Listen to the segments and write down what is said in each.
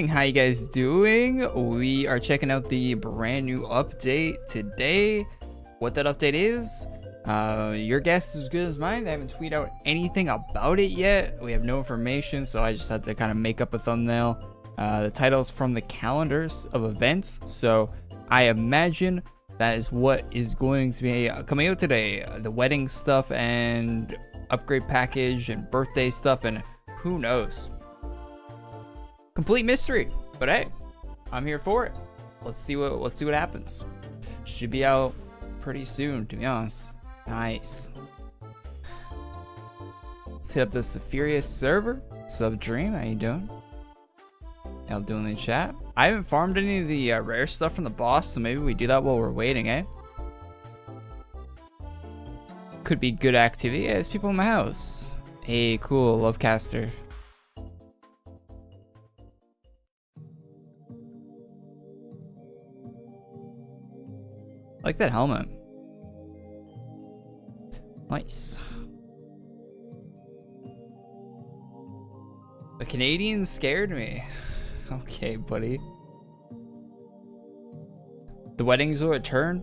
How you guys doing? We are checking out the brand new update today. What that update is, your guess is as good as mine. I haven't tweeted out anything about it yet. We have no information, so I just had to kind of make up a thumbnail. The title's from the calendars of events, so I imagine that is what is going to be coming out today. The wedding stuff and upgrade package and birthday stuff, and who knows. Complete mystery, but hey, I'm here for it. Let's see what happens. Should be out pretty soon, to be honest. Nice. Let's hit up the Saphirius server. Sub Dream, how you doing? Y'all doing in the chat? I haven't farmed any of the rare stuff from the boss, so maybe we do that while we're waiting, eh? Could be good activity. Yeah, there's people in my house. Hey, cool, Lovecaster. I like that helmet. Nice. The Canadians scared me. Okay, buddy. The weddings will return?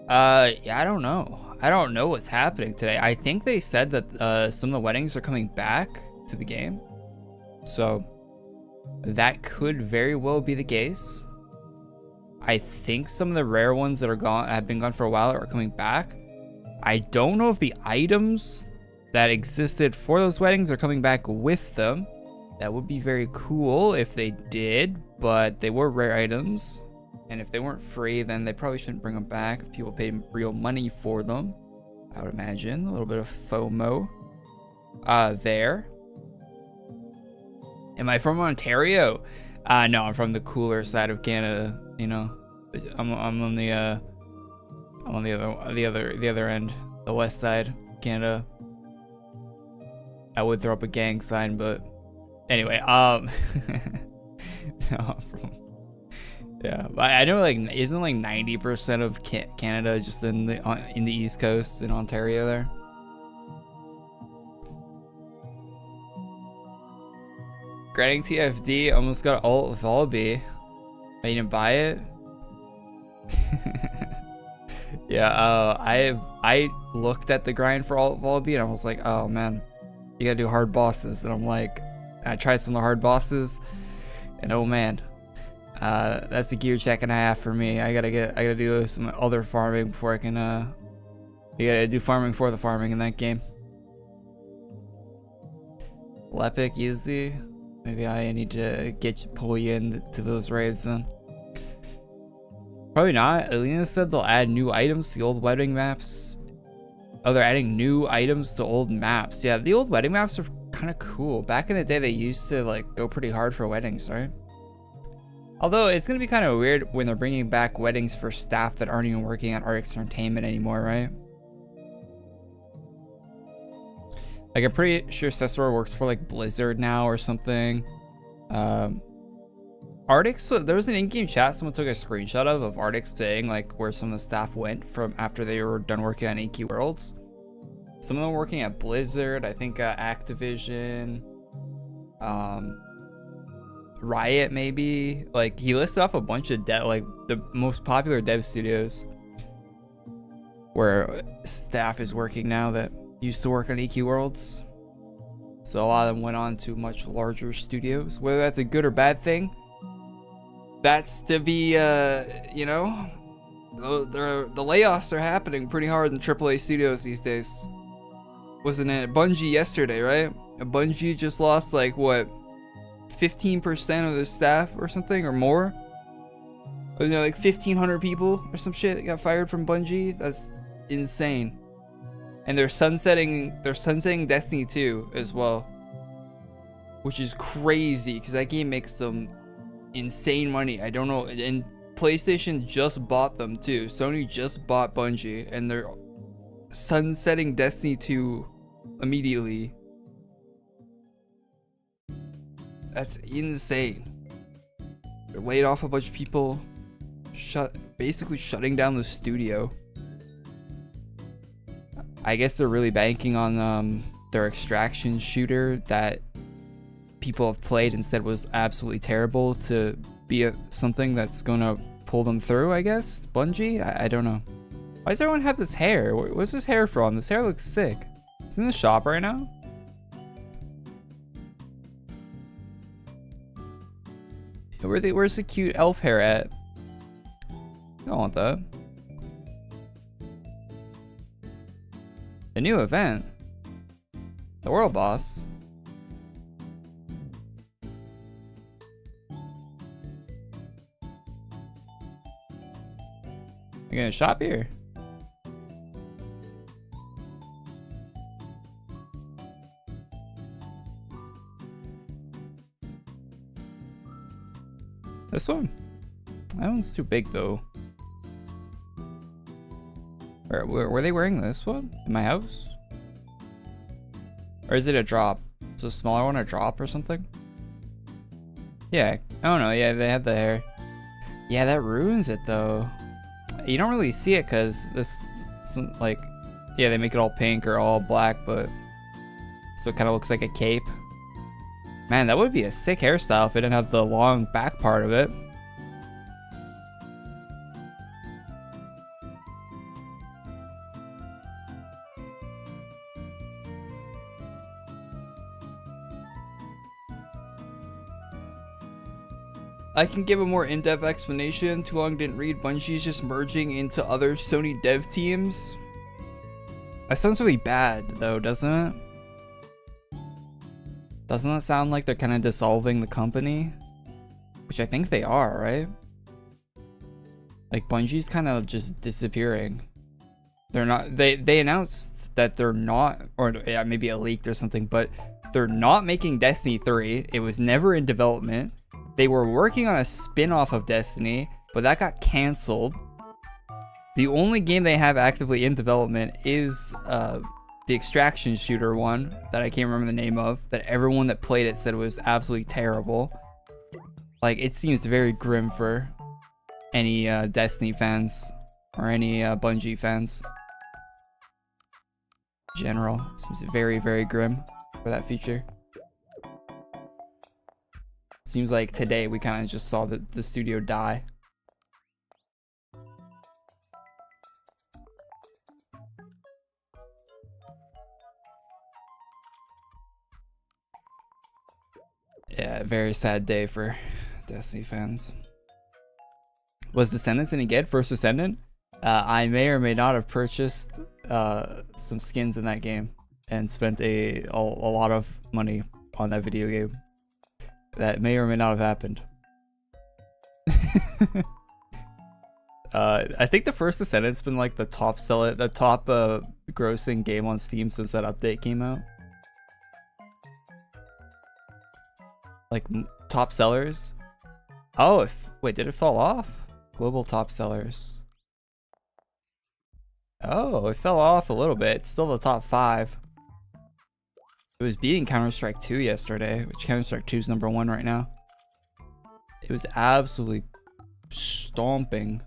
Yeah, I don't know. I don't know what's happening today. I think they said that some of the weddings are coming back to the game. So that could very well be the case. I think some of the rare ones that have been gone for a while are coming back. I don't know if the items that existed for those weddings are coming back with them. That would be very cool if they did, but they were rare items. And if they weren't free, then they probably shouldn't bring them back. People paid real money for them, I would imagine. A little bit of FOMO there. Am I from Ontario? No, I'm from the cooler side of Canada. You know, I'm on the other end, the west side of Canada. I would throw up a gang sign, but anyway, no, yeah, but I know, like, isn't like 90% of Canada just in the East Coast in Ontario there? Granting TFD almost got alt Volby. You didn't buy it? Yeah, I looked at the grind for alt Volby and I was like, oh man, you gotta do hard bosses. And I'm like, I tried some of the hard bosses, and oh man, that's a gear check and a half for me. I gotta do some other farming before I can. You gotta do farming for the farming in that game. Lepic easy. Maybe I need to pull you into those raids then. Probably not. Alina said they'll add new items to the old wedding maps. Oh, they're adding new items to old maps. Yeah, the old wedding maps are kind of cool. Back in the day, they used to like go pretty hard for weddings, right? Although it's gonna be kind of weird when they're bringing back weddings for staff that aren't even working at Arctic Entertainment anymore, right? Like, I'm pretty sure Cesar works for like Blizzard now or something. Arctic, so there was an in-game chat someone took a screenshot of Arctic saying like where some of the staff went from after they were done working on AQ Worlds. Some of them were working at Blizzard, I think Activision, Riot maybe. Like, he listed off a bunch of like the most popular dev studios where staff is working now that used to work on AQ Worlds. So a lot of them went on to much larger studios. Whether that's a good or bad thing, that's to be, you know, the layoffs are happening pretty hard in AAA studios these days. Wasn't it Bungie yesterday, right? Bungie just lost like what, 15% of their staff or something, or more? Or, you know, like 1,500 people or some shit that got fired from Bungie. That's insane. And they're sunsetting Destiny 2 as well, which is crazy because that game makes some insane money. I don't know, and PlayStation just bought them too. Sony just bought Bungie, and they're sunsetting Destiny 2 immediately. That's insane. They're laid off a bunch of people, basically shutting down the studio. I guess they're really banking on their extraction shooter that people have played and said was absolutely terrible to be something that's gonna pull them through, I guess. Bungie? I don't know. Why does everyone have this hair? What's this hair from? This hair looks sick. It's in the shop right now. Where's the cute elf hair at? I don't want that. The new event. The world boss. You gonna shop here? This one? That one's too big though. Were they wearing this one in my house? Or is it a drop? Is a smaller one a drop or something? Yeah. Oh no, yeah, they have the hair. Yeah, that ruins it though. You don't really see it because this, like, yeah, they make it all pink or all black, but so it kind of looks like a cape. Man, that would be a sick hairstyle if it didn't have the long back part of it. I can give a more in-depth explanation. Too long didn't read. Bungie's just merging into other Sony dev teams. That sounds really bad though, doesn't it? Doesn't that sound like they're kind of dissolving the company? Which I think they are, right? Like Bungie's kind of just disappearing. They're not, they announced that they're not, or yeah, maybe it leaked or something, but they're not making Destiny 3. It was never in development. They were working on a spin-off of Destiny, but that got canceled. The only game they have actively in development is the extraction shooter one that I can't remember the name of, that everyone that played it said was absolutely terrible. Like, it seems very grim for any Destiny fans or any Bungie fans. In general, seems very, very grim for that feature. Seems like today we kind of just saw the studio die. Yeah, very sad day for Destiny fans. Was Descendants any good? First Descendant? I may or may not have purchased some skins in that game and spent a lot of money on that video game. That may or may not have happened. I think the First Descendant's been like the top grossing game on Steam since that update came out. Like top sellers. Oh, wait, did it fall off? Global top sellers. Oh, it fell off a little bit. It's still the top 5. It was beating Counter-Strike 2 yesterday, which Counter-Strike 2 is #1 right now. It was absolutely stomping.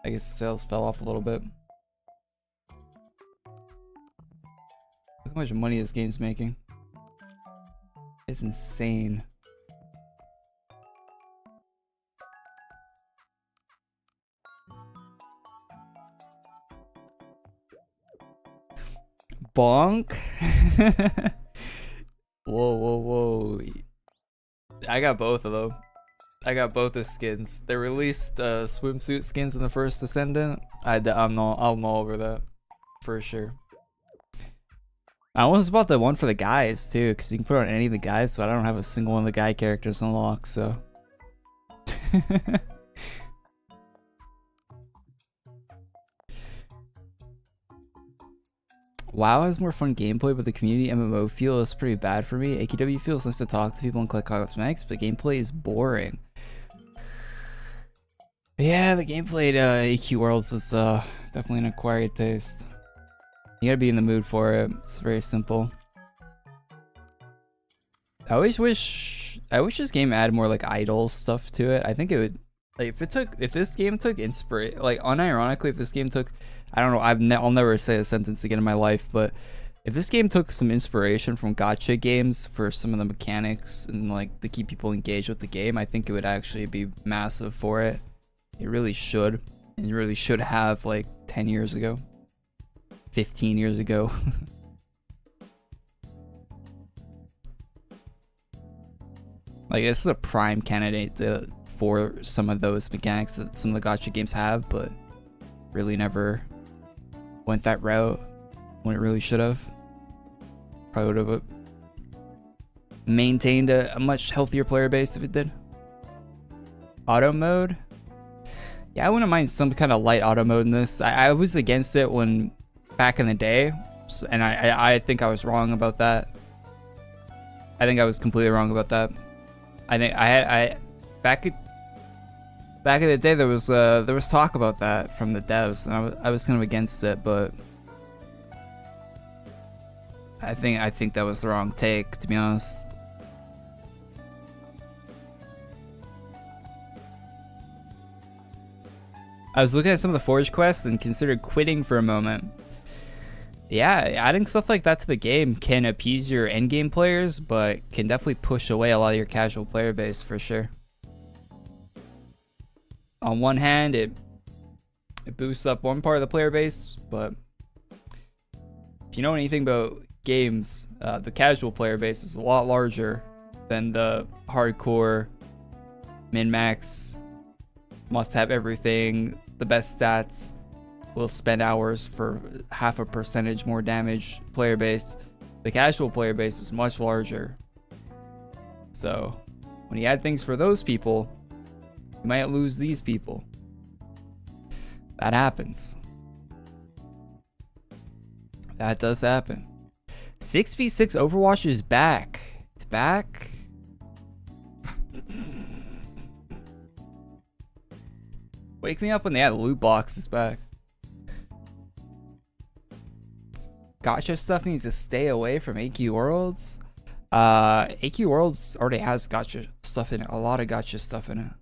I guess the sales fell off a little bit. Look how much money this game's making. It's insane. Bonk. Whoa. I got both of them. I got both the skins. They released swimsuit skins in the First Descendant. I'm all over that for sure. I almost bought the one for the guys too, because you can put on any of the guys, but I don't have a single one of the guy characters unlocked, so. WoW has more fun gameplay, but the community MMO feel is pretty bad for me. AQW feels nice to talk to people and collect cosmetics, but gameplay is boring. Yeah, the gameplay to AQ Worlds is definitely an acquired taste. You gotta be in the mood for it. It's very simple. I always wish this game added more like idle stuff to it. I think it would, like, if this game took inspiration, like unironically, if this game took, I don't know, I'll never say a sentence again in my life, but If this game took some inspiration from gacha games for some of the mechanics and like to keep people engaged with the game, I think it would actually be massive for it. It really should. And it really should have like 10 years ago, 15 years ago. Like, this is a prime candidate for some of those mechanics that some of the gacha games have, but really never went that route when it really should have. Probably would have maintained a much healthier player base if it did. Auto mode? Yeah, I wouldn't mind some kind of light auto mode in this. I was against it when back in the day, and I think I was wrong about that. I think I was completely wrong about that. I think back in the day there was talk about that from the devs, and I was kind of against it, but I think that was the wrong take, to be honest. I was looking at some of the Forge quests and considered quitting for a moment. Yeah, adding stuff like that to the game can appease your endgame players, but can definitely push away a lot of your casual player base for sure. On one hand, it boosts up one part of the player base, but if you know anything about games, the casual player base is a lot larger than the hardcore min-max, must have everything, the best stats, will spend hours for half a percentage more damage player base. The casual player base is much larger. So when you add things for those people, you might lose these people. That happens. That does happen. 6v6 Overwatch is back. It's back. Wake me up when they add loot boxes back. Gacha stuff needs to stay away from AQ Worlds. AQ Worlds already has gacha stuff in it. A lot of gacha stuff in it.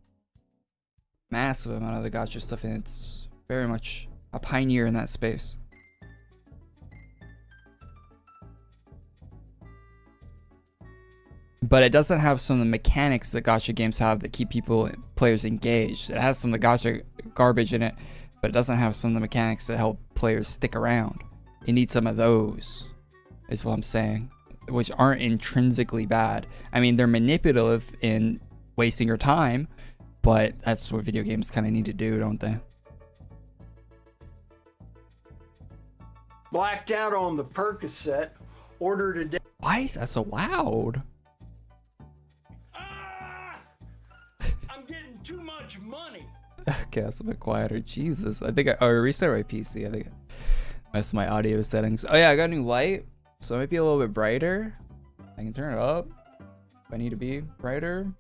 Massive amount of the gacha stuff in it. It's very much a pioneer in that space. But it doesn't have some of the mechanics that gacha games have that keep players engaged. It has some of the gacha garbage in it, but it doesn't have some of the mechanics that help players stick around. You need some of those, is what I'm saying, which aren't intrinsically bad. I mean, they're manipulative in wasting your time, but that's what video games kind of need to do, don't they? Blacked out on the Percocet. Ordered a day. Why is that so loud? I'm getting too much money. Okay, that's a bit quieter. Jesus, I think I reset my PC. I think I messed with my audio settings. Oh yeah, I got a new light, so it might be a little bit brighter. I can turn it up if I need to be brighter.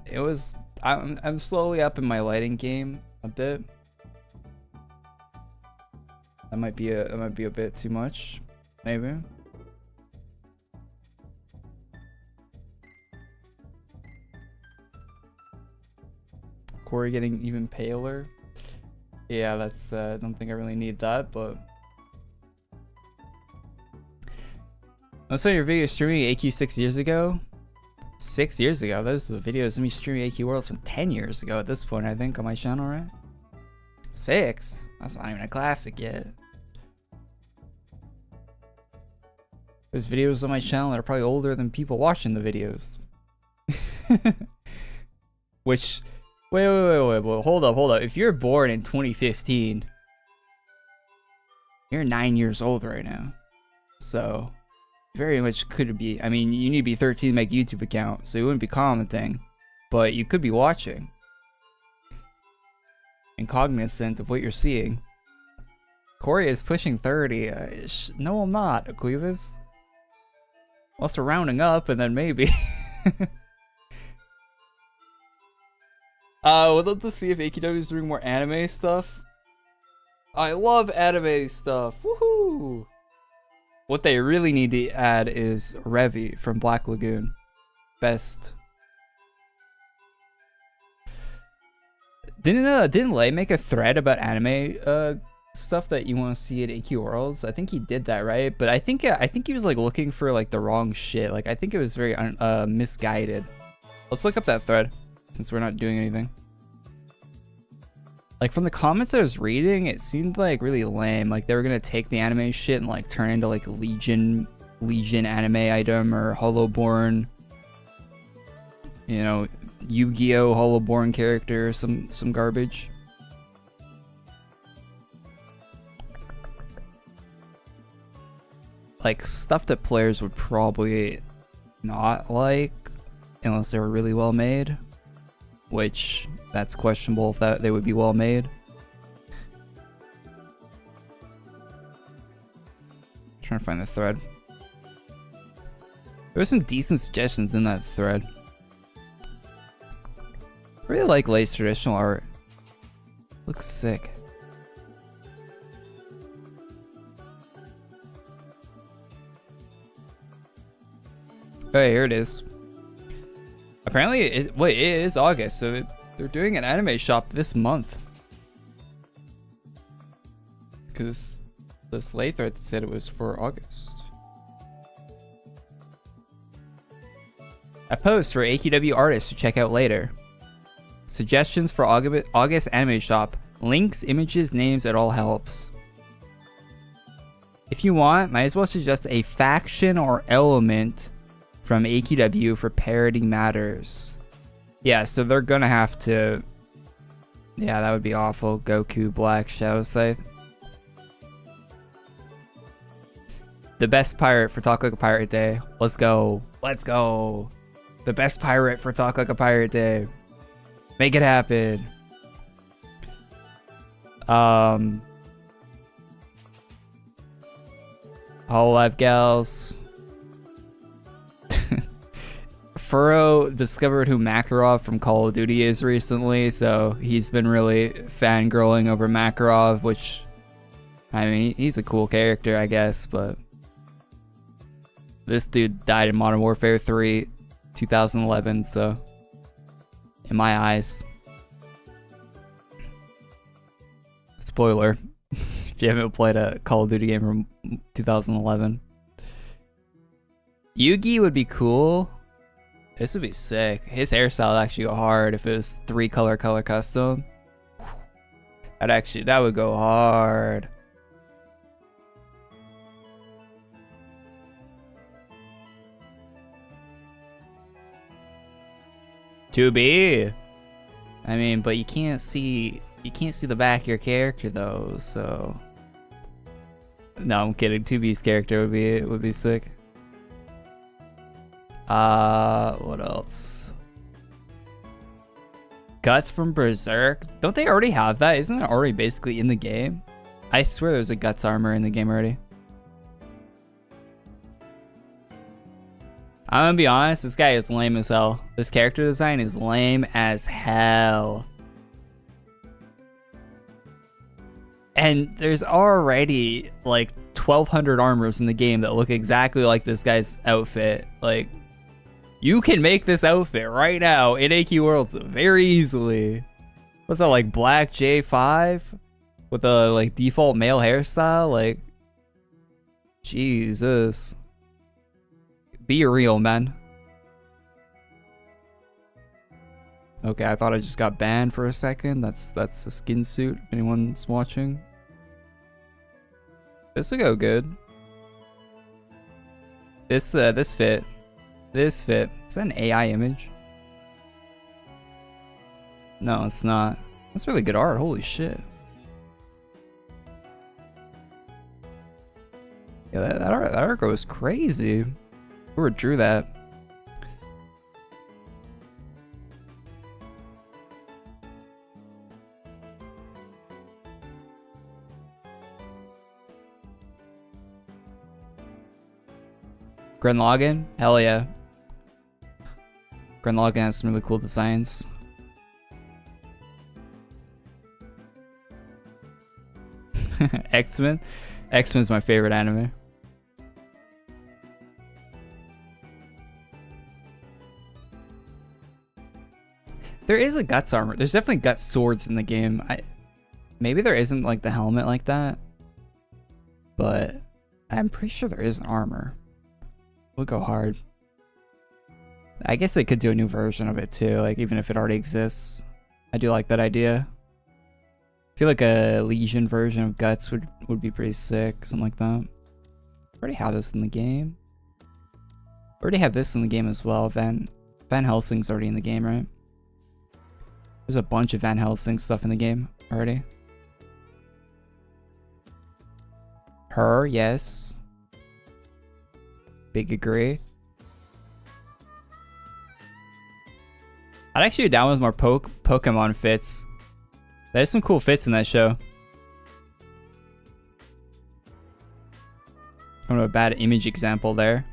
It was. I'm slowly up in my lighting game a bit. That might be a bit too much, maybe. Korey getting even paler. Yeah, that's. I don't think I really need that, but. I saw your video streaming AQ 6 years ago. 6 years ago? Those are videos of me streaming AQ Worlds from 10 years ago at this point, I think, on my channel, right? 6? That's not even a classic yet. There's videos on my channel that are probably older than people watching the videos. Which, wait, hold up. If you're born in 2015, you're 9 years old right now. So, very much could be. I mean, you need to be 13 to make a YouTube account, so you wouldn't be commenting, but you could be watching and cognizant of what you're seeing. Korey is pushing 30. No, I'm not, Aquivus. Unless we're rounding up, and then maybe. Would love to see if AQW is doing more anime stuff. I love anime stuff. Woohoo! What they really need to add is Revi from Black Lagoon. Best Didn't Lay make a thread about anime stuff that you want to see at AQ Worlds? I think he did that, right? But I think he was like looking for like the wrong shit. Like I think it was very misguided. Let's look up that thread since we're not doing anything. Like from the comments I was reading, it seemed like really lame. Like they were gonna take the anime shit and like turn into like a Legion anime item or Hollowborn, you know, Yu-Gi-Oh Hollowborn character, some garbage. Like stuff that players would probably not like unless they were really well made, which that's questionable if that they would be well made. Trying to find the thread. There were some decent suggestions in that thread. I really like Lay's traditional art. Looks sick. Okay, here it is. Apparently, it is August, so they're doing an anime shop this month. Because the Slay thread said it was for August. A post for AQW artists to check out later. Suggestions for August anime shop. Links, images, names, it all helps. If you want, might as well suggest a faction or element from AQW for parody matters. Yeah, so they're gonna have to... Yeah, that would be awful. Goku, Black, Shadow Scythe. The best pirate for Talk Like a Pirate Day. Let's go. Let's go. The best pirate for Talk Like a Pirate Day. Make it happen. Hololive Gals. Furrow discovered who Makarov from Call of Duty is recently, so he's been really fangirling over Makarov, which, I mean, he's a cool character, I guess, but this dude died in Modern Warfare 3, 2011, so in my eyes. Spoiler, if you haven't played a Call of Duty game from 2011. Yugi would be cool. This would be sick. His hairstyle would actually go hard if it was 3-color custom. That would go hard. To be. I mean, but you can't see the back of your character though, so. No, I'm kidding. 2B's character would be sick. What else? Guts from Berserk. Don't they already have that? Isn't it already basically in the game? I swear there's a Guts armor in the game already. I'm gonna be honest, this guy is lame as hell. This character design is lame as hell. And there's already like 1,200 armors in the game that look exactly like this guy's outfit. Like, you can make this outfit right now in AQ Worlds very easily. What's that, like Black J5 with a like default male hairstyle? Like, Jesus. Be real, man. Okay, I thought I just got banned for a second. That's a skin suit, if anyone's watching. This will go good. This fit. This fit. Is that an AI image? No, it's not. That's really good art. Holy shit. Yeah, that art goes crazy. Whoever drew that. Grenloggen? Hell yeah. Grenloggen has some really cool designs. X-Men? X-Men's my favorite anime. There is a guts armor. There's definitely guts swords in the game. Maybe there isn't like the helmet like that, but I'm pretty sure there is an armor. We'll go hard. I guess they could do a new version of it too, like even if it already exists. I do like that idea. I feel like a Legion version of guts would be pretty sick, something like that. I already have this in the game. I already have this in the game as well. Van Helsing's already in the game, right? There's a bunch of Van Helsing stuff in the game already. Her, yes. Big agree. I'd actually be down with more Pokemon fits. There's some cool fits in that show. I don't know, a bad image example there.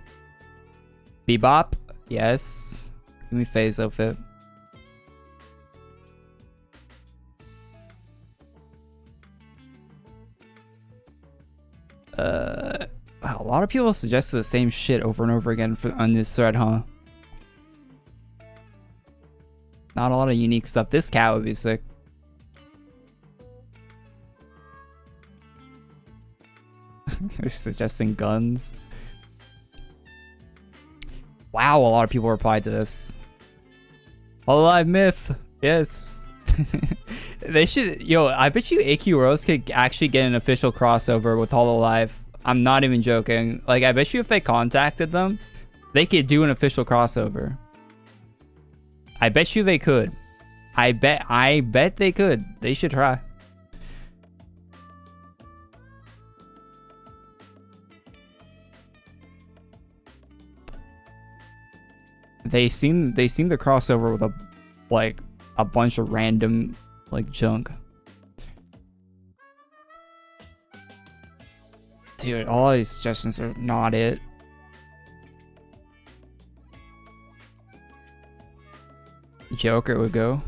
Bebop, yes. Give me phase outfit. A lot of people suggested the same shit over and over again on this thread, huh? Not a lot of unique stuff. This cat would be sick. They're suggesting guns. Wow, a lot of people replied to this. Alive myth. Yes. They should. Yo, I bet you AQ Worlds could actually get an official crossover with Hololive. I'm not even joking. Like, I bet you if they contacted them, they could do an official crossover. I bet you they could. I bet they could. They should try. They seem to cross over with a bunch of random like junk. Dude, all these suggestions are not it. Joker would go.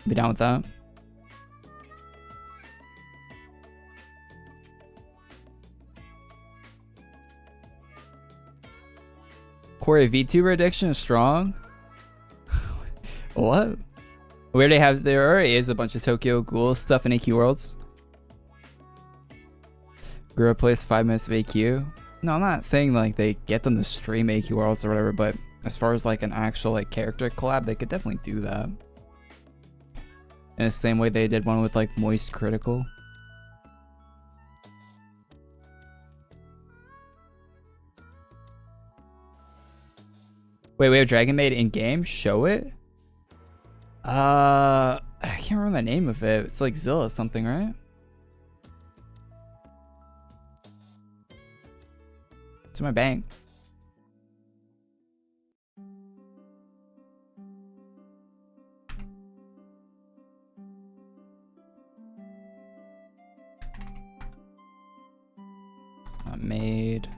Be down with that. Korey VTuber addiction is strong. What? We already have. There already is a bunch of Tokyo Ghoul stuff in AQ Worlds. Grew up plays 5 minutes of AQ. No, I'm not saying like they get them to stream AQ Worlds or whatever, but as far as like an actual like character collab, they could definitely do that. In the same way they did one with like Moist Critical. Wait, we have Dragon Maid in game? Show it? I can't remember the name of it. It's like Zilla something, right? It's in my bank. It's not made.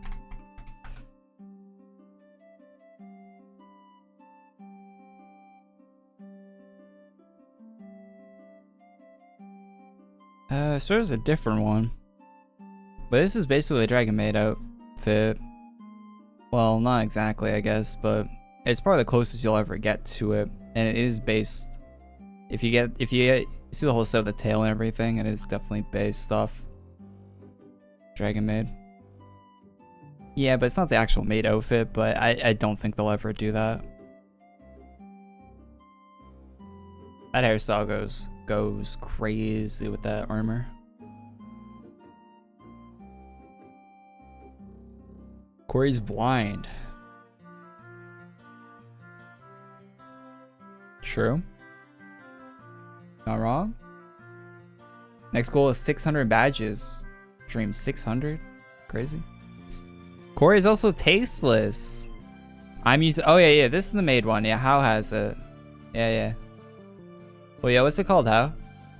So there's a different one. But this is basically a Dragon Maid outfit. Well, not exactly, I guess, but it's probably the closest you'll ever get to it. And it is based, if you see the whole set of the tail and everything, it is definitely based off Dragon Maid. Yeah, but it's not the actual maid outfit, but I don't think they'll ever do that. That hairstyle goes crazy with that armor. Korey's blind. True. Not wrong. Next goal is 600 badges. Dream 600? Crazy. Korey is also tasteless. I'm using. Oh yeah, this is the maid one. Yeah, How has it. Yeah. Well, yeah, what's it called, How?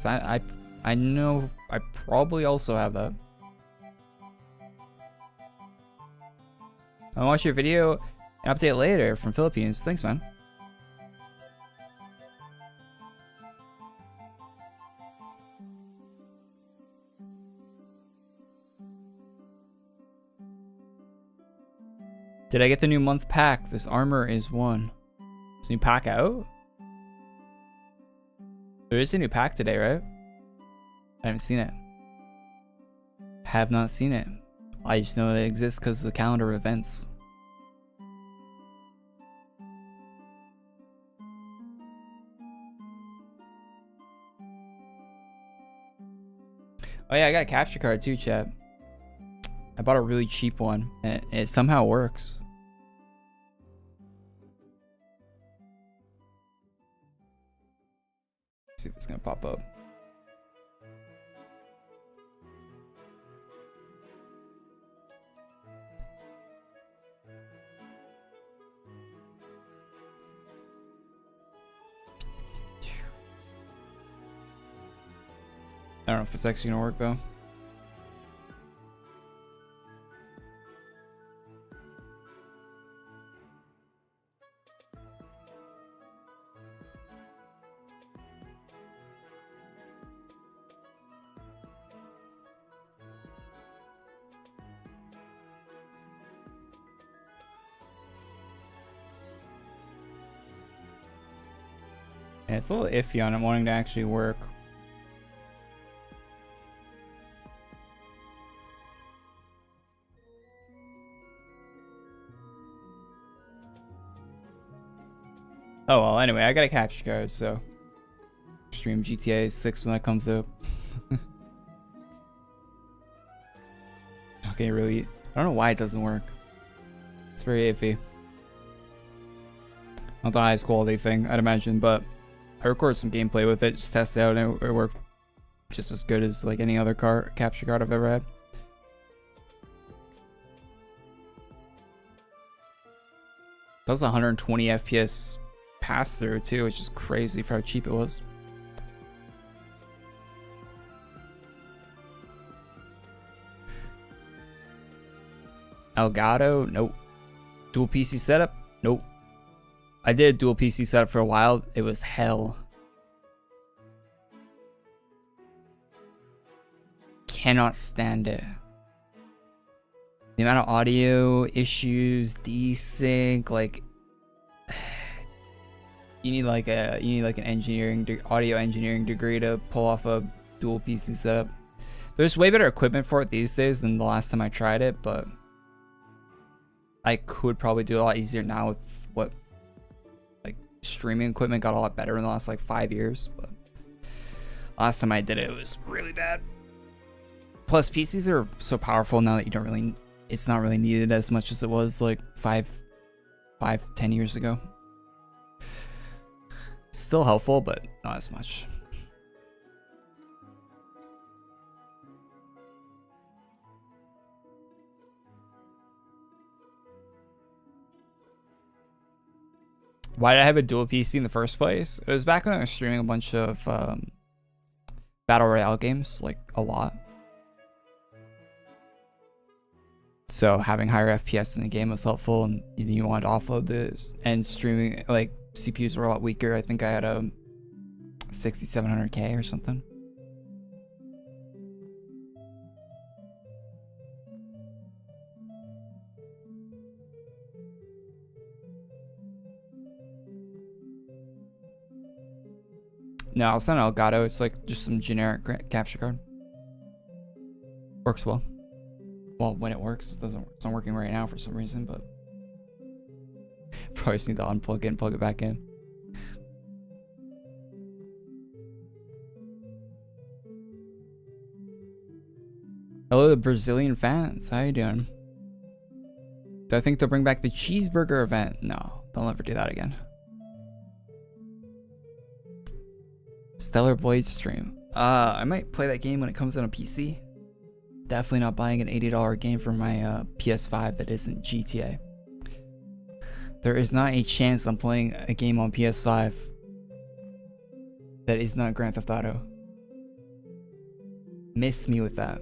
I know I probably also have that. I'll watch your video and update later from Philippines. Thanks, man. Did I get the new month pack? This armor is one. Is new pack out? There is a new pack today, right? I haven't seen it. Have not seen it. I just know that it exists because of the calendar of events. Oh yeah, I got a capture card too, chat. I bought a really cheap one, and it somehow works. Let's see if it's gonna pop up. I don't know if it's actually gonna work though. Yeah, it's a little iffy on it wanting to actually work. Oh well, anyway, I got a capture card, so stream GTA 6 when that comes out. Okay, really, I don't know why it doesn't work. It's very iffy. Not the highest quality thing, I'd imagine, but I recorded some gameplay with it, just test it out, and it worked just as good as like any other capture card I've ever had. That was 120 FPS pass through too, which is crazy for how cheap it was. Elgato, nope. Dual PC setup, nope. I did dual PC setup for a while. It was hell. Cannot stand it. The amount of audio issues, desync, like you need like an audio engineering degree to pull off a dual PC setup. There's way better equipment for it these days than the last time I tried it, but I could probably do it a lot easier now with what streaming equipment got a lot better in the last like 5 years, but last time I did it, it was really bad. Plus PCs are so powerful now that you don't really, it's not really needed as much as it was like 10 years ago. Still helpful, but not as much. Why did I have a dual PC in the first place? It was back when I was streaming a bunch of Battle Royale games, like a lot. So having higher FPS in the game was helpful, and you wanted to offload this. And streaming, like CPUs were a lot weaker. I think I had a 6700K or something. No, it's not Elgato. It's like just some generic capture card. Works well. Well, when it works, it's not working right now for some reason, but probably just need to unplug it and plug it back in. Hello, the Brazilian fans. How you doing? Do I think they'll bring back the cheeseburger event? No, they'll never do that again. Stellar Blade stream. I might play that game when it comes on a PC. Definitely not buying an $80 game for my PS5 that isn't GTA. There is not a chance I'm playing a game on PS5 that is not Grand Theft Auto. Miss me with that.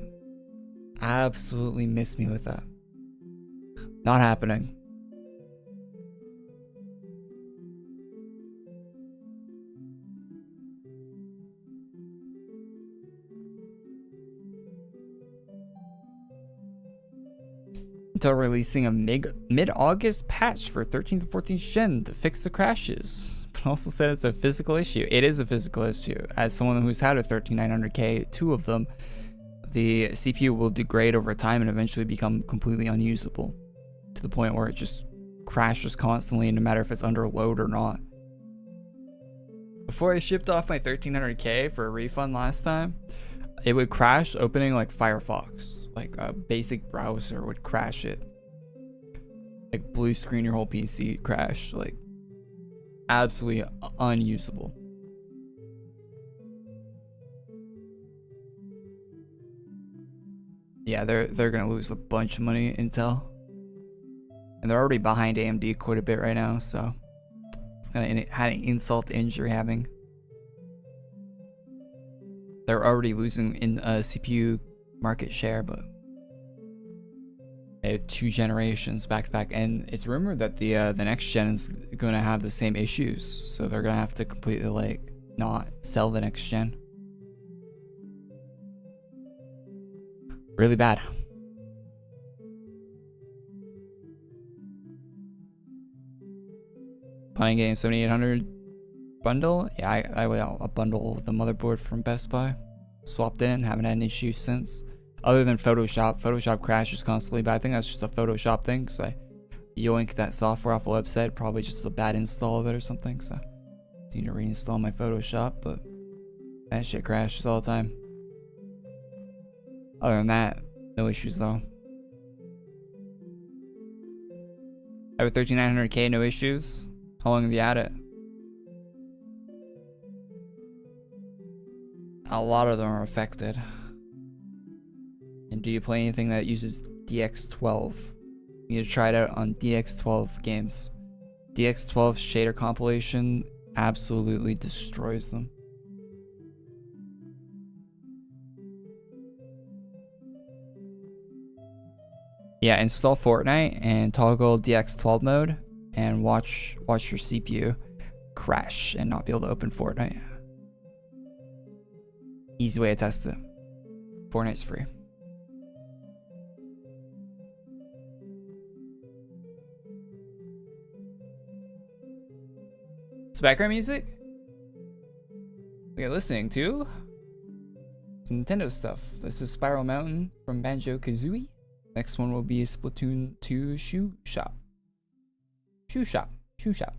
Absolutely miss me with that. Not happening. Until releasing a mid-August patch for 13th and 14th gen to fix the crashes. But also said it's a physical issue. It is a physical issue. As someone who's had a 13900K, 2 of them, the CPU will degrade over time and eventually become completely unusable to the point where it just crashes constantly, no matter if it's under load or not. Before I shipped off my 1300K for a refund last time, it would crash opening like Firefox. Like a basic browser would crash it. Like blue screen your whole PC crash. Like absolutely unusable. Yeah, they're gonna lose a bunch of money, Intel. And they're already behind AMD quite a bit right now, so it's kind of an insult to injury having. They're already losing in CPU market share, but they have 2 generations back to back, and it's rumored that the next gen is going to have the same issues, so they're going to have to completely like not sell the next gen. Really bad. Planning getting 7800 bundle? Yeah, I will a bundle the motherboard from Best Buy. Swapped in, haven't had an issue since. Other than Photoshop. Photoshop crashes constantly, but I think that's just a Photoshop thing, because I yoinked that software off the website. Probably just a bad install of it or something, so I need to reinstall my Photoshop, but that shit crashes all the time. Other than that, no issues though. I have a 13900K, no issues. How long have you had it? A lot of them are affected. And do you play anything that uses DX12? You need to try it out on DX12 games. DX12 shader compilation absolutely destroys them. Yeah, install Fortnite and toggle DX12 mode and watch your CPU crash and not be able to open Fortnite. Easy way to test it. Fortnite's free. So background music we are listening to some Nintendo stuff. This is Spiral Mountain from Banjo-Kazooie. Next one will be Splatoon 2 Shoe Shop. Shoe Shop. Shoe Shop.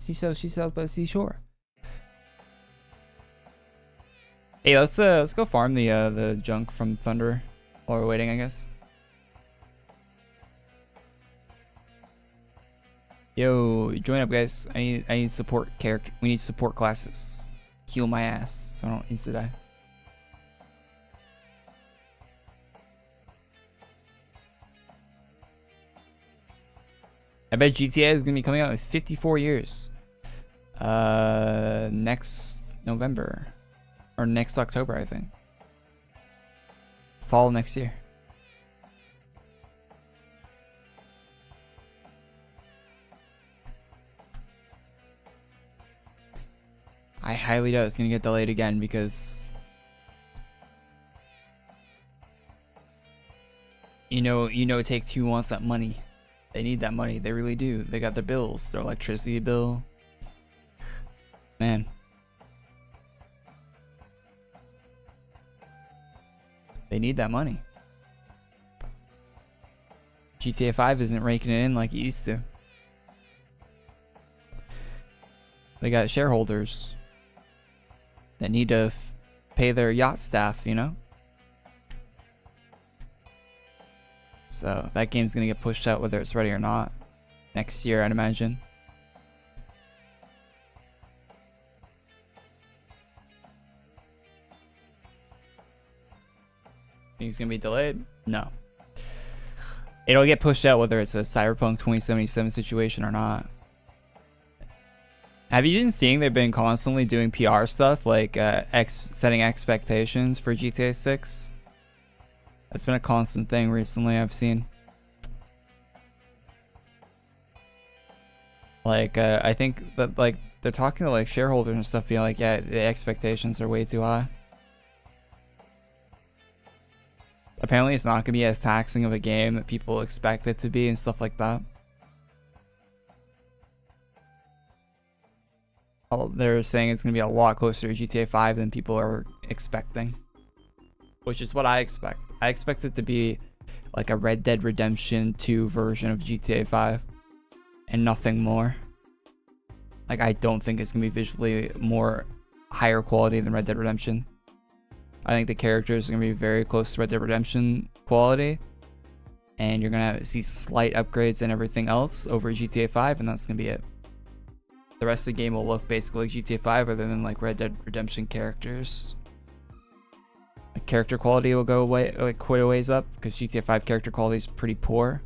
She sells by the seashore. Hey, let's go farm the junk from Thunder while we're waiting, I guess. Yo, join up, guys. I need support character. We need support classes. Heal my ass so I don't insta die. I bet GTA is gonna be coming out in 54 years. Next November. Or next October, I think. Fall next year. I highly doubt it's gonna get delayed again because you know Take-Two wants that money. They need that money. They really do. They got their bills, their electricity bill. Man. They need that money. GTA 5 isn't raking it in like it used to. They got shareholders that need to pay their yacht staff, you know? So that game's gonna get pushed out whether it's ready or not. Next year, I'd imagine. Think it's gonna be delayed? No. It'll get pushed out whether it's a Cyberpunk 2077 situation or not. Have you been seeing they've been constantly doing PR stuff like setting expectations for GTA 6? That's been a constant thing recently I've seen. Like I think that like they're talking to like shareholders and stuff being like, yeah, the expectations are way too high. Apparently it's not going to be as taxing of a game that people expect it to be and stuff like that. they're saying it's going to be a lot closer to GTA 5 than people are expecting, which is what I expect. I expect it to be like a Red Dead Redemption 2 version of GTA 5 and nothing more. Like, I don't think it's going to be visually more higher quality than Red Dead Redemption. I think the characters are going to be very close to Red Dead Redemption quality, and you're going to see slight upgrades and everything else over GTA 5, and that's going to be it. The rest of the game will look basically like GTA 5 other than like Red Dead Redemption characters. Like, character quality will go away, like quite a ways up, because GTA 5 character quality is pretty poor.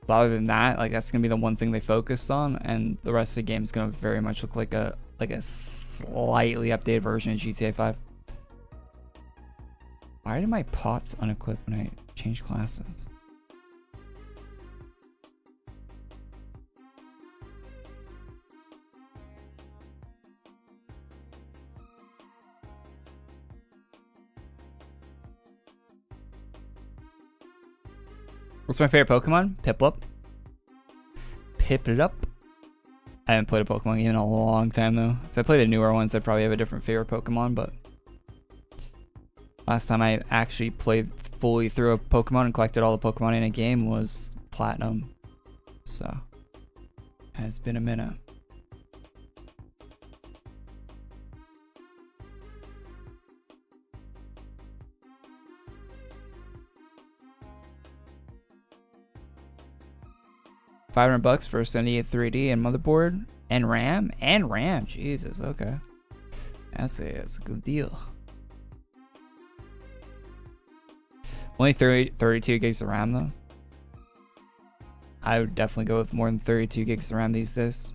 But other than that, like, that's gonna be the one thing they focused on, and the rest of the game is gonna very much look like a slightly updated version of GTA 5. Why did my pots unequip when I change classes? What's my favorite Pokemon? Piplup. Piplup. I haven't played a Pokemon game in a long time though. If I play the newer ones, I'd probably have a different favorite Pokemon, but last time I actually played fully through a Pokemon and collected all the Pokemon in a game was Platinum. So, it's been a minute. $500 for a 78 3D and motherboard and RAM Jesus, okay, that's a good deal. Only 32 gigs of RAM though. I would definitely go with more than 32 gigs of RAM these days.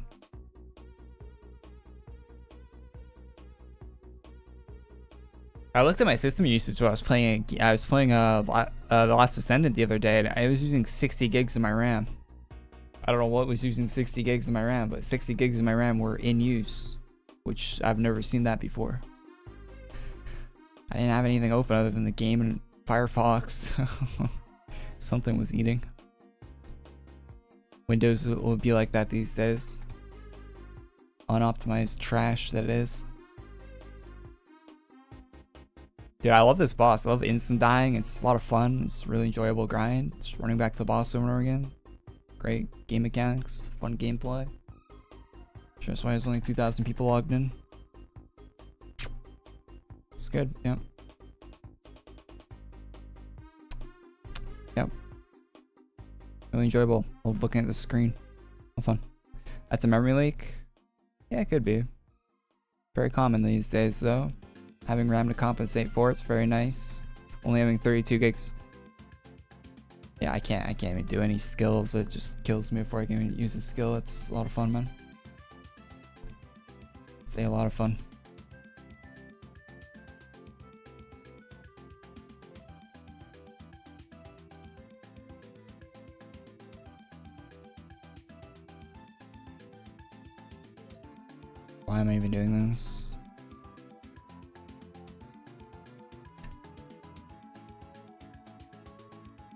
I looked at my system usage while I was playing The Last Descendant the other day, and I was using 60 gigs of my RAM. I don't know what was using 60 gigs of my RAM, but 60 gigs of my RAM were in use, which I've never seen that before. I didn't have anything open other than the game and Firefox. Something was eating. Windows will be like that these days. Unoptimized trash that it is. Dude, I love this boss. I love instant dying. It's a lot of fun. It's a really enjoyable grind. Just running back to the boss over and over again. Great game mechanics, fun gameplay. Sure, that's why there's only 2,000 people logged in. It's good, yep. Yep. Really enjoyable. Love looking at the screen. Well, fun. That's a memory leak? Yeah, it could be. Very common these days, though. Having RAM to compensate for it's very nice. Only having 32 gigs. Yeah, I can't even do any skills. It just kills me before I can even use a skill. It's a lot of fun, man. Say a lot of fun. Why am I even doing this?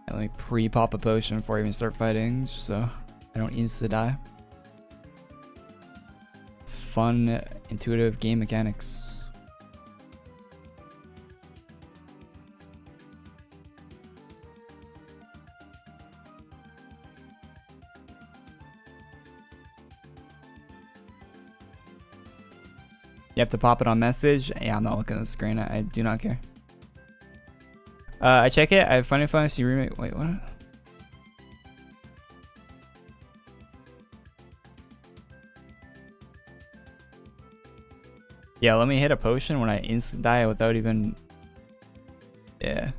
Let me pre-pop a potion before I even start fighting, so I don't insta-die. Fun, intuitive game mechanics. You have to pop it on message? Yeah, I'm not looking at the screen. I do not care. I check it. I have Final Fantasy Remake. Wait, what? Yeah, let me hit a potion when I instant die without even... Yeah.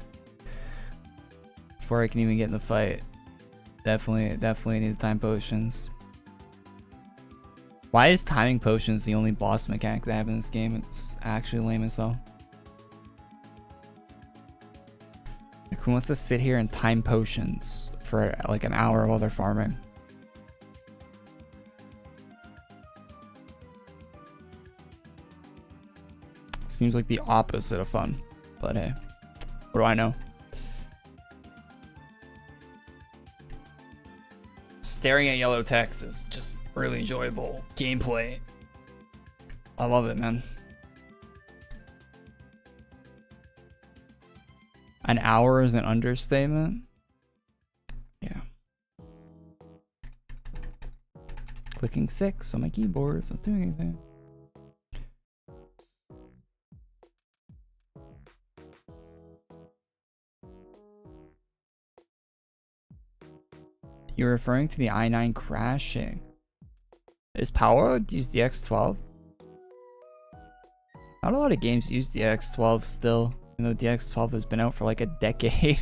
Before I can even get in the fight. Definitely need time potions. Why is timing potions the only boss mechanic they have in this game? It's actually lame as hell. Like, who wants to sit here and time potions for like an hour while they're farming? Seems like the opposite of fun, but hey, what do I know? Staring at yellow text is just really enjoyable gameplay. I love it, man. An hour is an understatement. Yeah. Clicking 6 on my keyboard, it's not doing anything. You're referring to the i9 crashing. Is Power use the X12? Not a lot of games use the X12 still, even though the X12 has been out for like a decade.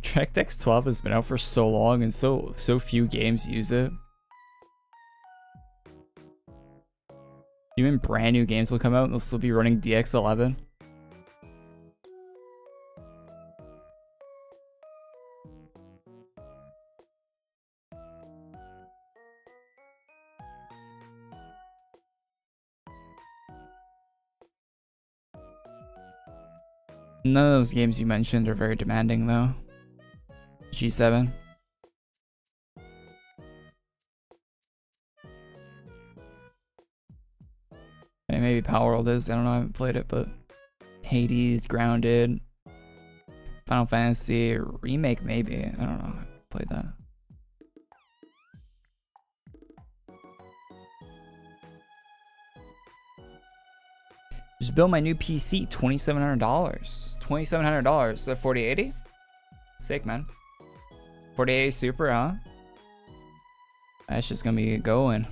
DirectX 12 has been out for so long and so few games use it. Even brand new games will come out and they'll still be running DX11. None of those games you mentioned are very demanding though. G7. And maybe Power World is, I don't know, I haven't played it, but Hades, Grounded, Final Fantasy Remake maybe, I don't know, I haven't played that. Just built my new PC, $2,700. $2,700, so 4080? Sick, man. 4080 Super, huh? That's just gonna be going.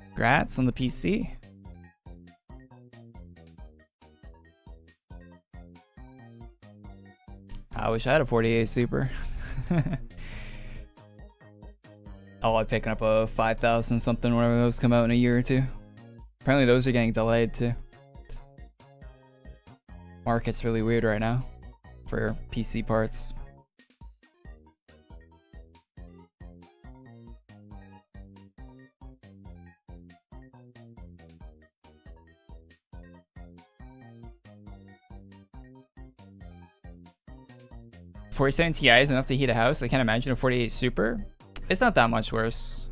Congrats on the PC. I wish I had a 4080 Super. Oh, I'm picking up a 5,000 something whenever those come out in a year or two. Apparently those are getting delayed too. Market's really weird right now for PC parts. $47 Ti is enough to heat a house. I can't imagine a 48 Super. It's not that much worse.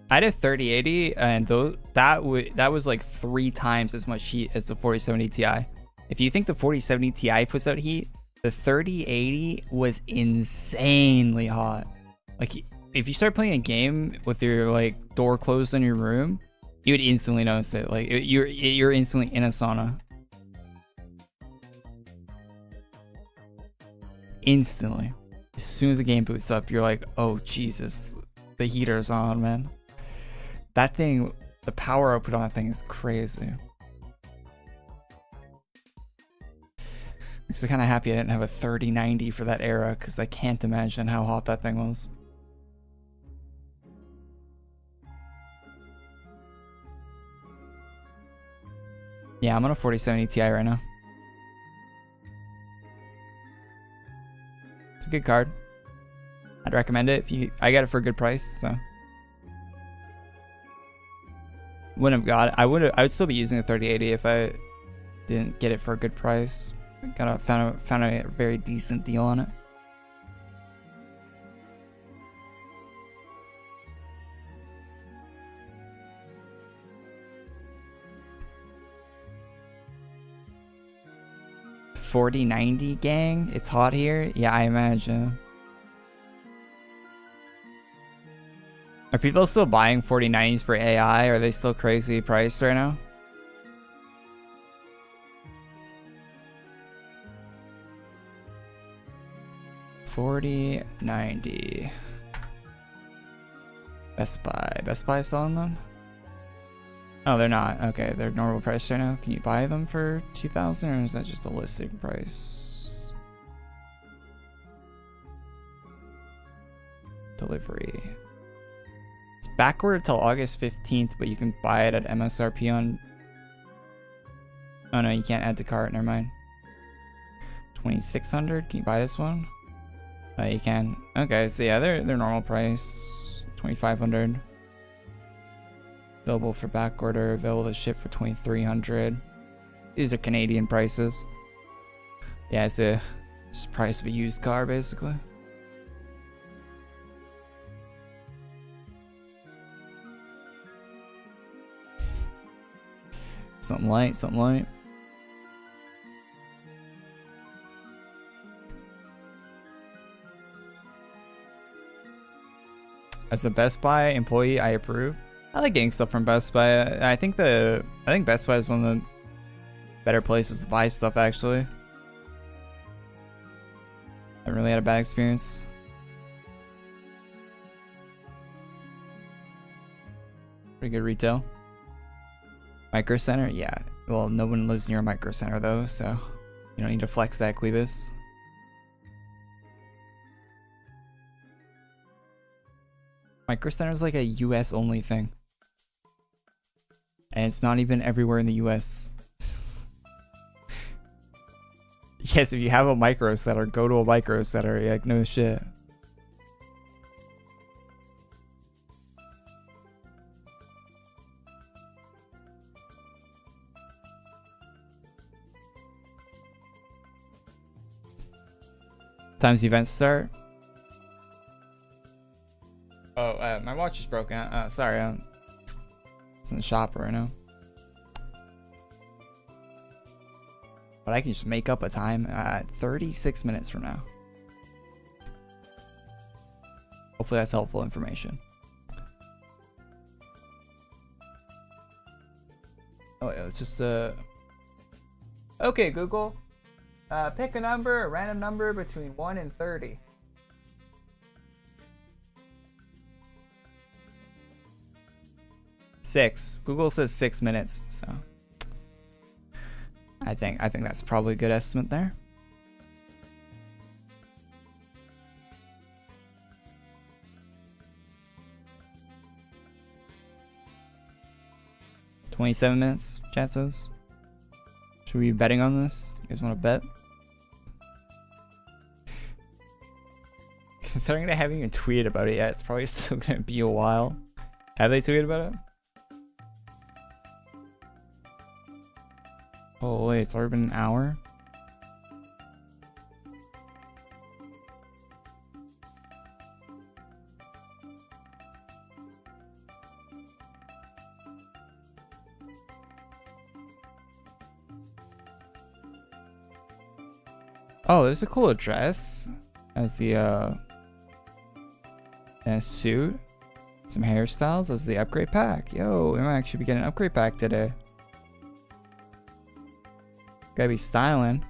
I had a 3080 and that was like 3 times as much heat as the 4070 Ti. If you think the 4070 Ti puts out heat, the 3080 was insanely hot. Like if you start playing a game with your like door closed in your room, you would instantly notice it. Like you're instantly in a sauna. Instantly. As soon as the game boots up, you're like, oh Jesus, the heater's on, man. That thing, the power output on that thing is crazy. I'm so kind of happy I didn't have a 3090 for that era because I can't imagine how hot that thing was. Yeah, I'm on a 4070 Ti right now. It's a good card. I'd recommend it I got it for a good price, so. Wouldn't have got it. I would still be using the 3080 if I didn't get it for a good price. Found a very decent deal on it. $40.90 gang? It's hot here? Yeah, I imagine. Are people still buying 4090s for AI? Are they still crazy priced right now? $40.90. Best Buy. Best Buy selling them? Oh, they're not. Okay, they're normal price right now. Can you buy them for $2,000 or is that just a listing price? Delivery. It's backward till August 15th, but you can buy it at MSRP on... Oh no, you can't add to cart. Never mind. 2,600. Can you buy this one? You can. Okay, so yeah, they're normal price. 2,500. Available for back order. Available to ship for 2,300. These are Canadian prices. Yeah, it's a Just the price of a used car, basically. Something light, something light. As a Best Buy employee, I approve. I like getting stuff from Best Buy. I think Best Buy is one of the better places to buy stuff, actually. I haven't really had a bad experience. Pretty good retail. Micro Center? Yeah. Well, no one lives near a Micro Center though, so you don't need to flex that, Quibus. Micro Center is like a US only thing. And it's not even everywhere in the US. Yes, if you have a Micro Center, go to a Micro Center. Yeah, like, no shit. Times the events start. Oh, my watch is broken. Sorry, it's in the shop right now. But I can just make up a time 36 minutes from now. Hopefully that's helpful information. Oh yeah, it's just okay, Google. Pick a number, a random number between 1 and 30. Six. Google says 6 minutes, so I think that's probably a good estimate there. $27 minutes, chat says. Should we be betting on this? You guys want to bet? Considering they haven't even tweeted about it yet, it's probably still gonna be a while. Have they tweeted about it? Oh wait, it's already been an hour? Oh, there's a cool dress as the and a suit, some hairstyles as the upgrade pack. Yo, we might actually be getting an upgrade pack today. Gotta be styling.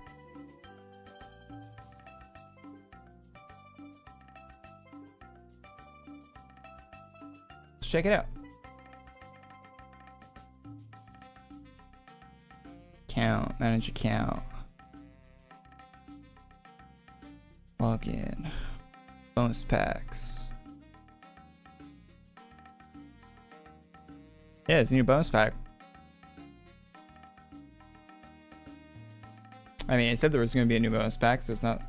Let's check it out. Account, manage account. Log in. Bonus packs. Yeah, it's a new bonus pack. I mean, it said there was going to be a new bonus pack, so it's not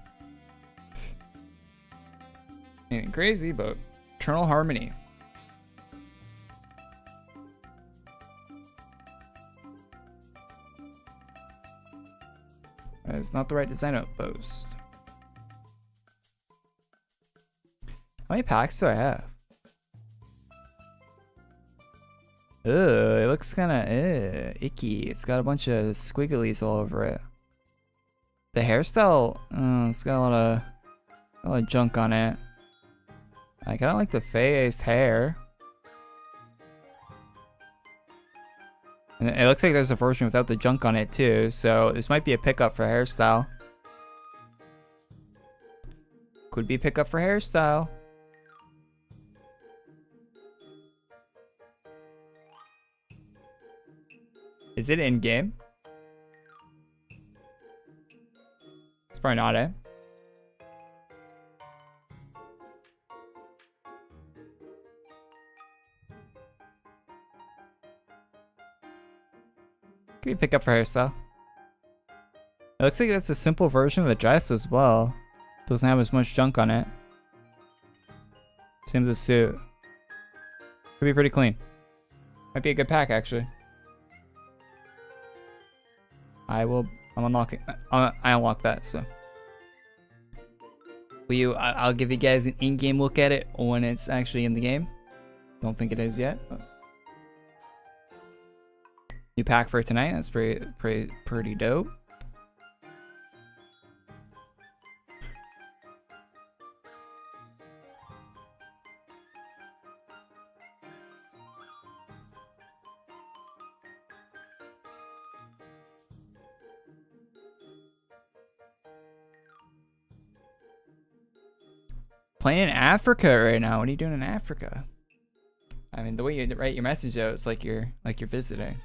anything crazy, but Eternal Harmony. It's not the right design outpost. How many packs do I have? Ugh, it looks kind of icky. It's got a bunch of squigglies all over it. The hairstyle, it's got a lot of junk on it. I kind of like the face hair. And it looks like there's a version without the junk on it too, so this might be a pickup for hairstyle. Could be a pickup for hairstyle. Is it in game? It's probably not, eh? Can we pick up for hairstyle? It looks like that's a simple version of the dress as well. Doesn't have as much junk on it. Same as the suit. Could be pretty clean. Might be a good pack actually. I'm unlocking. I unlock that, so. I'll give you guys an in-game look at it when it's actually in the game. Don't think it is yet. But. New pack for tonight. That's pretty dope. Playing in Africa right now. What are you doing in Africa? I mean, the way you write your message out, it's like you're visiting.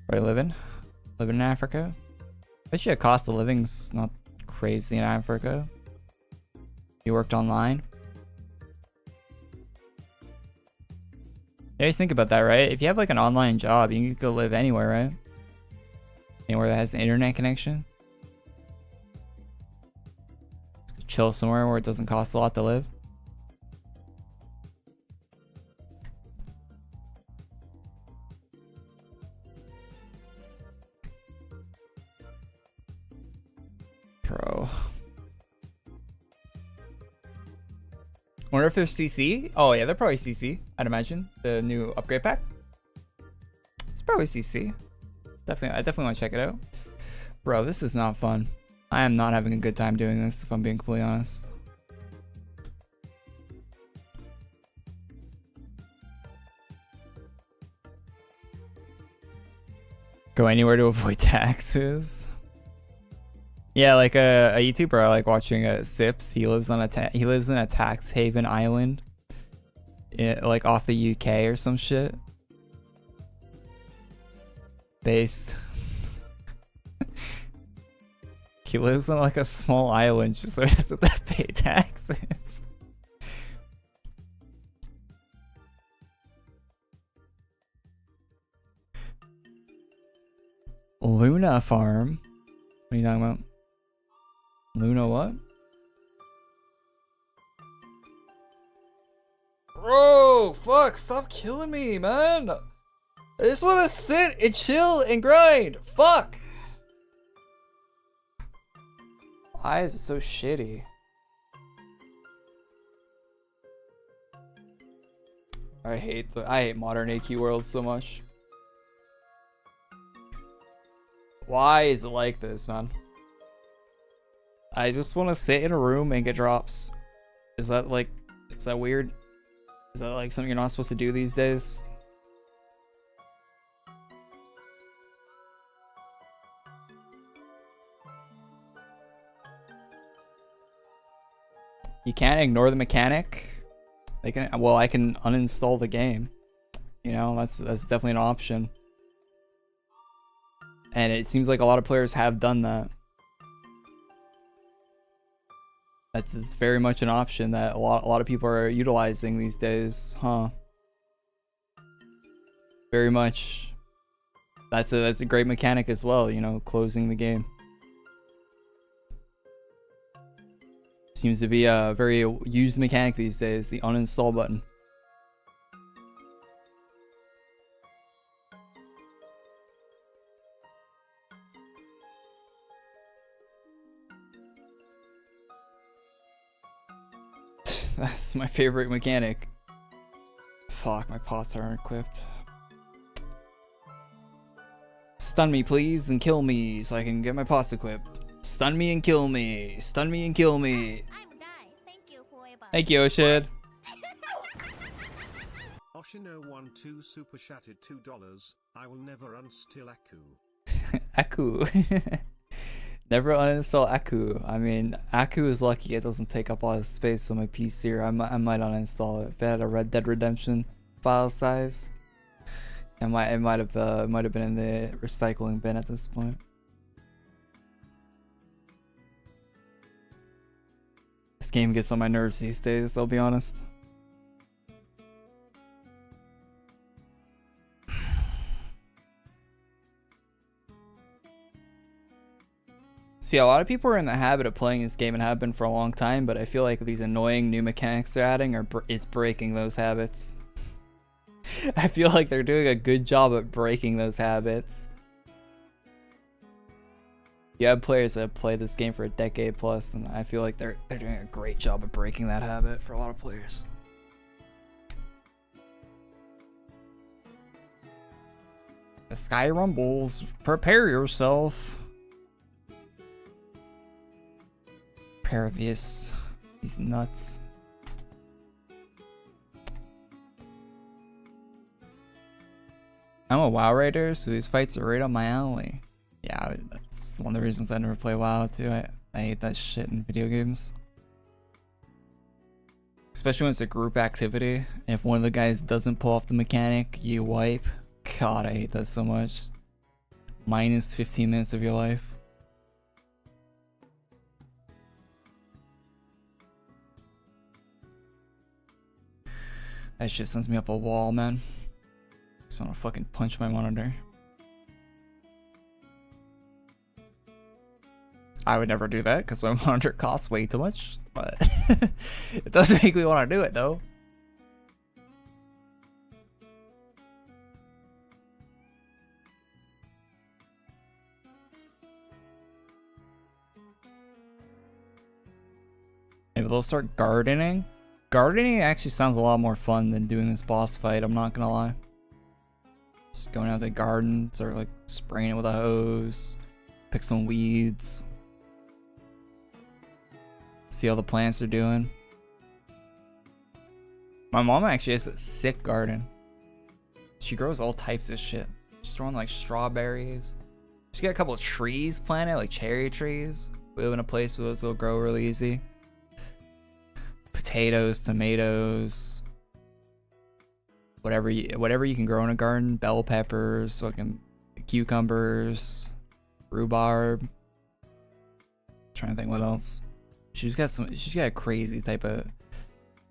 Where are you living? Living in Africa? I bet you the cost of living's not crazy in Africa. You worked online? Yeah, just think about that, right? If you have like an online job, you can go live anywhere, right? Anywhere that has an internet connection. Just chill somewhere where it doesn't cost a lot to live. Bro. Wonder if they're CC? Oh yeah, they're probably CC, I'd imagine. The new upgrade pack. It's probably CC. I definitely want to check it out. Bro, this is not fun. I am not having a good time doing this, if I'm being completely honest. Go anywhere to avoid taxes. Yeah, like a YouTuber I like watching, Sips. He lives in a tax haven island, like off the UK or some shit. Based. He lives on like a small island just so he doesn't have to pay taxes. Luna farm. What are you talking about? Luna what? Bro, fuck, stop killing me, man. I just want to sit and chill and grind. Fuck. Why is it so shitty? I hate modern AQ world so much. Why is it like this, man? I just want to sit in a room and get drops. Is that weird? Is that like something you're not supposed to do these days? You can't ignore the mechanic. I can uninstall the game. You know, that's definitely an option. And it seems like a lot of players have done that. It's very much an option that a lot of people are utilizing these days, huh? Very much. That's a great mechanic as well, you know, closing the game. Seems to be a very used mechanic these days, the uninstall button. That's my favorite mechanic. Fuck, my pots aren't equipped. Stun me, please, and kill me so I can get my pots equipped. Stun me and kill me. Stun me and kill me. Thank you, Oshid. Oshino12 super chatted $2. I will never unstill Aku. Aku. Never uninstall Aku. I mean, Aku is lucky it doesn't take up a lot of space on my PC, or I might uninstall it. If it had a Red Dead Redemption file size, it might have been in the recycling bin at this point. This game gets on my nerves these days, I'll be honest. See, a lot of people are in the habit of playing this game and have been for a long time, but I feel like these annoying new mechanics they're adding is breaking those habits. I feel like they're doing a good job at breaking those habits. You have players that have played this game for a decade plus, and I feel like they're doing a great job of breaking that habit for a lot of players. The sky rumbles. Prepare yourself. Pervious. He's nuts. I'm a WoW raider, so these fights are right up my alley. Yeah, that's one of the reasons I never play WoW too. I hate that shit in video games. Especially when it's a group activity. And if one of the guys doesn't pull off the mechanic, you wipe. God, I hate that so much. Minus 15 minutes of your life. That shit sends me up a wall, man. Just wanna fucking punch my monitor. I would never do that because my monitor costs way too much, but it does make me want to do it though. Maybe they'll start gardening. Gardening actually sounds a lot more fun than doing this boss fight, I'm not gonna lie. Just going out to the garden, start like spraying it with a hose, pick some weeds. See how the plants are doing. My mom actually has a sick garden. She grows all types of shit. She's throwing like strawberries. She's got a couple of trees planted, like cherry trees. We live in a place where those will grow really easy. Potatoes, tomatoes, whatever you can grow in a garden. Bell peppers, fucking cucumbers, rhubarb. Trying to think what else. She's got a crazy type of.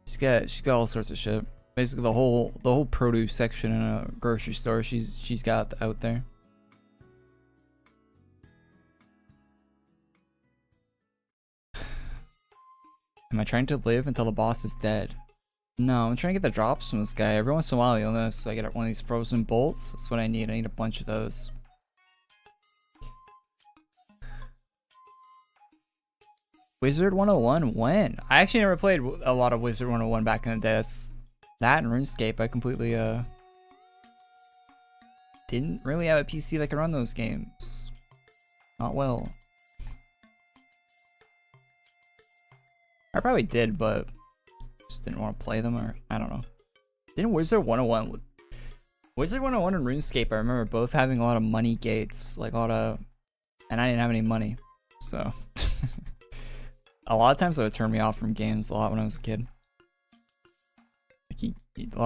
She's got all sorts of shit. Basically, the whole produce section in a grocery store. She's got out there. Am I trying to live until the boss is dead? No, I'm trying to get the drops from this guy. Every once in a while, you'll notice I get one of these frozen bolts. That's what I need. I need a bunch of those. Wizard 101? When? I actually never played a lot of Wizard 101 back in the day. That and RuneScape, I completely didn't really have a PC that could run those games. Not well. I probably did, but just didn't want to play them, or I don't know. Didn't Wizard 101 and RuneScape, I remember both having a lot of money gates, like a lot of, and I didn't have any money, so a lot of times that would turn me off from games a lot when I was a kid. Like a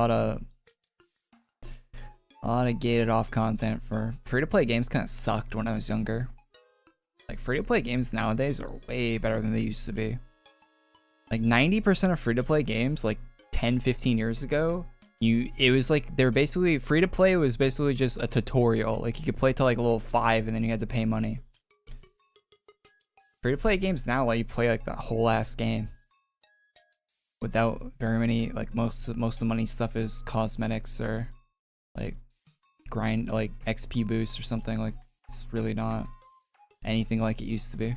lot of gated off content for free-to-play games. Kind of sucked when I was younger. Like free-to-play games nowadays are way better than they used to be. Like 90% of free-to-play games like 10-15 years ago, it was like they're basically free-to-play was basically just a tutorial. Like you could play till like level 5 and then you had to pay money. Free-to-play games now let you play like the whole ass game without very many, like most of the money stuff is cosmetics or like grind, like XP boost or something. Like it's really not anything like it used to be.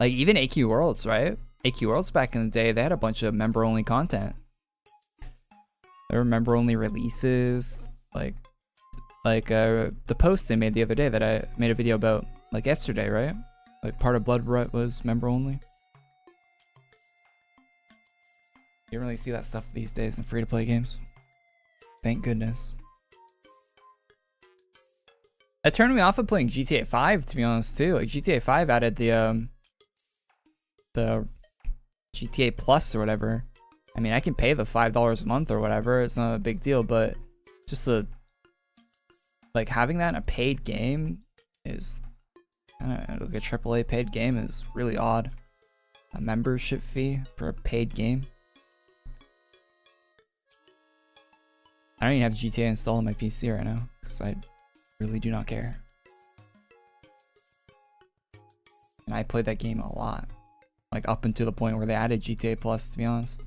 Like even AQ Worlds, right? AQ Worlds back in the day, they had a bunch of member-only content. There were member-only releases, like the post they made the other day that I made a video about, like yesterday, right? Like part of Blood Rut was member-only. You don't really see that stuff these days in free-to-play games. Thank goodness. That turned me off of playing GTA 5, to be honest, too. Like GTA 5 added the GTA Plus or whatever. I mean, I can pay the $5 a month or whatever. It's not a big deal, but just like having that in a paid game is like a AAA paid game is really odd. A membership fee for a paid game. I don't even have GTA installed on my PC right now because I Really do not care. And I played that game a lot. Like up until the point where they added GTA Plus, to be honest.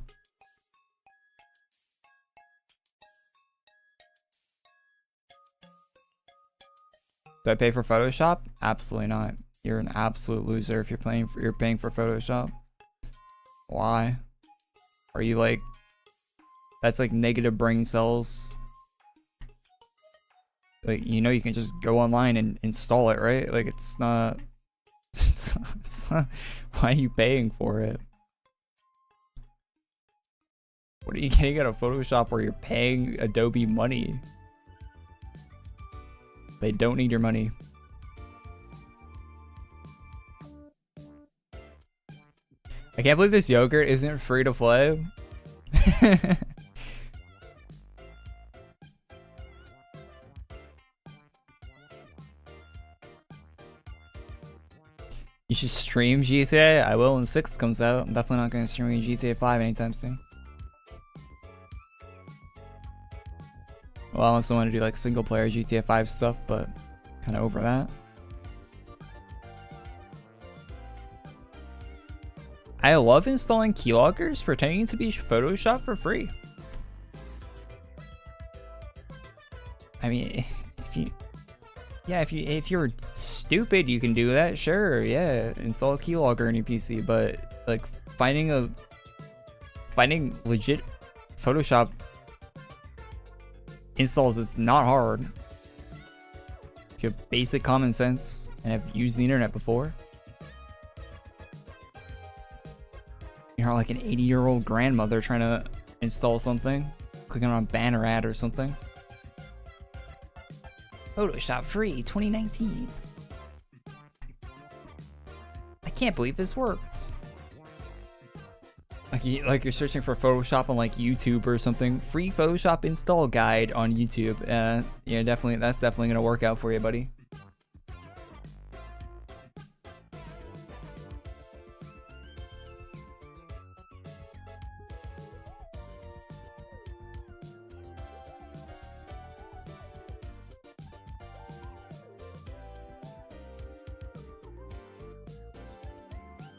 Do I pay for Photoshop? Absolutely not. You're an absolute loser if you're paying for Photoshop. Why? Are you like, that's like negative brain cells. Like, you know, you can just go online and install it, right? Like, it's not, it's not, why are you paying for it? What are you getting out of Photoshop where you're paying Adobe money? They don't need your money. I can't believe this yogurt isn't free to play. You should stream GTA. I will when 6 comes out. I'm definitely not going to stream GTA 5 anytime soon. Well, I also want to do like single player GTA 5 stuff, but kind of over that. I love installing keyloggers pretending to be Photoshop for free. I mean, if you're stupid, you can do that. Sure, yeah, install a keylogger on your PC. But like finding legit Photoshop installs is not hard. If you have basic common sense and have used the internet before. You're not like an 80-year-old grandmother trying to install something, clicking on a banner ad or something. Photoshop free 2019. I can't believe this works. Like you're searching for Photoshop on like YouTube or something. Free Photoshop install guide on YouTube. Yeah, definitely. That's definitely gonna work out for you, buddy.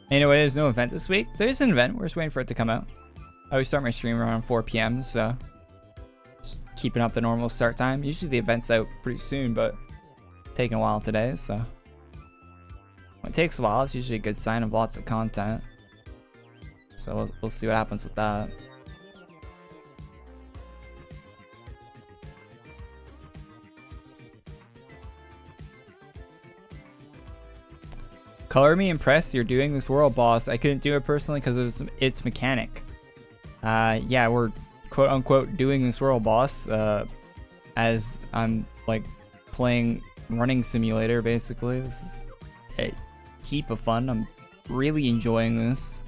Anyway, there's no event this week. There's an event. We're just waiting for it to come out. I always start my stream around 4 p.m. So just keeping up the normal start time. Usually the event's out pretty soon, but taking a while today. So when it takes a while, it's usually a good sign of lots of content. So we'll see what happens with that. Color me impressed. You're doing this world, boss. I couldn't do it personally because it was its mechanic. Yeah, we're quote unquote doing this world, boss. As I'm like playing running simulator, basically. This is a heap of fun. I'm really enjoying this.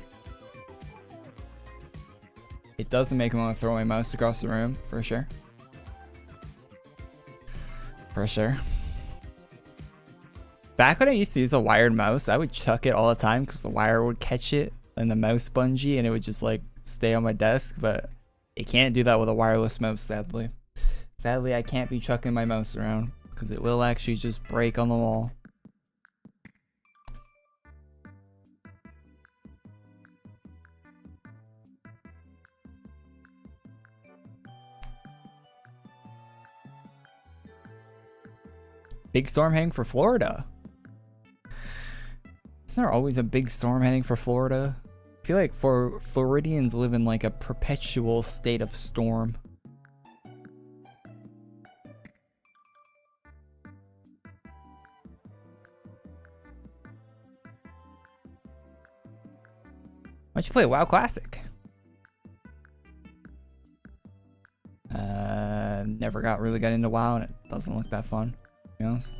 It doesn't make me want to throw my mouse across the room, for sure. For sure. Back when I used to use a wired mouse, I would chuck it all the time because the wire would catch it and the mouse bungee and it would just like stay on my desk, but it can't do that with a wireless mouse, sadly. Sadly, I can't be chucking my mouse around because it will actually just break on the wall. Big storm heading for Florida. Isn't there always a big storm heading for Florida? I feel like Floridians live in like a perpetual state of storm. Why don't you play WoW Classic? Never really got into WoW and it doesn't look that fun, to be honest.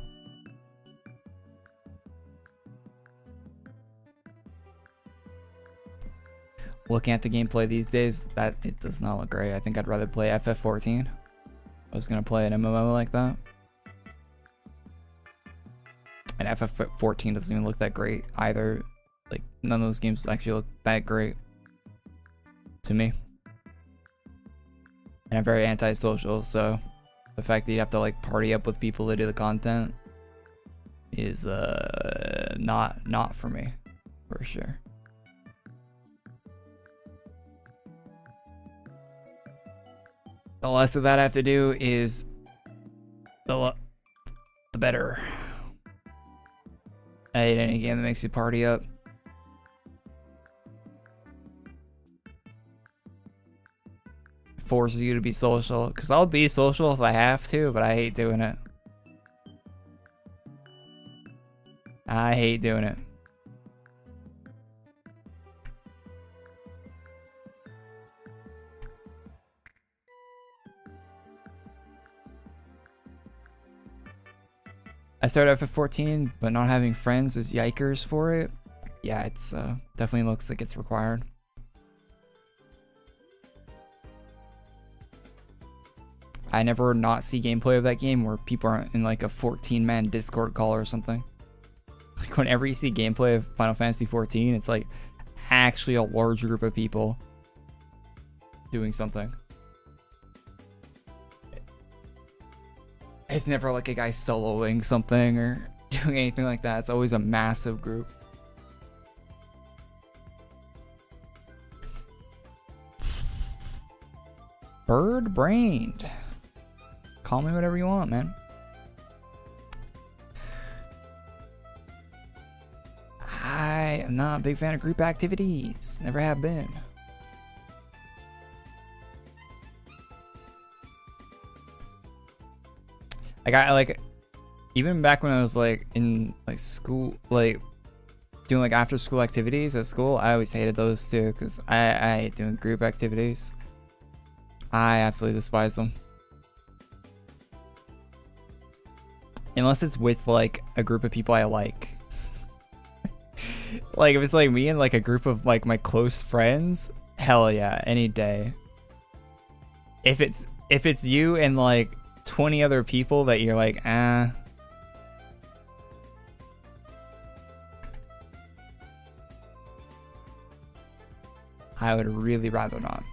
Looking at the gameplay these days, that it does not look great. I think I'd rather play FF14. I was gonna play an MMO like that. And FF14 doesn't even look that great either. Like, none of those games actually look that great to me. And I'm very antisocial, so the fact that you have to like party up with people to do the content is not for me, for sure. The less of that I have to do is the better. I hate any game that makes you party up. Forces you to be social, because I'll be social if I have to, but I hate doing it. I hate doing it. I started off at 14, but not having friends is yikers for it. Yeah, it's definitely looks like it's required. I never not see gameplay of that game where people aren't in like a 14-man Discord call or something. Like whenever you see gameplay of Final Fantasy 14, it's like actually a large group of people doing something. It's never like a guy soloing something or doing anything like that. It's always a massive group. Bird-brained. Call me whatever you want, man. I am not a big fan of group activities. Never have been. I got like, even back when I was like in like school, like doing like after school activities at school, I always hated those too, because I hate doing group activities. I absolutely despise them. Unless it's with like a group of people I like. Like if it's like me and like a group of like my close friends, hell yeah, any day. If it's you and like 20 other people that you're like, I would really rather not.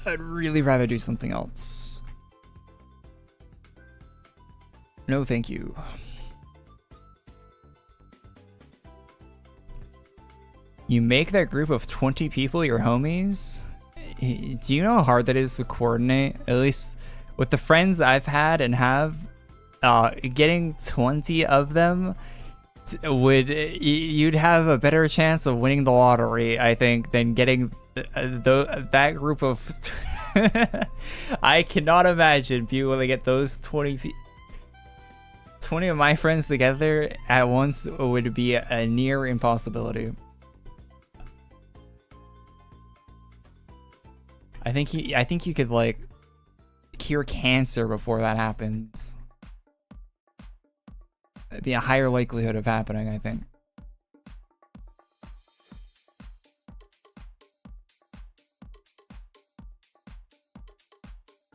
I'd really rather do something else. No, thank you. You make that group of 20 people your homies? Do you know how hard that is to coordinate? At least with the friends I've had and have, getting 20 of them you'd have a better chance of winning the lottery, I think, than getting that group of I cannot imagine being able to get those 20 of my friends together at once. Would be a near impossibility. I think you could like cure cancer before that happens. It'd be a higher likelihood of happening, I think.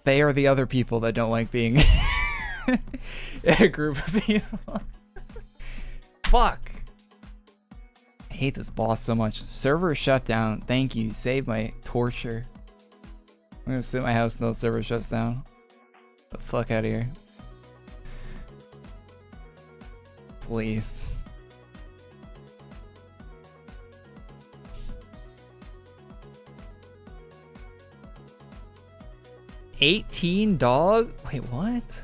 They are the other people that don't like being in a group of people. Fuck. I hate this boss so much. Server shut down. Thank you. Save my torture. I'm gonna sit in my house until the server shuts down. Get the fuck out of here. Please. $18, dog? Wait, what?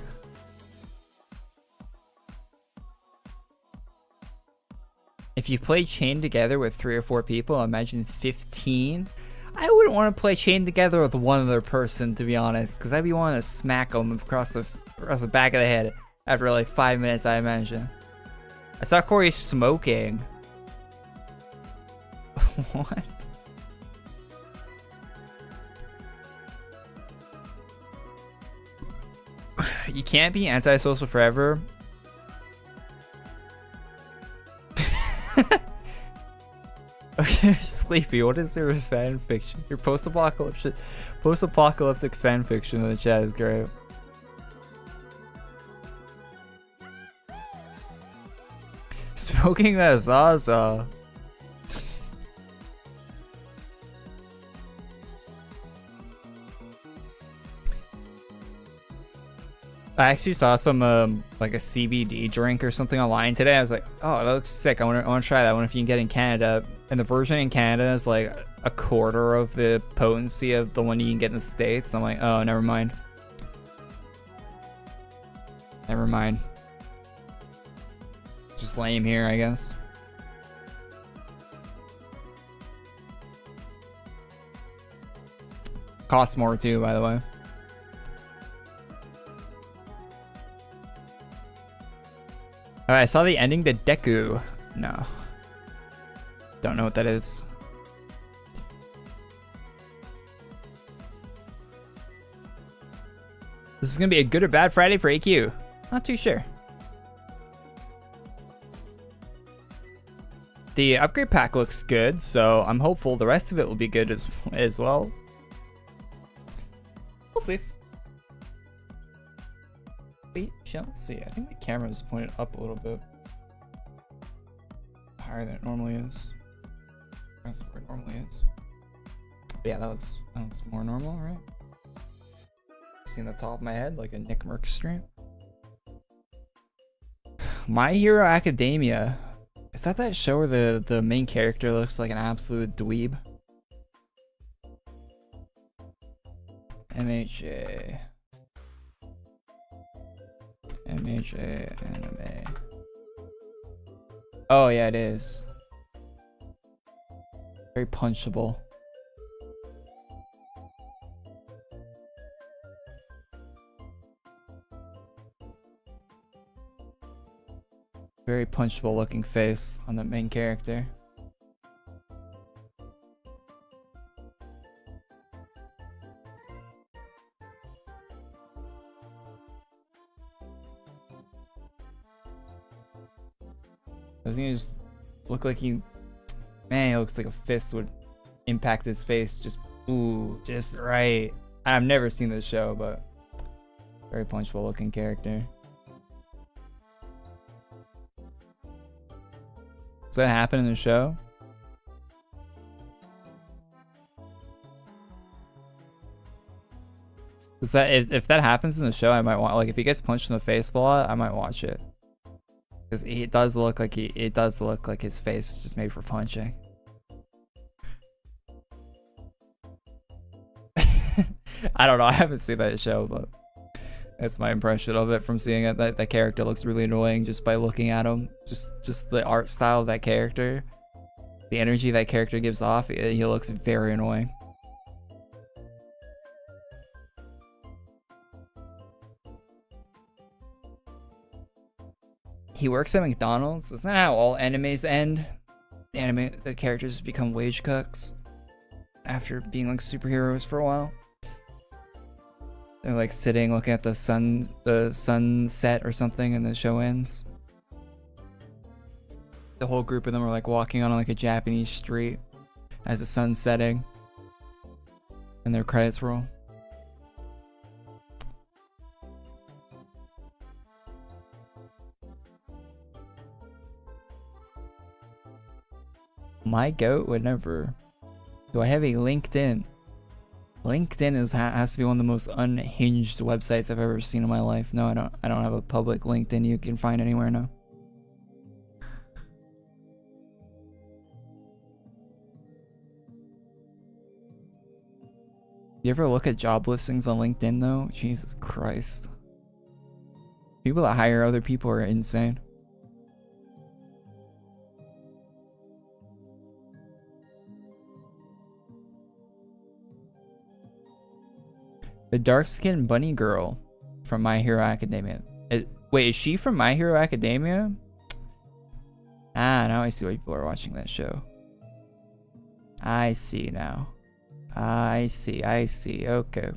If you play chain together with 3 or 4 people, imagine 15. I wouldn't want to play chain together with one other person, to be honest, because I'd be wanting to smack them across the back of the head after like 5 minutes, I imagine. I saw Korey smoking. What? You can't be antisocial forever. Okay, Sleepy, what is your fan fiction? Your post-apocalyptic fan fiction in the chat is great. Smoking that Zaza. I actually saw some like a CBD drink or something online today. I was like, oh, that looks sick. I want to try that. I wonder if you can get it in Canada. And the version in Canada is like a quarter of the potency of the one you can get in the States. I'm like, oh, never mind. Never mind. Just lame here, I guess. Costs more too, by the way. Alright, I saw the ending to Deku. No. Don't know what that is. This is gonna be a good or bad Friday for AQ. Not too sure. The upgrade pack looks good, so I'm hopeful the rest of it will be good as well. We'll see. We shall see. I think the camera is pointed up a little bit higher than it normally is. That's where it normally is. But yeah, that looks more normal, right? Seeing the top of my head like a Nick Merck stream. My Hero Academia. Is that show where the main character looks like an absolute dweeb? MHA anime. Oh yeah, it is. Very punchable. Very punchable looking face on the main character. Doesn't he just look like he... Man, he looks like a fist would impact his face just... Ooh, just right. I've never seen this show, but... Very punchable looking character. Does that happen in the show? Does that... If that happens in the show, I might want... Like, if he gets punched in the face a lot, I might watch it. Because it does look like his face is just made for punching. I don't know. I haven't seen that show, but that's my impression of it from seeing it. That character looks really annoying just by looking at him. Just the art style of that character, the energy that character gives off. He looks very annoying. He works at McDonald's. Isn't that how all animes end? The characters become wage cooks after being like superheroes for a while. They're like sitting looking at the sunset or something, and the show ends. The whole group of them are like walking on like a Japanese street as the sun's setting, and their credits roll. My goat would never. Do I have a LinkedIn? LinkedIn has to be one of the most unhinged websites I've ever seen in my life. No, I don't have a public LinkedIn you can find anywhere now. You ever look at job listings on LinkedIn though? Jesus Christ. People that hire other people are insane. The dark-skinned bunny girl from My Hero Academia. Wait, is she from My Hero Academia? Ah, now I see why people are watching that show. I see now. I see. Okay.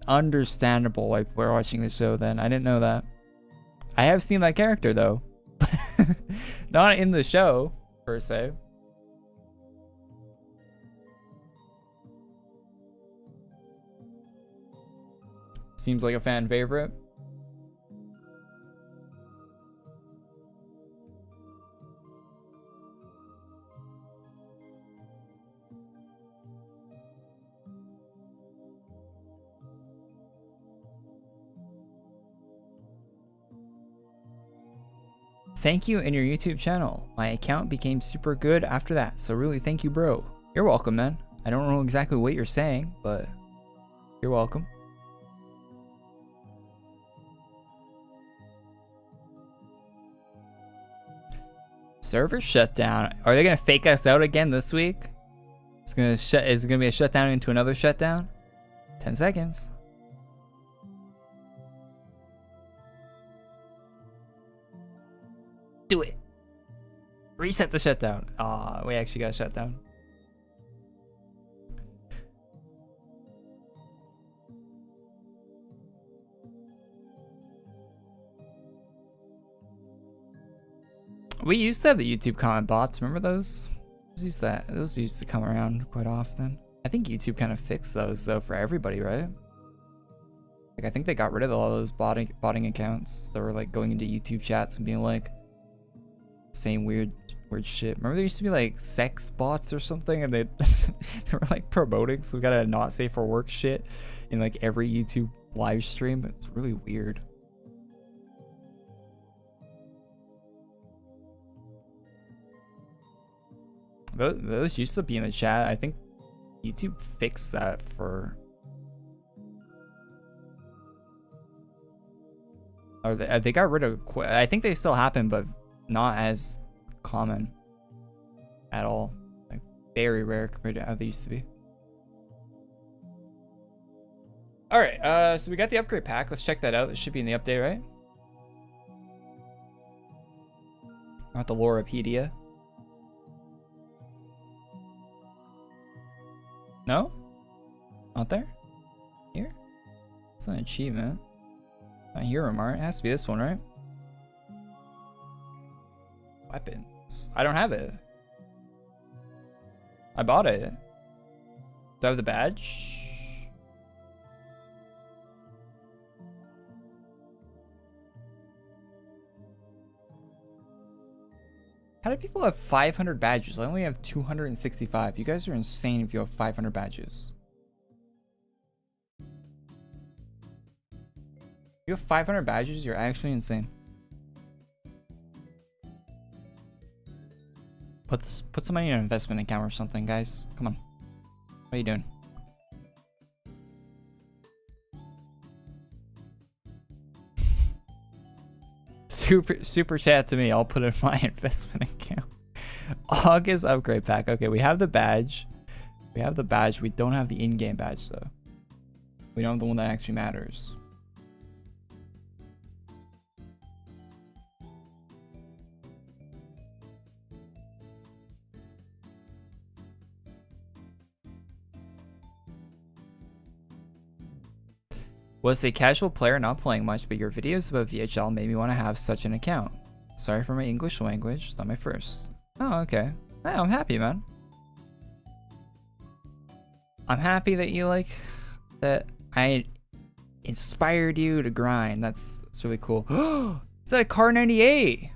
Understandable why people are watching the show then. I didn't know that. I have seen that character though. Not in the show, per se. Seems like a fan favorite. Thank you and your YouTube channel. My account became super good after that, so really thank you, bro. You're welcome, man. I don't know exactly what you're saying, but you're welcome. Server shutdown. Are they gonna fake us out again this week? It's gonna is it gonna be a shutdown into another shutdown? 10 seconds. Do it. Reset the shutdown. Aw, we actually got shut down. We used to have the YouTube comment bots. Remember those? Those used to come around quite often. I think YouTube kind of fixed those though for everybody, right? Like I think they got rid of all those botting accounts that were like going into YouTube chats and being like saying weird shit. Remember there used to be like sex bots or something, and they they were like promoting some kind of not safe for work shit in like every YouTube live stream. It's really weird. Those used to be in the chat. I think YouTube fixed that for... Or they got rid of... I think they still happen, but not as common at all. Like very rare compared to how they used to be. Alright, so we got the upgrade pack. Let's check that out. It should be in the update, right? Not the Lorepedia. No? Not there? Here? It's an achievement. Not here, Ramar. It has to be this one, right? Weapons. I don't have it. I bought it. Do I have the badge? How do people have 500 badges? I only have 265. You guys are insane if you have 500 badges. If you have 500 badges, you're actually insane. Put some money in an investment account or something, guys. Come on. What are you doing? Super chat to me. I'll put it in my investment account. August upgrade pack. Okay, we have the badge. We have the badge. We don't have the in-game badge though. We don't have the one that actually matters. Was a casual player not playing much, but your videos about VHL made me want to have such an account. Sorry for my English language, it's not my first. Oh, okay. Yeah, I'm happy, man. I'm happy that you like, that I inspired you to grind. That's really cool. Is that a Car 98?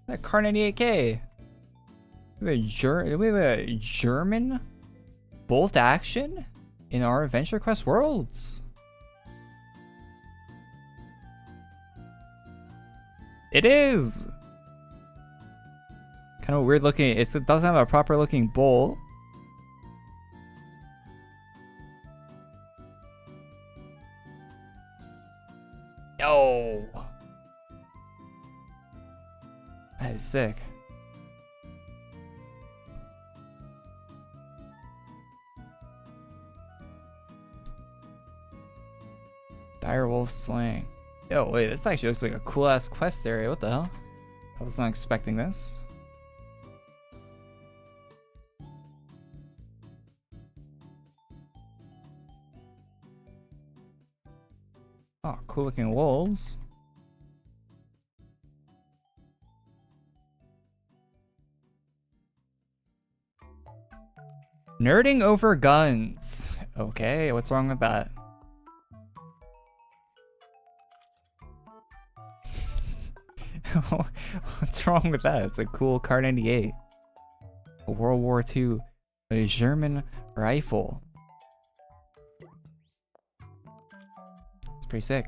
That Car 98K? We have a German bolt action in our Adventure Quest worlds. It is kind of weird looking. It doesn't have a proper looking bolt. Oh, that is sick. Direwolf slang. Yo, wait, this actually looks like a cool ass quest area. What the hell? I was not expecting this. Oh, cool looking wolves. Nerding over guns. Okay, what's wrong with that? What's wrong with that? It's a cool Car 98. A World War II. A German rifle. It's pretty sick.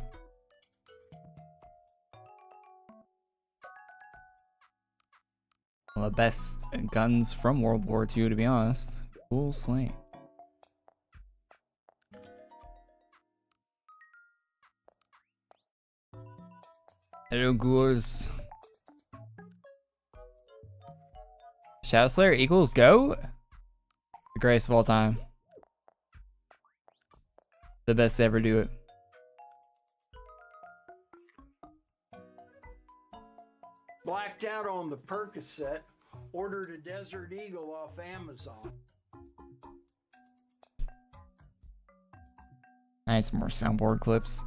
One of the best guns from World War II, to be honest. Cool sling. Hello, ghouls. Shadow Slayer equals GOAT? The greatest of all time. The best to ever do it. Blacked out on the Percocet. Ordered a Desert Eagle off Amazon. Nice, more soundboard clips.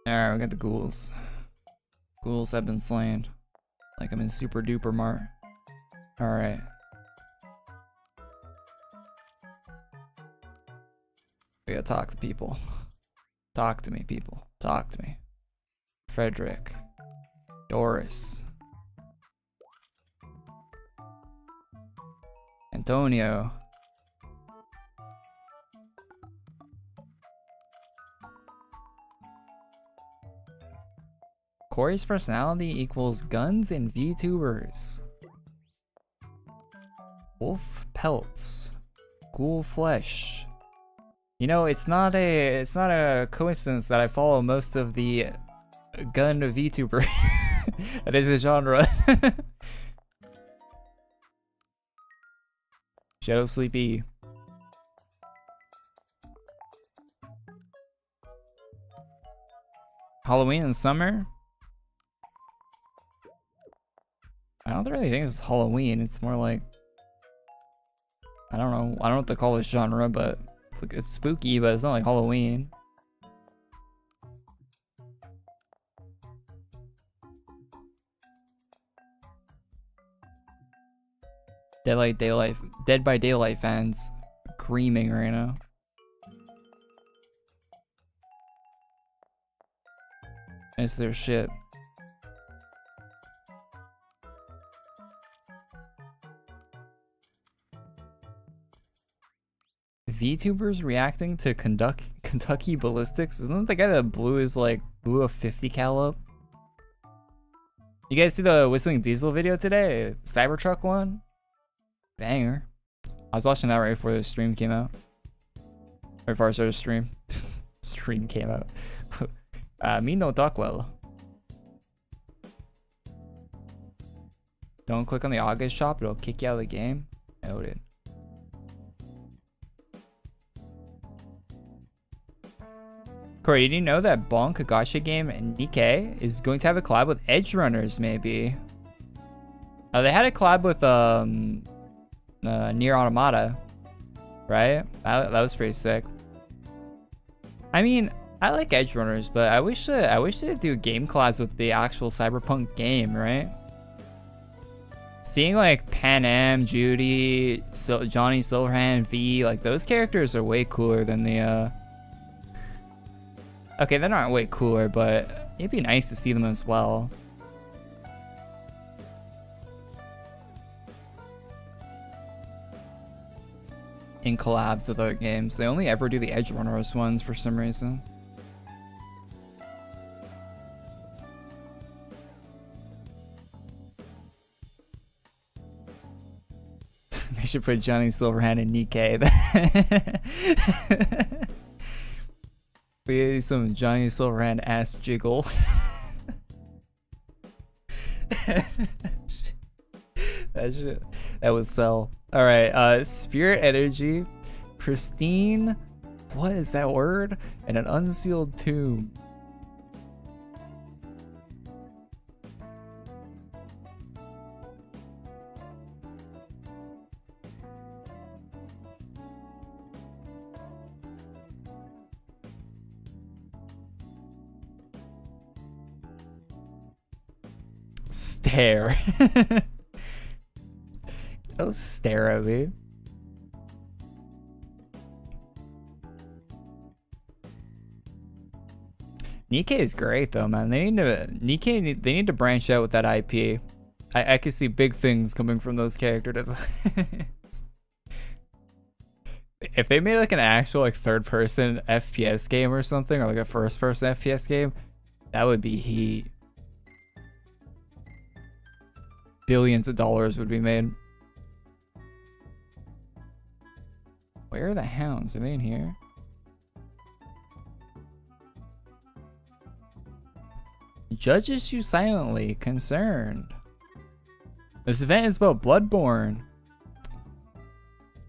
Alright, we got the ghouls. Ghouls have been slain. Like I'm in Super Duper Mart. Alright. We gotta talk to people. Talk to me, people. Talk to me. Frederick. Doris. Antonio. Korey's personality equals guns and VTubers. Wolf pelts. Ghoul flesh. You know, it's not a coincidence that I follow most of the gun VTuber. That is a genre. Shadow Sleepy. Halloween in summer? I don't really think it's Halloween. It's more like, I don't know. I don't know what to call this genre, but it's like, it's spooky, but it's not like Halloween. Dead by Daylight fans screaming right now. It's their shit. VTubers reacting to Kentucky Ballistics? Isn't that the guy that blew a 50 cal up? You guys see the Whistling Diesel video today? Cybertruck one? Banger. I was watching that right before the stream came out. Right before I started stream. Stream came out. Me no talk well. Don't click on the August shop, it'll kick you out of the game. Noted. Korey, did you know that Bon Kagashi game Nikkei is going to have a collab with Edge Runners, maybe? Oh, they had a collab with Nier Automata, right? That was pretty sick. I mean, I like Edge Runners, but I wish they'd do game collabs with the actual Cyberpunk game, right? Seeing like Pan Am, Judy, Johnny Silverhand, V, like those characters are way cooler than the okay, they're not way cooler, but it'd be nice to see them as well. In collabs with other games. They only ever do the Edge Runners ones for some reason. They should put Johnny Silverhand and Nikkei. We need some Johnny Silverhand ass jiggle. That would sell. All right, spirit energy, pristine. What is that word? And an unsealed tomb. Stare. Don't stare at me. Nikkei is great though, man. They need to branch out with that IP. I can see big things coming from those characters. If they made like an actual like third-person FPS game or something, or like a first-person FPS game, that would be heat. billions of dollars would be made. Where are the hounds? Are they in here? Judges you silently, concerned. This event is about Bloodborne.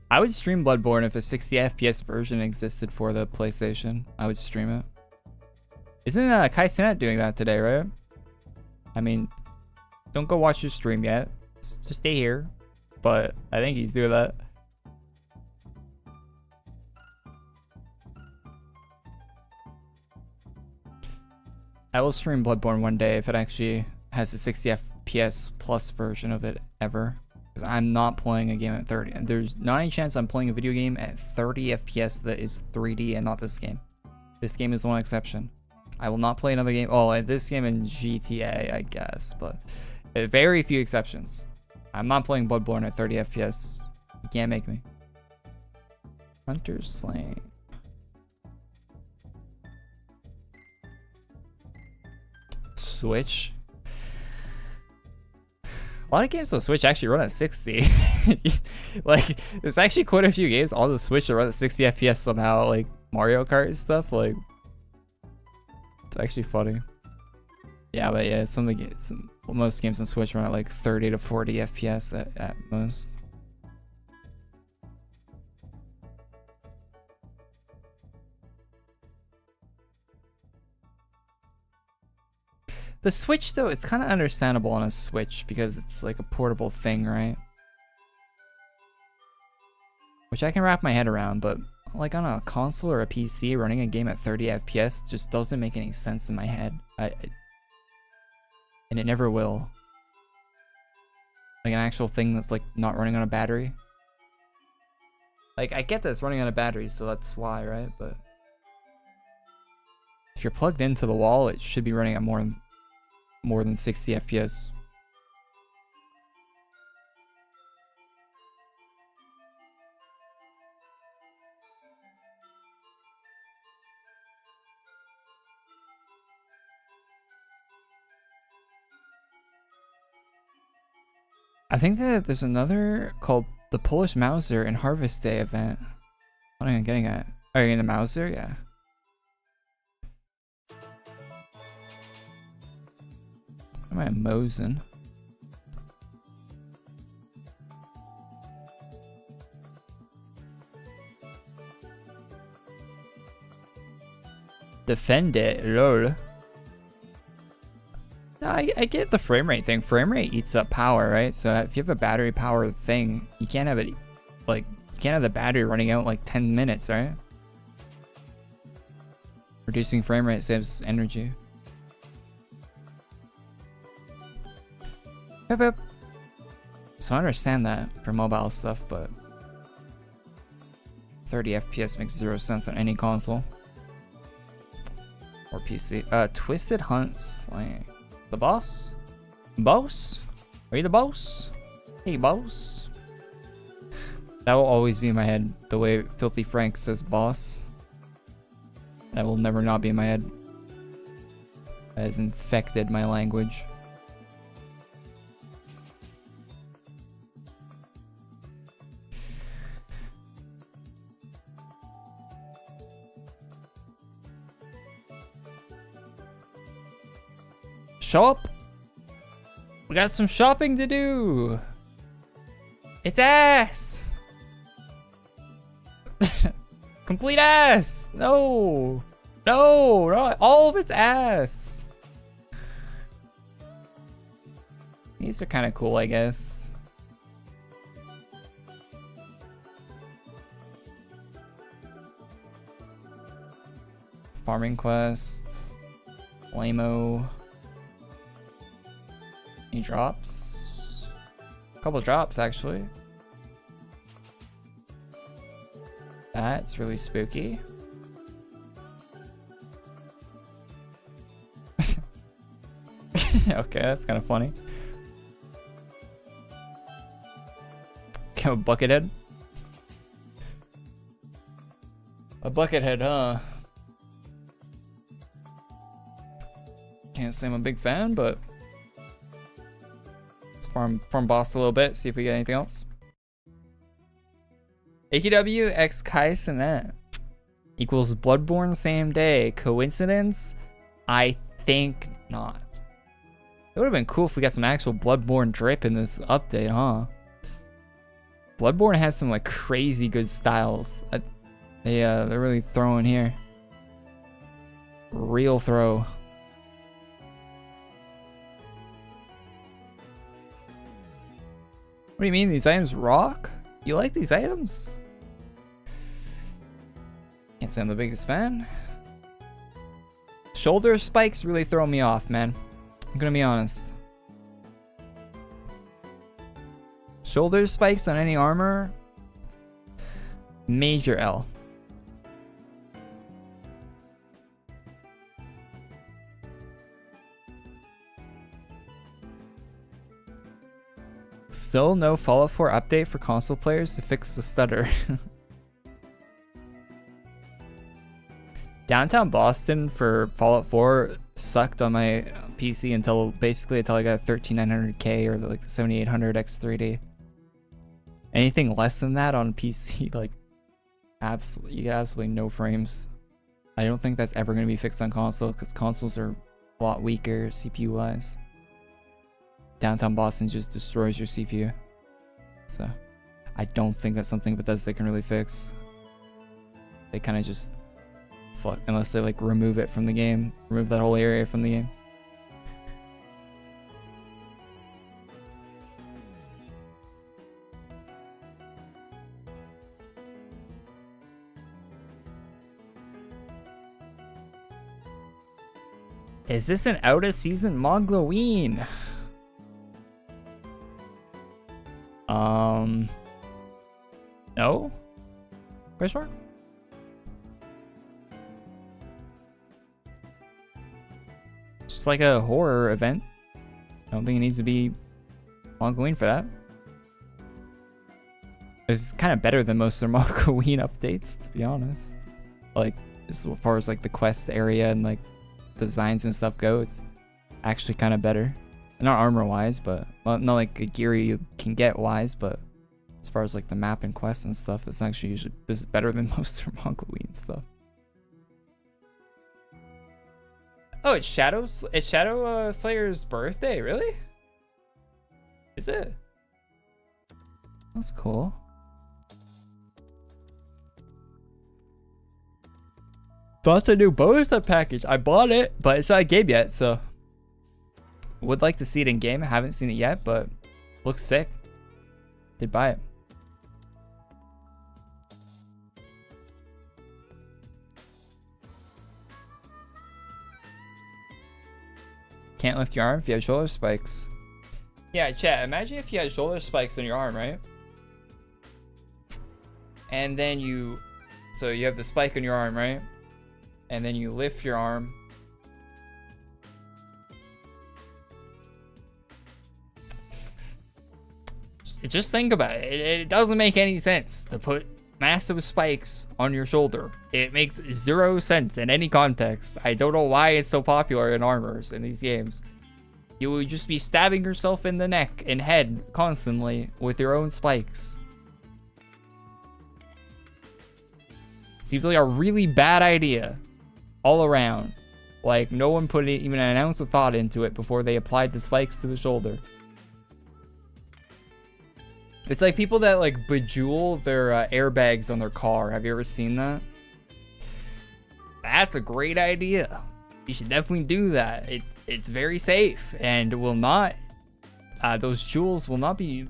I would stream Bloodborne if a 60 FPS version existed for the PlayStation. I would stream it. Isn't Kai Cenat doing that today, right? I mean, don't go watch your stream yet. Just stay here. But I think he's doing that. I will stream Bloodborne one day if it actually has a 60 FPS plus version of it ever. Because I'm not playing a game at 30. And there's not any chance I'm playing a video game at 30 FPS that is 3D and not this game. This game is one exception. I will not play another game. Oh, this game in GTA, I guess. But very few exceptions. I'm not playing Bloodborne at 30 FPS. You can't make me. Hunter Slain. Switch. A lot of games on Switch actually run at 60. Like, there's actually quite a few games on the Switch that run at 60 FPS somehow, like Mario Kart and stuff. Like, it's actually funny. Yeah, but yeah, most games on Switch run at like 30 to 40 FPS at most. The Switch, though, it's kind of understandable on a Switch because it's like a portable thing, right? Which I can wrap my head around, but like on a console or a PC, running a game at 30 FPS just doesn't make any sense in my head. And it never will. Like an actual thing that's like not running on a battery. Like, I get that it's running on a battery, so that's why, right? But if you're plugged into the wall, it should be running at more than 60 FPS. I think that there's another called the Polish Mauser and Harvest Day event. What am I getting at? Are you in the Mauser? Yeah. Am I Mosin? Defend it, lol. No, I get the frame rate thing. Frame rate eats up power, right? So if you have a battery powered thing, you can't have it, like, you can't have the battery running out like 10 minutes, right? Reducing frame rate saves energy. Yep, yep. So I understand that for mobile stuff, but 30 FPS makes 0 sense on any console or PC. Twisted Hunt Slang. The boss? Boss? Are you the boss? Hey, boss. That will always be in my head, the way Filthy Frank says boss. That will never not be in my head. That has infected my language. Shop? We got some shopping to do. It's ass. Complete ass. No. No, no, all of it's ass. These are kind of cool, I guess. Farming quest. Lamo. Any drops? A couple drops, actually. That's really spooky. Okay, that's kind of funny. A buckethead? A buckethead, huh? Can't say I'm a big fan, but it's Farm boss a little bit, see if we get anything else. AQW x Kaisenet equals Bloodborne same day. Coincidence? I think not. It would have been cool if we got some actual Bloodborne drip in this update, huh? Bloodborne has some like crazy good styles. They're really throwing here. Real throw. What do you mean these items rock? You like these items? Can't say I'm the biggest fan. Shoulder spikes really throw me off, man. I'm gonna be honest. Shoulder spikes on any armor, major L. Still no Fallout 4 update for console players to fix the stutter. Downtown Boston for Fallout 4 sucked on my PC until I got 13900K or like the 7800 X3D. Anything less than that on PC, like, you get absolutely no frames. I don't think that's ever going to be fixed on console because consoles are a lot weaker CPU wise. Downtown Boston just destroys your CPU. So I don't think that's something Bethesda can really fix. They kind of just fuck, unless they like remove it from the game, remove that whole area from the game. Is this an out of season Mogloween? No? Question mark? Just like a horror event. I don't think it needs to be Mogloween for that. It's kind of better than most of their Mogloween updates, to be honest. Like, as far as like the quest area and like designs and stuff go, it's actually kind of better. Not armor wise, but well, not like a gear you can get wise, but as far as like the map and quests and stuff, this is better than most of Mogloween stuff. Oh, it's Shadow Slayer's birthday, really? Is it? That's cool. That's a new bonus package. I bought it, but it's not a game yet, so would like to see it in game. I haven't seen it yet, but looks sick. Did buy it. Can't lift your arm if you have shoulder spikes. Yeah, chat, imagine if you had shoulder spikes on your arm, right? And then so you have the spike on your arm, right? And then you lift your arm. Just think about it. It doesn't make any sense to put massive spikes on your shoulder. It makes 0 sense in any context. I don't know why it's so popular in armors in these games. You would just be stabbing yourself in the neck and head constantly with your own spikes. Seems like a really bad idea all around. Like no one put even an ounce of thought into it before they applied the spikes to the shoulder. It's like people that like bejewel their airbags on their car. Have you ever seen that? That's a great idea. You should definitely do that. It's very safe and will not, those jewels will not be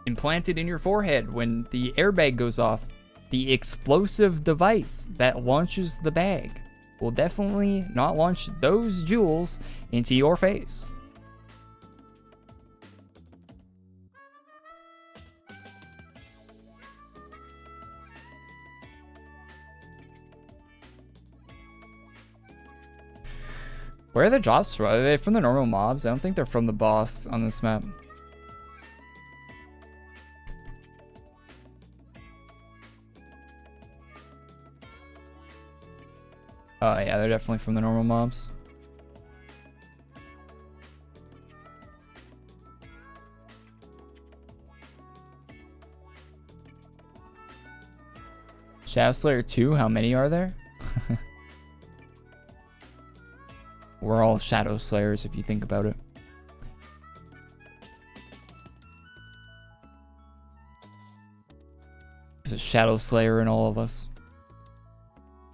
implanted in your forehead when the airbag goes off. The explosive device that launches the bag will definitely not launch those jewels into your face. Where are the drops from? Are they from the normal mobs? I don't think they're from the boss on this map. Oh yeah, they're definitely from the normal mobs. Shadow Slayer 2, how many are there? We're all Shadow Slayers if you think about it. There's a Shadow Slayer in all of us.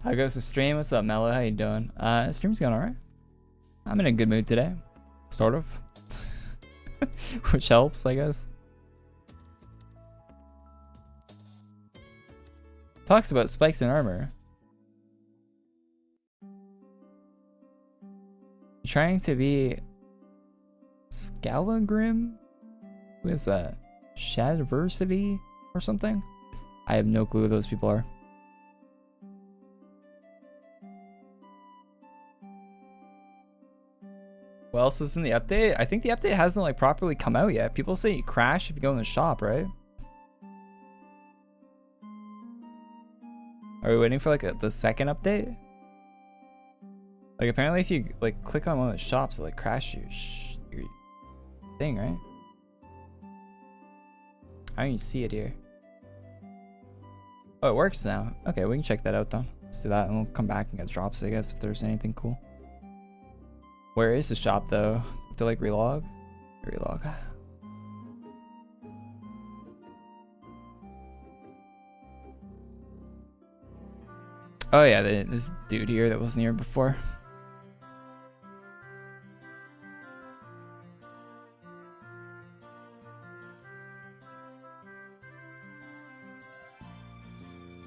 How goes the stream? What's up, Mello? How you doing? Stream's going alright. I'm in a good mood today. Sort of. Which helps, I guess. Talks about spikes in armor. You trying to be Scalagrim? Who is that? Shadversity or something? I have no clue who those people are. What else is in the update? I think the update hasn't like properly come out yet. People say you crash if you go in the shop, right? Are we waiting for like the second update? Like apparently if you like click on one of the shops, it like crash your thing, right? I don't even see it here. Oh, it works now. Okay, we can check that out then. Let's do that and we'll come back and get drops, I guess, if there's anything cool. Where is the shop though? To like relog? Relog. Oh yeah, there's a dude here that wasn't here before.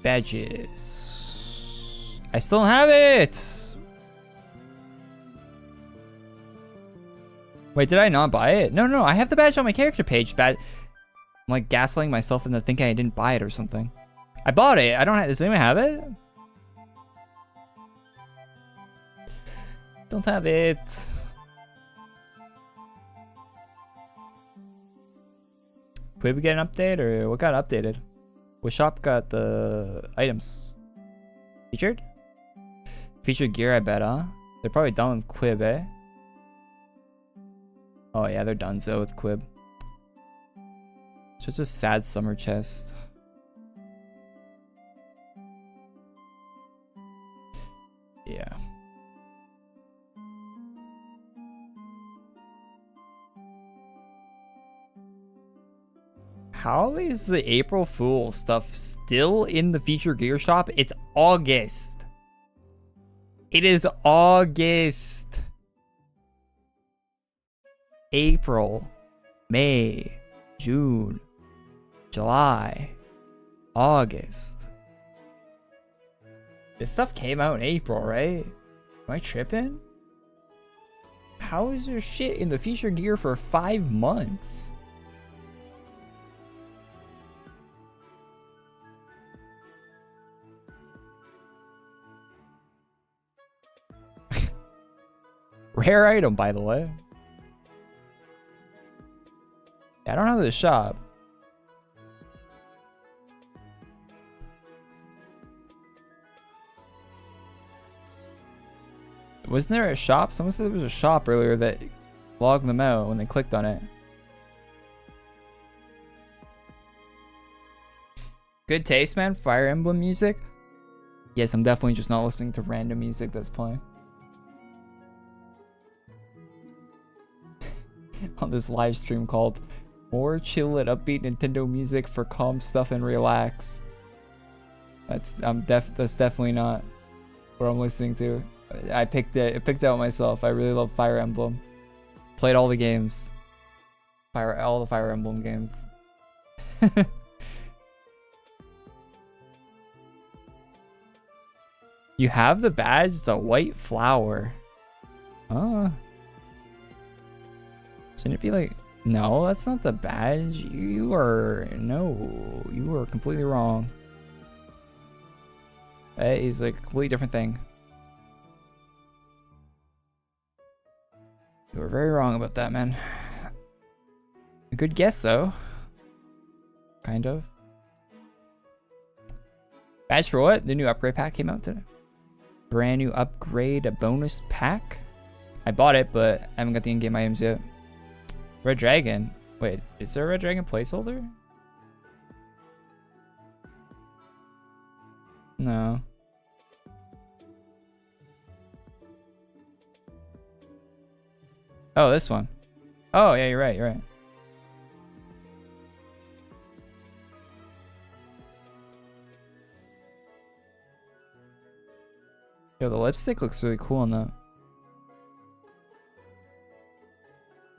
Badges. I still don't have it! Wait, did I not buy it? No, I have the badge on my character page. I'm like gaslighting myself into thinking I didn't buy it or something. I bought it. I don't have. Does anyone have it? Don't have it. Did we get an update or what got updated? What shop got the items? Featured? Featured gear, I bet, huh? They're probably done with Quib, eh? Oh yeah, they're done so with Quib. Such a sad summer chest. Yeah. How is the April Fool stuff still in the feature gear shop? It's August. It is August. April, May, June, July, August. This stuff came out in April, right? Am I tripping? How is there shit in the feature gear for 5 months? Rare item, by the way. I don't have the shop. Wasn't there a shop? Someone said there was a shop earlier that logged them out when they clicked on it. Good taste, man. Fire Emblem music. Yes, I'm definitely just not listening to random music that's playing. On this live stream called More Chill and Upbeat Nintendo Music for Calm Stuff and Relax. That's definitely not what I'm listening to. I picked out myself. I really love Fire Emblem. Played all the games. All the Fire Emblem games. You have the badge? It's a white flower. Oh. Shouldn't it be like... No, that's not the badge. You are completely wrong. That is a completely different thing. You were very wrong about that, man. A good guess, though. Kind of. Badge for what? The new upgrade pack came out today. Brand new upgrade, a bonus pack. I bought it, but I haven't got the in-game items yet. Red Dragon. Wait, is there a Red Dragon placeholder? No. Oh, this one. Oh, yeah, you're right, you're right. Yo, the lipstick looks really cool on that.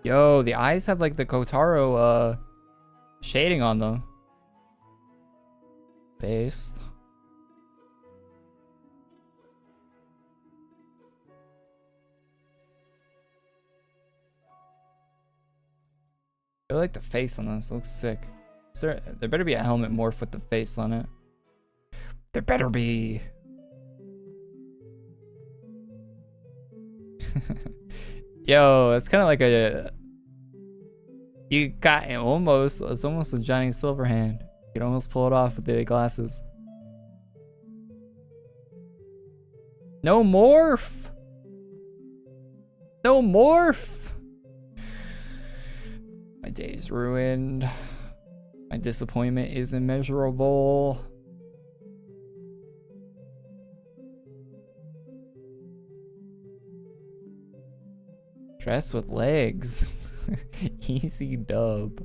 Yo, the eyes have like the Kotaro shading on them. Based. I like the face on this. It looks sick. There better be a helmet morph with the face on it. There better be. Yo, it's kind of like a. You got it almost. It's almost a Johnny Silverhand. You can almost pull it off with the glasses. No morph. No morph. My day's ruined. My disappointment is immeasurable. Dress with legs. Easy dub.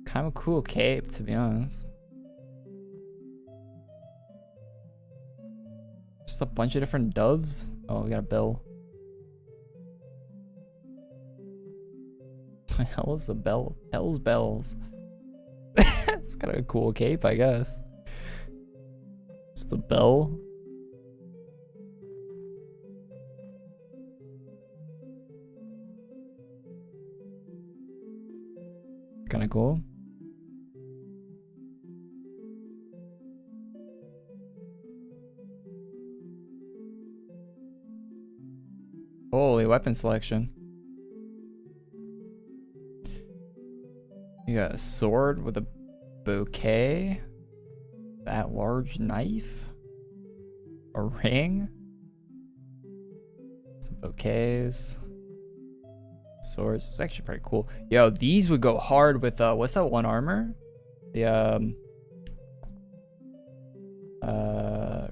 Kind of cool cape, to be honest. Just a bunch of different doves. Oh, we got a bell. What the hell is the bell? Hell's bells. It's kind of a cool cape, I guess. Just a bell. Kind of cool. Holy weapon selection. You got a sword with a bouquet. That large knife. A ring. Some bouquets. Swords. It's actually pretty cool. Yo, these would go hard with what's that one armor? The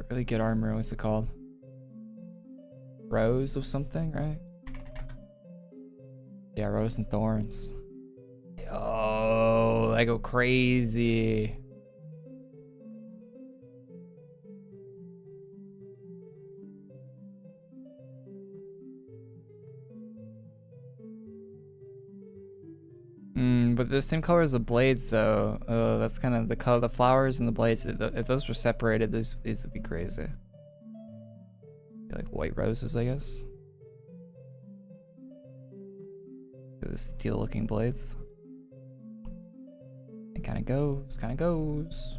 really good armor. What's it called? Rose of something, right? Yeah, Rose and Thorns. Yo, I go crazy. But the same color as the blades, though. Oh, that's kind of the color of the flowers and the blades. If those were separated, these would be crazy. Like white roses, I guess. The steel-looking blades. It kind of goes, kind of goes.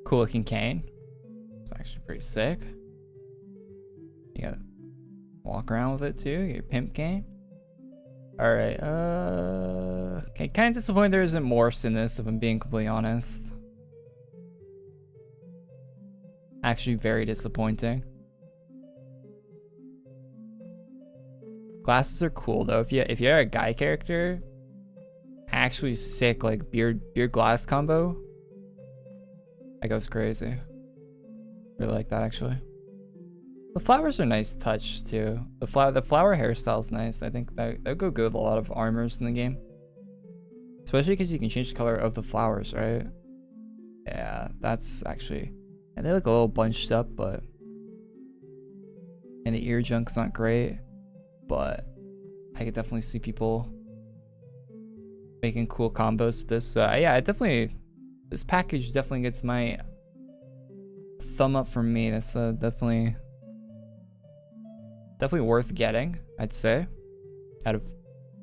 Cool looking cane. It's actually pretty sick. You gotta walk around with it too. You get your pimp cane. Alright, okay, kind of disappointed there isn't morphs in this, if I'm being completely honest. Actually very disappointing. Glasses are cool though. If you're a guy character, actually sick like beard glass combo. That goes crazy. Really like that actually. The flowers are nice touch too. The flower hairstyle's nice. I think that go good with a lot of armors in the game. Especially because you can change the color of the flowers, right? Yeah, that's actually. And they look a little bunched up, but. And the ear junk's not great, but I could definitely see people making cool combos with this. Yeah, this package definitely gets my thumb up from me. That's definitely worth getting, I'd say, out of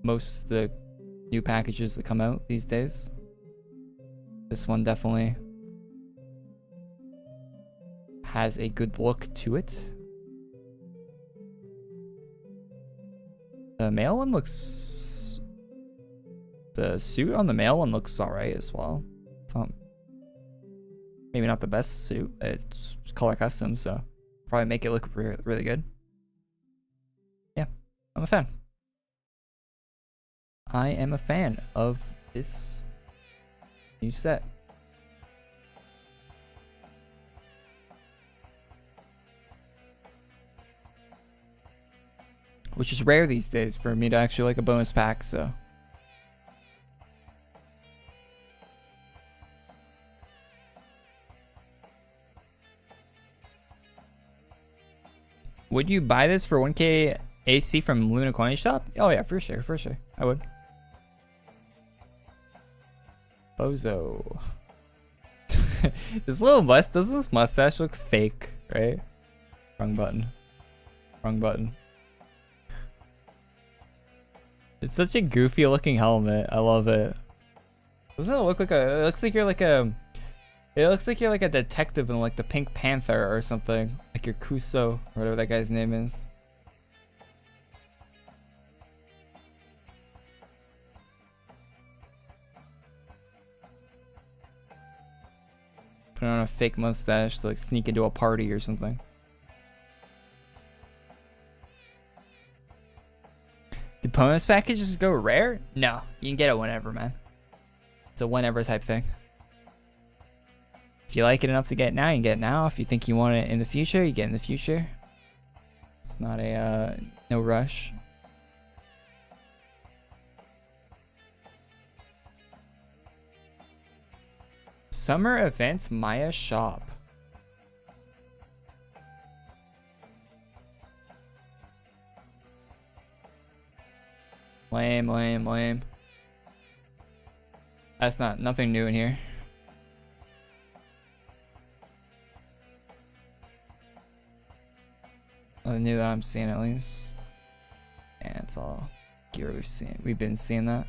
most of the new packages that come out these days. This one definitely has a good look to it. The male one looks... The suit on the male one looks alright as well. It's not... Maybe not the best suit. It's color custom, so... Probably make it look really good. Yeah, I'm a fan. I am a fan of this new set. Which is rare these days for me to actually like a bonus pack, so. Would you buy this for 1K AC from Luna Coin Shop? Oh yeah, for sure, I would. Bozo. This little does this mustache look fake, right? Wrong button. Wrong button. It's such a goofy looking helmet. I love it. Doesn't it look like a, it looks like you're like a, it looks like you're like a detective in like the Pink Panther or something. Like your Kuso, or whatever that guy's name is. Put on a fake mustache to like sneak into a party or something. Do bonus packages go rare? No, you can get it whenever, man. It's a whenever type thing. If you like it enough to get it now, you can get it now. If you think you want it in the future, you get it in the future. It's not a no rush. Summer events Maya shop. Lame, lame, lame. That's nothing new in here. Nothing new that I'm seeing at least. And it's all gear we've seen. We've been seeing that.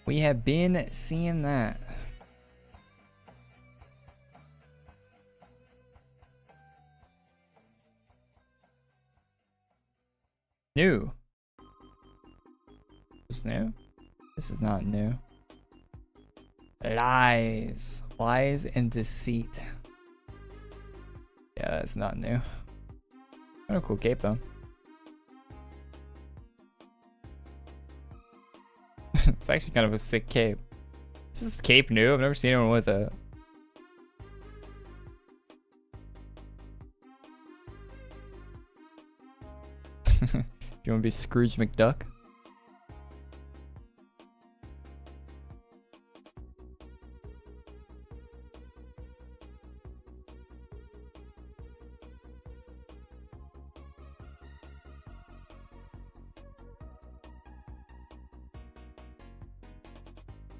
We have been seeing that. New. This is new? This is not new. Lies. Lies and deceit. Yeah, that's not new. Kind of cool cape though. It's actually kind of a sick cape. Is this cape new? I've never seen anyone with it. If you want to be Scrooge McDuck.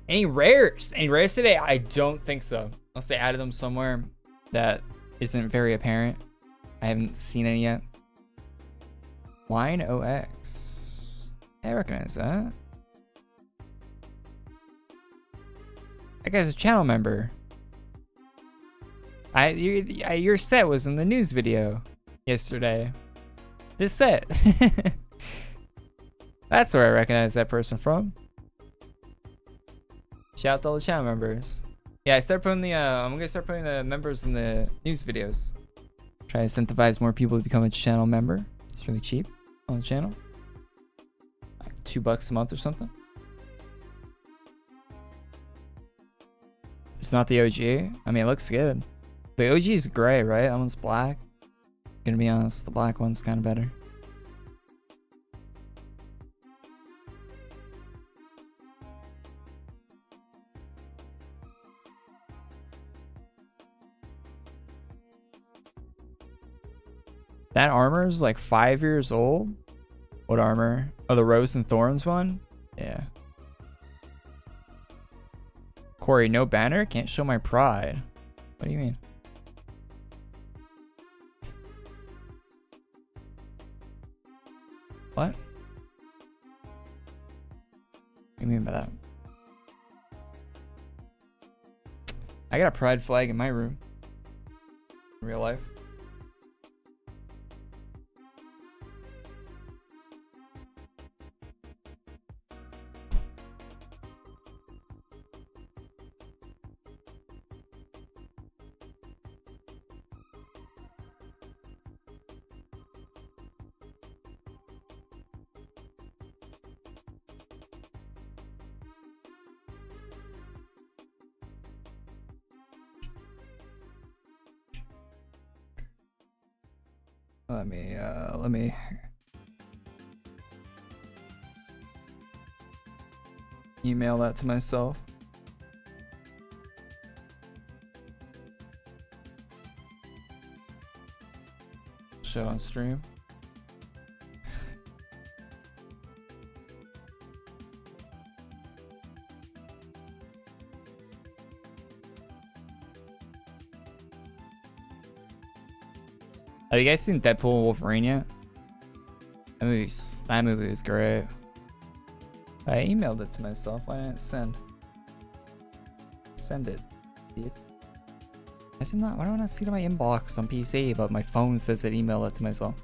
Any rares? Any rares today? I don't think so. Unless they added them somewhere that isn't very apparent. I haven't seen any yet. Wine OX. I recognize that. That guy's a channel member. Your set was in the news video yesterday. This set. That's where I recognize that person from. Shout out to all the channel members. Yeah, I start putting the I'm gonna start putting the members in the news videos. Try to incentivize more people to become a channel member. It's really cheap on the channel. Like $2 a month or something. It's not the OG. I mean, it looks good. The OG is gray, right? That one's black. Gonna be honest, the black one's kind of better. That armor is like 5 years old. What armor? Oh, the Rose and Thorns one? Yeah. Korey, no banner? Can't show my pride. What do you mean? What? What do you mean by that? I got a pride flag in my room. In real life. Let me email that to myself. Show on stream. Have you guys seen Deadpool and Wolverine yet? That movie was great. I emailed it to myself. Why didn't it send? Send it. Why don't I see it in my inbox on PC, but my phone says it emailed it to myself?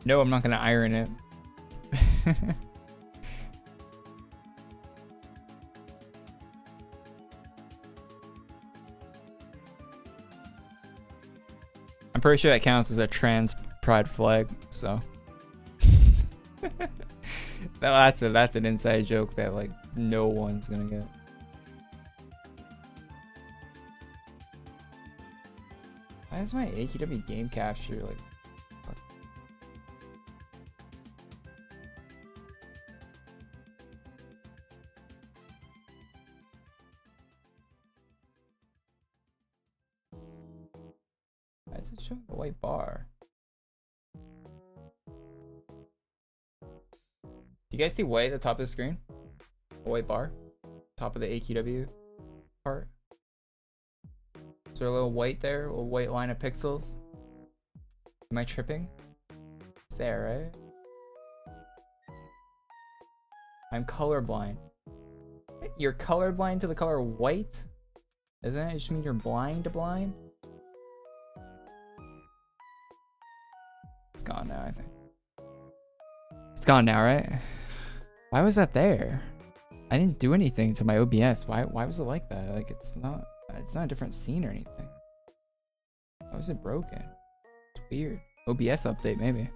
No, I'm not gonna iron it. I'm pretty sure that counts as a trans pride flag, so that's an inside joke that like no one's gonna get. Why is my AQW game capture like? Why is it showing the white bar? Do you guys see white at the top of the screen? A white bar? Top of the AQW part? Is there a little white there? A little white line of pixels? Am I tripping? It's there, right? I'm colorblind. You're colorblind to the color white? Doesn't it just mean you're blind to blind? It's gone now, I think. It's gone now, right? Why was that there? I didn't do anything to my OBS. Why was it like that? Like it's not a different scene or anything. Why was it broken? It's weird. OBS update maybe.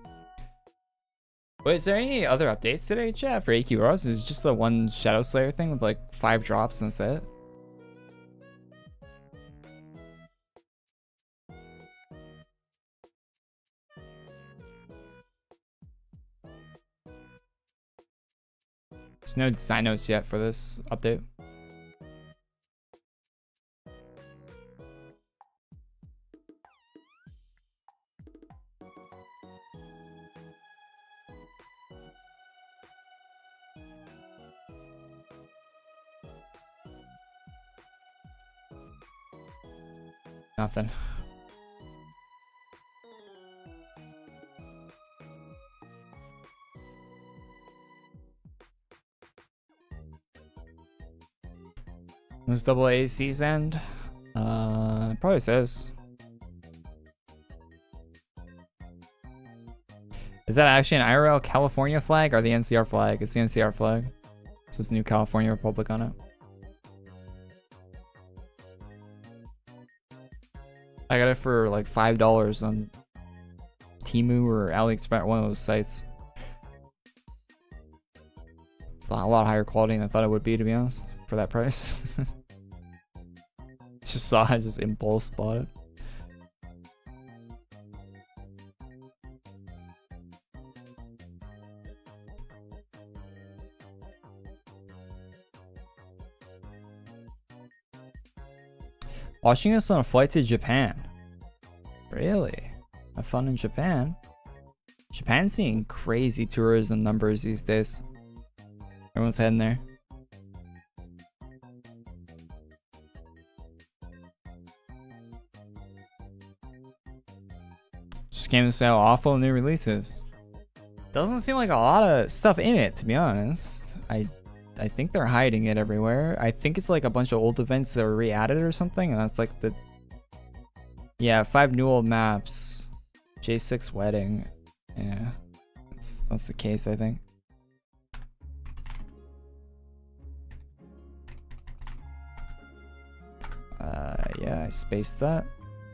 Wait, is there any other updates today, chat, for AQRs? Is it just the one Shadow Slayer thing with like 5 drops and that's it? There's no design notes yet for this update. Nothing. Was double AC's end? Probably says. Is that actually an IRL California flag or the NCR flag? It's the NCR flag. It says New California Republic on it. I got it for like $5 on Temu or AliExpress, one of those sites. It's a lot higher quality than I thought it would be, to be honest, for that price. I just impulse bought it. Watching us on a flight to Japan. Really? Have fun in Japan? Japan's seeing crazy tourism numbers these days. Everyone's heading there. Just came to say how awful the new release is. Doesn't seem like a lot of stuff in it, to be honest. I think they're hiding it everywhere. I think it's like a bunch of old events that were re-added or something, and that's like the... Yeah, 5 new old maps. J6 wedding. Yeah, that's the case, I think. Yeah, I spaced that.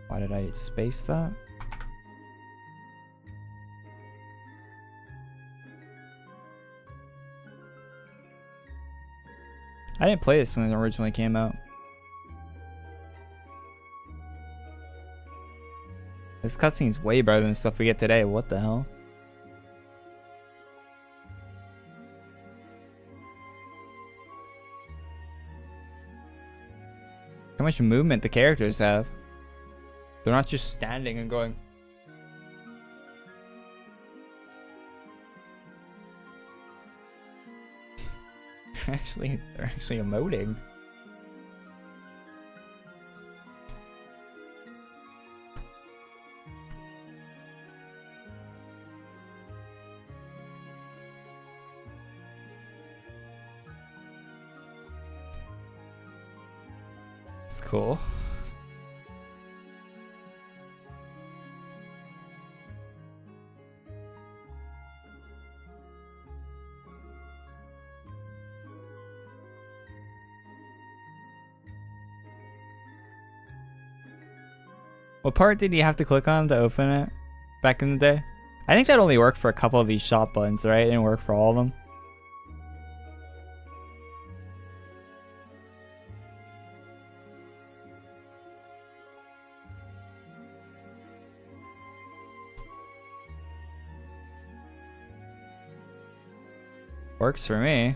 Why did I space that? I didn't play this when it originally came out. This cutscene's way better than the stuff we get today. What the hell? How much movement the characters have. They're not just standing and going. they're actually emoting. It's cool. What part did you have to click on to open it back in the day? I think that only worked for a couple of these shop buttons, right? It didn't work for all of them. Works for me.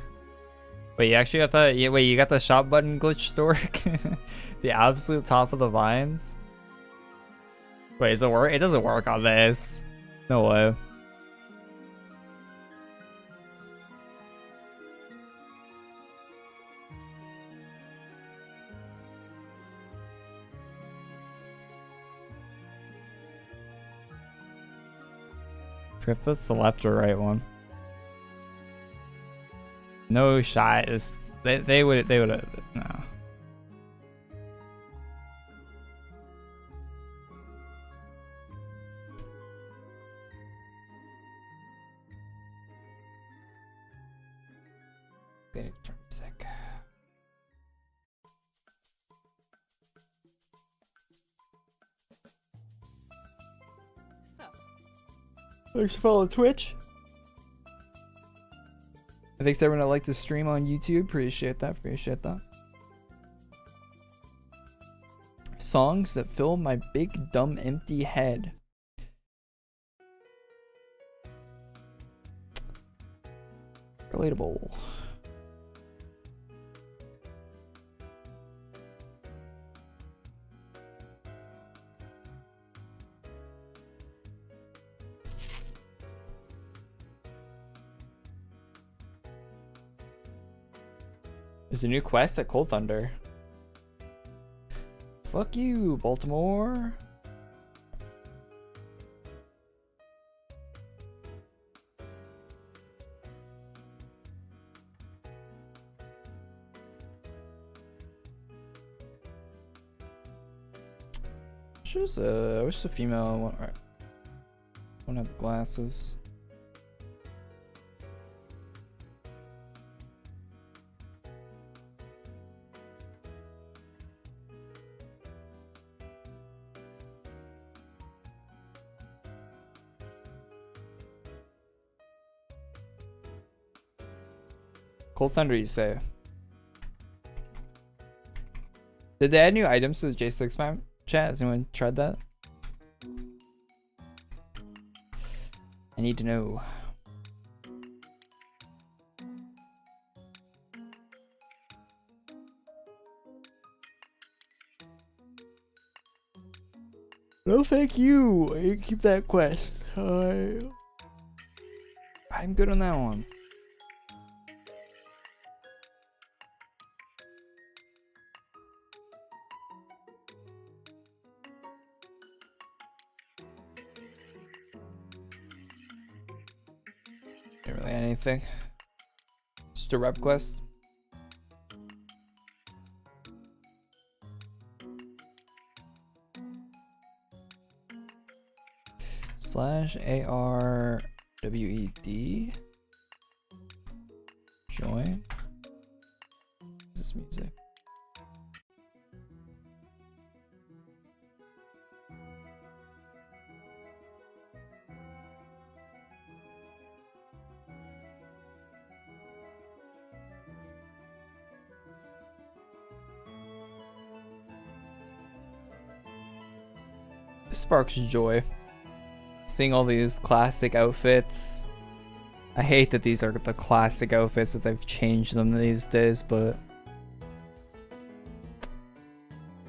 Wait, you actually got the... Yeah, wait, you got the shop button glitch to work? The absolute top of the vines? Wait, does it work? It doesn't work on this. No way. If that's the left or right one. No shot. They would have no. Turn music. Thanks for following Twitch. And thanks to everyone that liked the stream on YouTube. Appreciate that. Appreciate that. Songs that fill my big, dumb, empty head. Relatable. There's a new quest at Cold Thunder. Fuck you, Baltimore. I wish the female one, right, one had the glasses. Cold Thunder, you say? Did they add new items to the J6 map? Chat, has anyone tried that? I need to know. No, thank you. I keep that quest. I'm good on that one. really anything. Just a rep quest. /ARWED. Join. What is this music? This sparks joy. Seeing all these classic outfits. I hate that these are the classic outfits, that they've changed them these days, but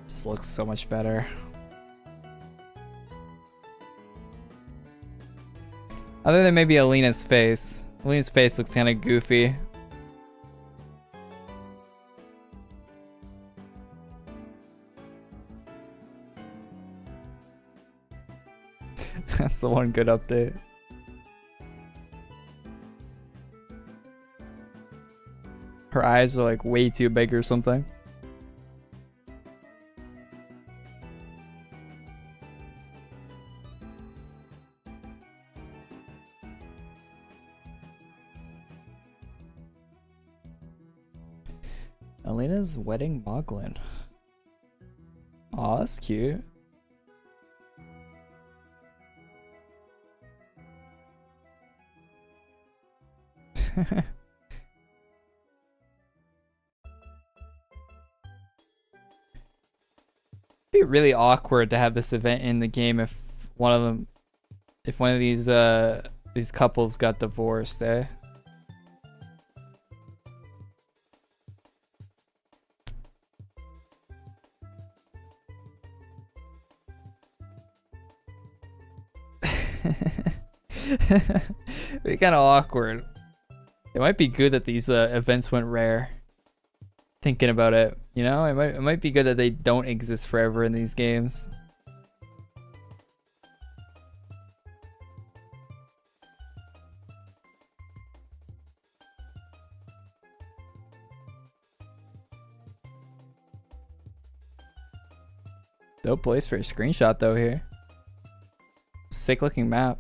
just looks so much better. Other than maybe Alina's face. Alina's face looks kind of goofy. That's the one good update. Her eyes are like way too big or something. Alina's wedding Moglin. Aw, that's cute. Be really awkward to have this event in the game if one of these couples got divorced, eh? Be kind of awkward. It might be good that these events went rare. Thinking about it, you know, it might be good that they don't exist forever in these games. Dope place for a screenshot though here. Sick looking map.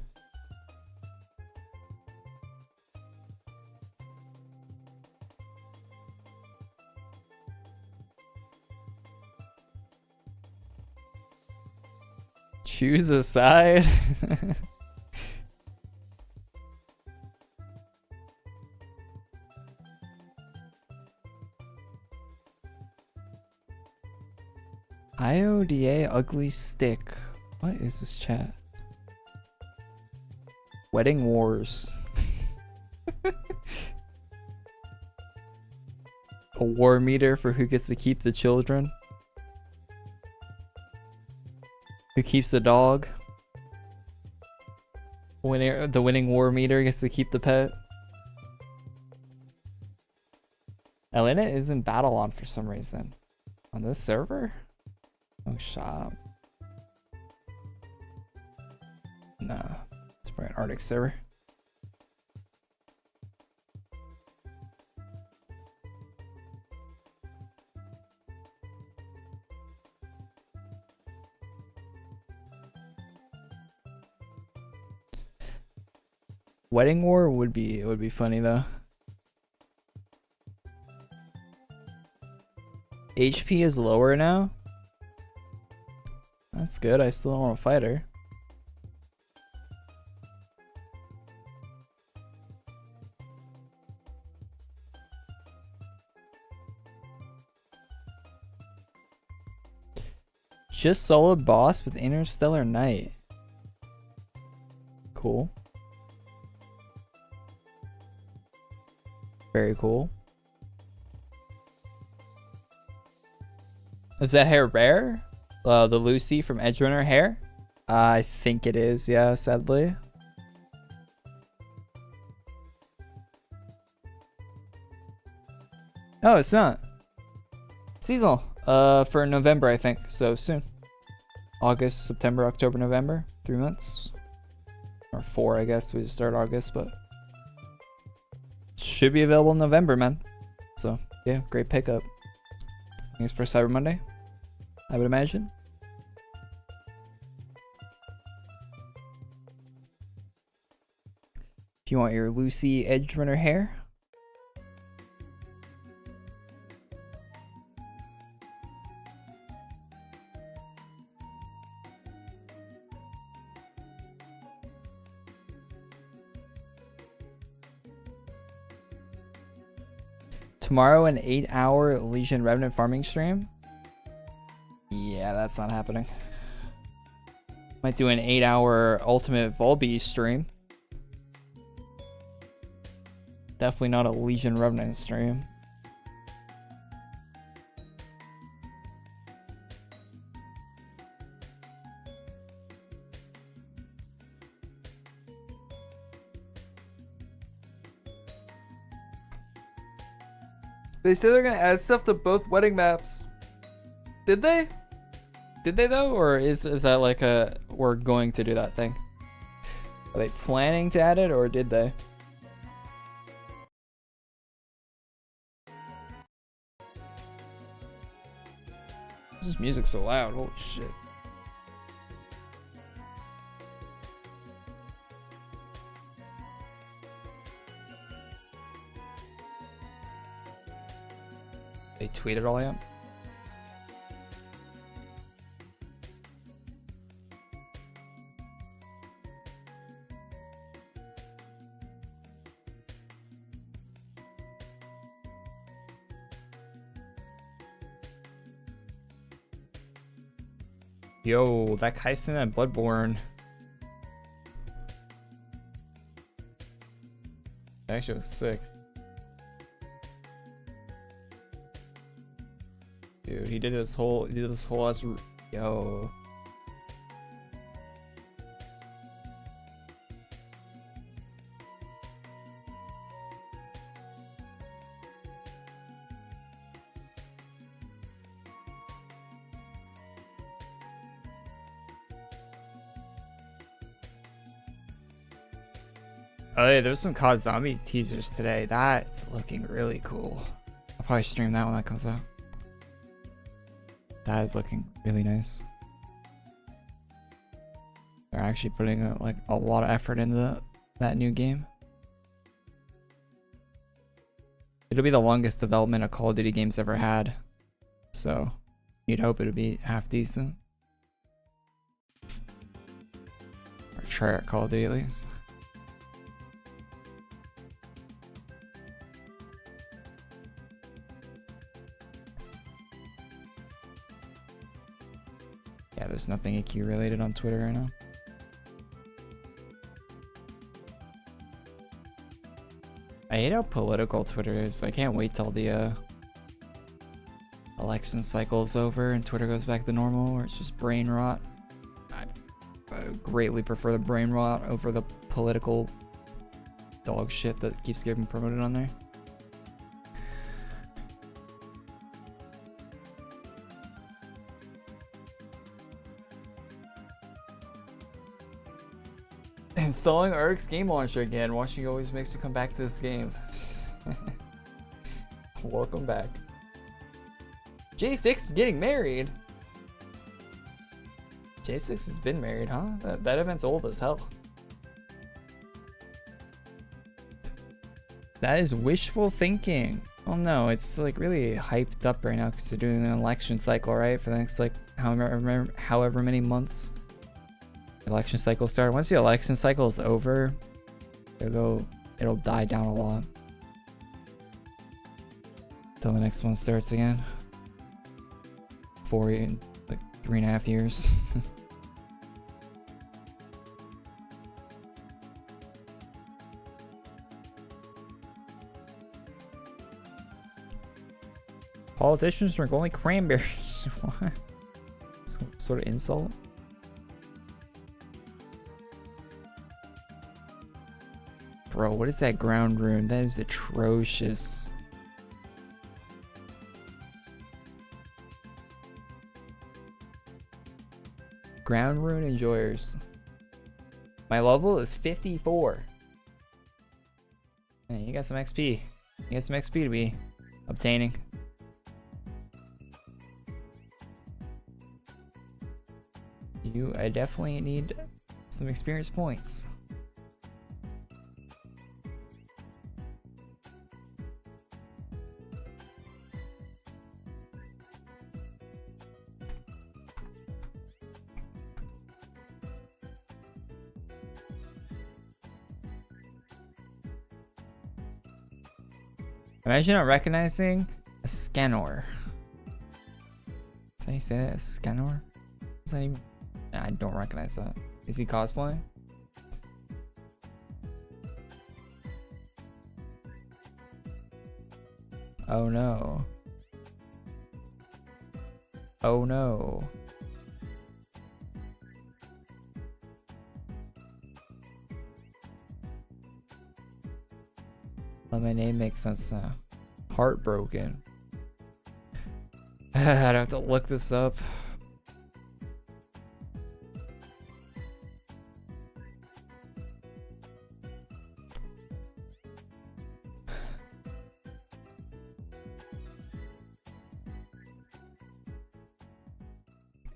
Choose a side. IODA ugly stick. What is this chat? Wedding wars. A war meter for who gets to keep the children. Who keeps the dog? The winning war meter gets to keep the pet. Elena is in battle on for some reason. On this server? Oh, shop. Nah. It's probably an Arctic server. Wedding war would be funny though. HP is lower now. That's good. I still don't want to fight her. Just solo boss with Interstellar Knight. Cool. Very cool. Is that hair rare? The Lucy from Edgerunner hair? I think it is, yeah, sadly. Oh, it's not. Seasonal. For November, I think. So soon. August, September, October, November. 3 months. Or 4, I guess. We just start August, but should be available in November, man. So yeah, great pickup. I think it's for Cyber Monday, I would imagine. If you want your Lucy edge runner hair. Tomorrow an 8-hour Legion Revenant farming stream. Yeah, that's not happening. Might do an 8-hour Ultimate Volbeast stream. Definitely not a Legion Revenant stream. They said they're gonna add stuff to both wedding maps. Did they? Did they though? Or is that like a we're going to do that thing? Are they planning to add it or did they? This music's so loud, holy shit. They tweeted all out. Yo, that Kaisen and Bloodborne. That actually looks sick. Dude, he did this whole ass yo. Oh yeah, there's some COD Zombie teasers today. That's looking really cool. I'll probably stream that when that comes out. That is looking really nice. They're actually putting a lot of effort into that new game. It'll be the longest development a Call of Duty game's ever had. So you'd hope it'd be half decent. Or try at Call of Duty at least. Yeah, there's nothing AQ related on Twitter right now. I hate how political Twitter is. I can't wait till the election cycle is over and Twitter goes back to normal, or it's just brain rot. I greatly prefer the brain rot over the political dog shit that keeps getting promoted on there. Installing Ark's game launcher again. Watching always makes me come back to this game. Welcome back. J6 is getting married. J6 has been married, huh? That event's old as hell. That is wishful thinking. Oh no, it's like really hyped up right now because they're doing an election cycle, right? For the next like however many months. Election cycle started. Once the election cycle is over, it'll die down a lot till the next one starts again. In like 3.5 years. Politicians drink only cranberries. What? Some sort of insult? Bro, what is that ground rune? That is atrocious. Ground rune enjoyers. My level is 54. Hey, you got some XP. He has some XP to be obtaining. I definitely need some experience points. Imagine not recognizing a scanner. Is that how you say that? A scanner? Is that even? Nah, I don't recognize that. Is he cosplaying? Oh no. Oh no. Well, my name makes sense now. Heartbroken. I'd have to look this up.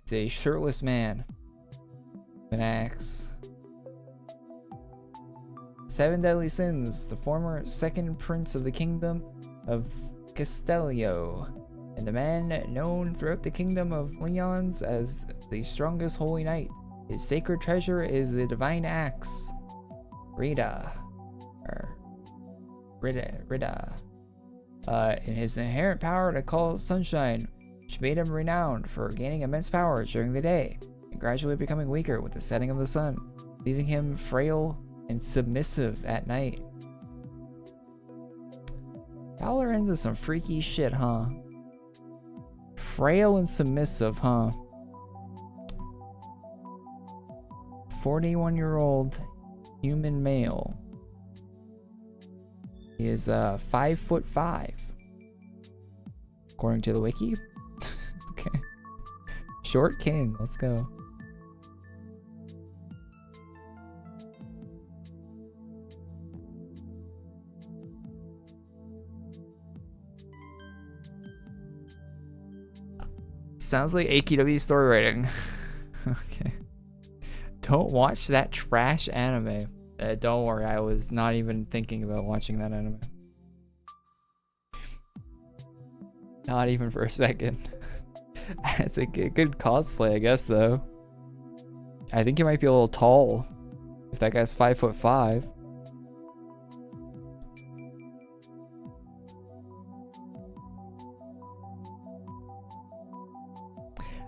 It's a shirtless man with an axe. 7 deadly sins. The former second prince of the kingdom of Castellio, and the man known throughout the kingdom of Leons as the strongest holy knight. His sacred treasure is the divine axe, Rita. In his inherent power to call sunshine, which made him renowned for gaining immense power during the day and gradually becoming weaker with the setting of the sun, leaving him frail and submissive at night. Fowler into some freaky shit, huh? Frail and submissive, huh? 41-year-old human male. He is 5'5", according to the wiki. Okay. Short king, let's go. Sounds like AQW story writing. Okay. Don't watch that trash anime. Don't worry, I was not even thinking about watching that anime. Not even for a second. It's a good cosplay, I guess, though. I think he might be a little tall. If that guy's 5'5".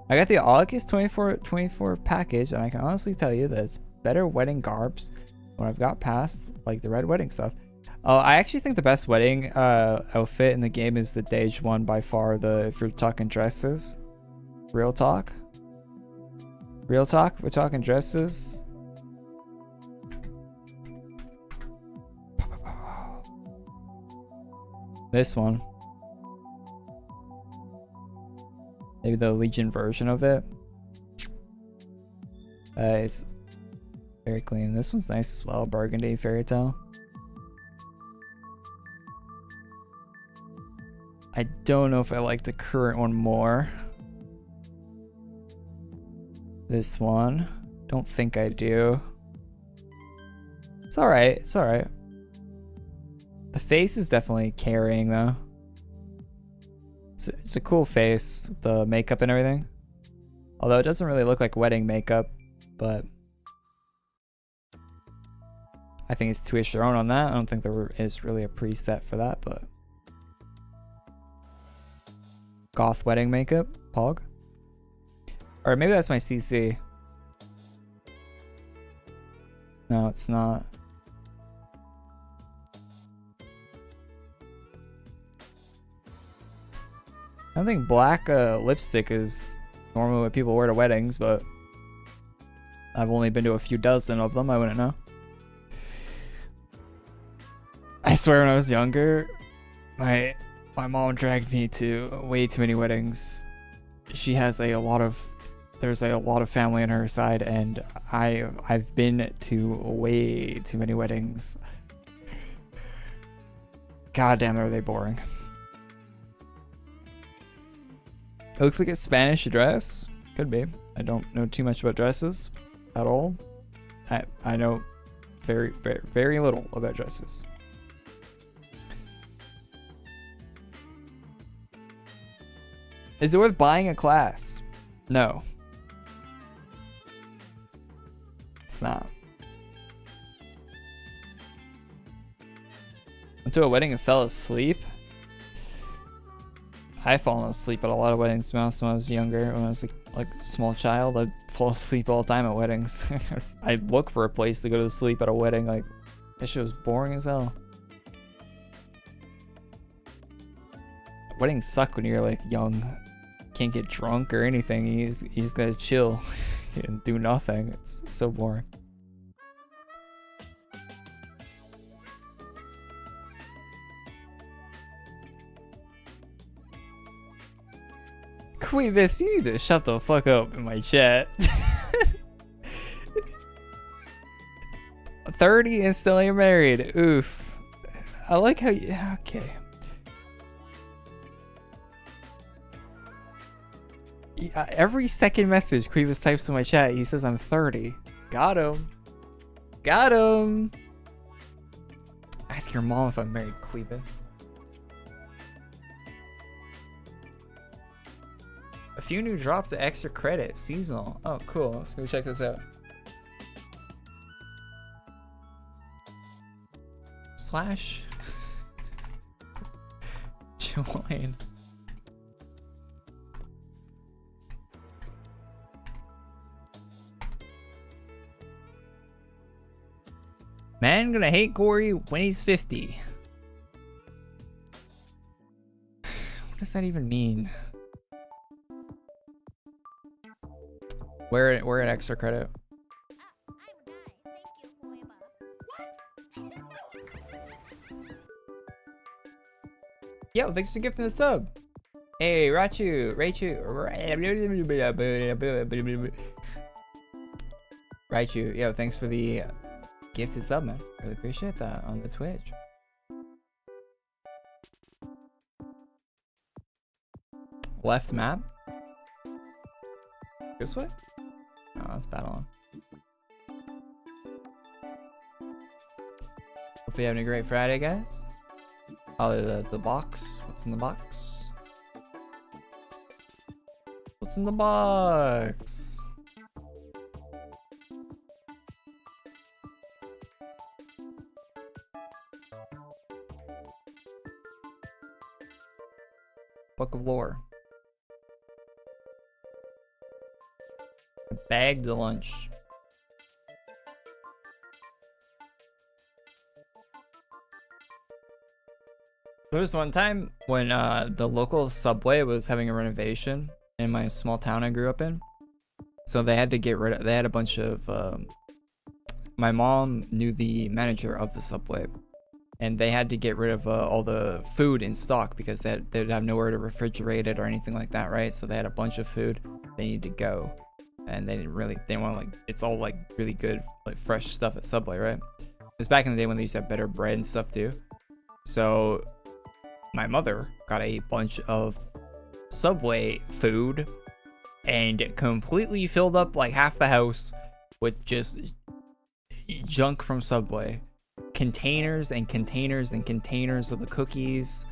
I got the August 24 package, and I can honestly tell you that it's better wedding garbs when I've got past like the red wedding stuff. Oh, I actually think the best wedding outfit in the game is the Dage one by far. If you're talking dresses, real talk, we're talking dresses. This one. Maybe the Legion version of it. It's very clean. This one's nice as well. Burgundy fairy tale. I don't know if I like the current one more. This one. Don't think I do. It's alright. It's alright. The face is definitely carrying though. It's a cool face, the makeup and everything. Although it doesn't really look like wedding makeup, but I think it's to each their own on that. I don't think there is really a preset for that, but goth wedding makeup, Pog. Or maybe that's my CC. No, it's not. I don't think black lipstick is normally what people wear to weddings, but I've only been to a few dozen of them. I wouldn't know. I swear when I was younger, my mom dragged me to way too many weddings. She has there's a lot of family on her side, and I've been to way too many weddings. goddamn, are they boring. It looks like a Spanish dress. Could be. I don't know too much about dresses at all. I know very, very, very little about dresses. Is it worth buying a class? No. It's not. Went to a wedding and fell asleep. I've fallen asleep at a lot of weddings when I was younger. When I was like a small child, I'd fall asleep all the time at weddings. I'd look for a place to go to sleep at a wedding. Like, that shit was boring as hell. Weddings suck when you're like young. Can't get drunk or anything. You just gotta chill and do nothing. It's so boring. Queebus, you need to shut the fuck up in my chat. 30 and still ain't married. Oof. I like how you... Okay. Every second message Queebus types in my chat, he says I'm 30. Got him. Got him. Ask your mom if I'm married, Queebus. A few new drops of extra credit. Seasonal. Oh, cool. Let's go check this out. Slash. Join. Man gonna hate Korey when he's 50. What does that even mean? Where an extra credit? Yo, thanks for gifting the sub. Hey, Raichu. Raichu, yo, thanks for the gifted sub, man. Really appreciate that on the Twitch. Left map? This way? Oh, that's bad on. Hope you're having a great Friday, guys. Oh, the box. What's in the box? What's in the box? Book of Lore. Bagged lunch. There was one time when the local subway was having a renovation in my small town I grew up in. So they had to get rid of, they had a bunch of, my mom knew the manager of the subway. And they had to get rid of all the food in stock because they'd have nowhere to refrigerate it or anything like that, right? So they had a bunch of food. They needed to go. And they didn't want like, it's all like really good, like fresh stuff at Subway, right? It's back in the day when they used to have better bread and stuff too. So my mother got a bunch of Subway food and completely filled up like half the house with just junk from Subway. Containers and containers and containers of the cookies,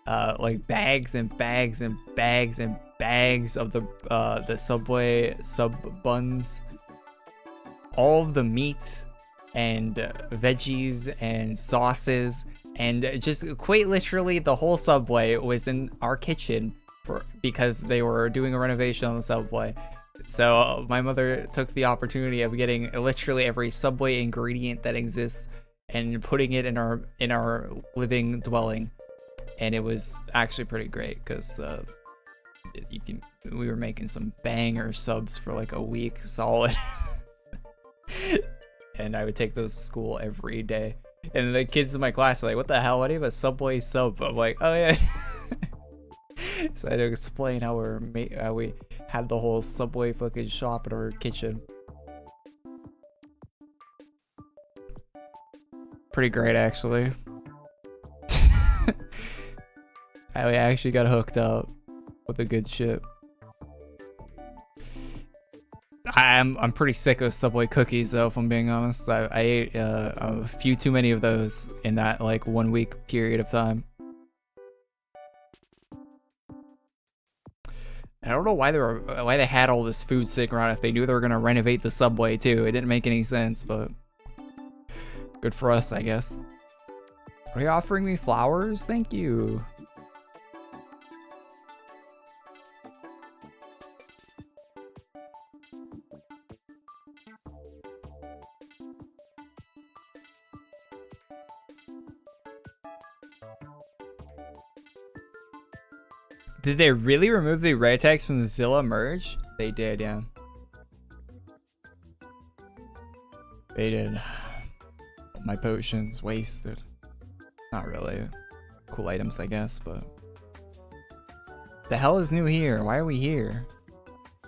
like bags and bags and bags and bags of the Subway sub buns, all of the meat and veggies and sauces, and just quite literally the whole Subway was in our kitchen because they were doing a renovation on the Subway. So my mother took the opportunity of getting literally every Subway ingredient that exists and putting it in our living dwelling, and it was actually pretty great because we were making some banger subs for like a week solid. And I would take those to school every day, and the kids in my class are like, what the hell, what do you have a Subway sub? I'm like, oh yeah. So I had to explain how we had the whole Subway fucking shop in our kitchen. Pretty great, actually. I actually got hooked up with a good ship. I'm pretty sick of Subway cookies though, if I'm being honest. I ate a few too many of those in that like 1 week period of time. I don't know why they had all this food sitting around if they knew they were gonna renovate the Subway too. It didn't make any sense, but good for us, I guess. Are you offering me flowers? Thank you. Did they really remove the red text from the Zilla merge? They did, yeah. They did. My potions wasted. Not really. Cool items, I guess, but... The hell is new here? Why are we here?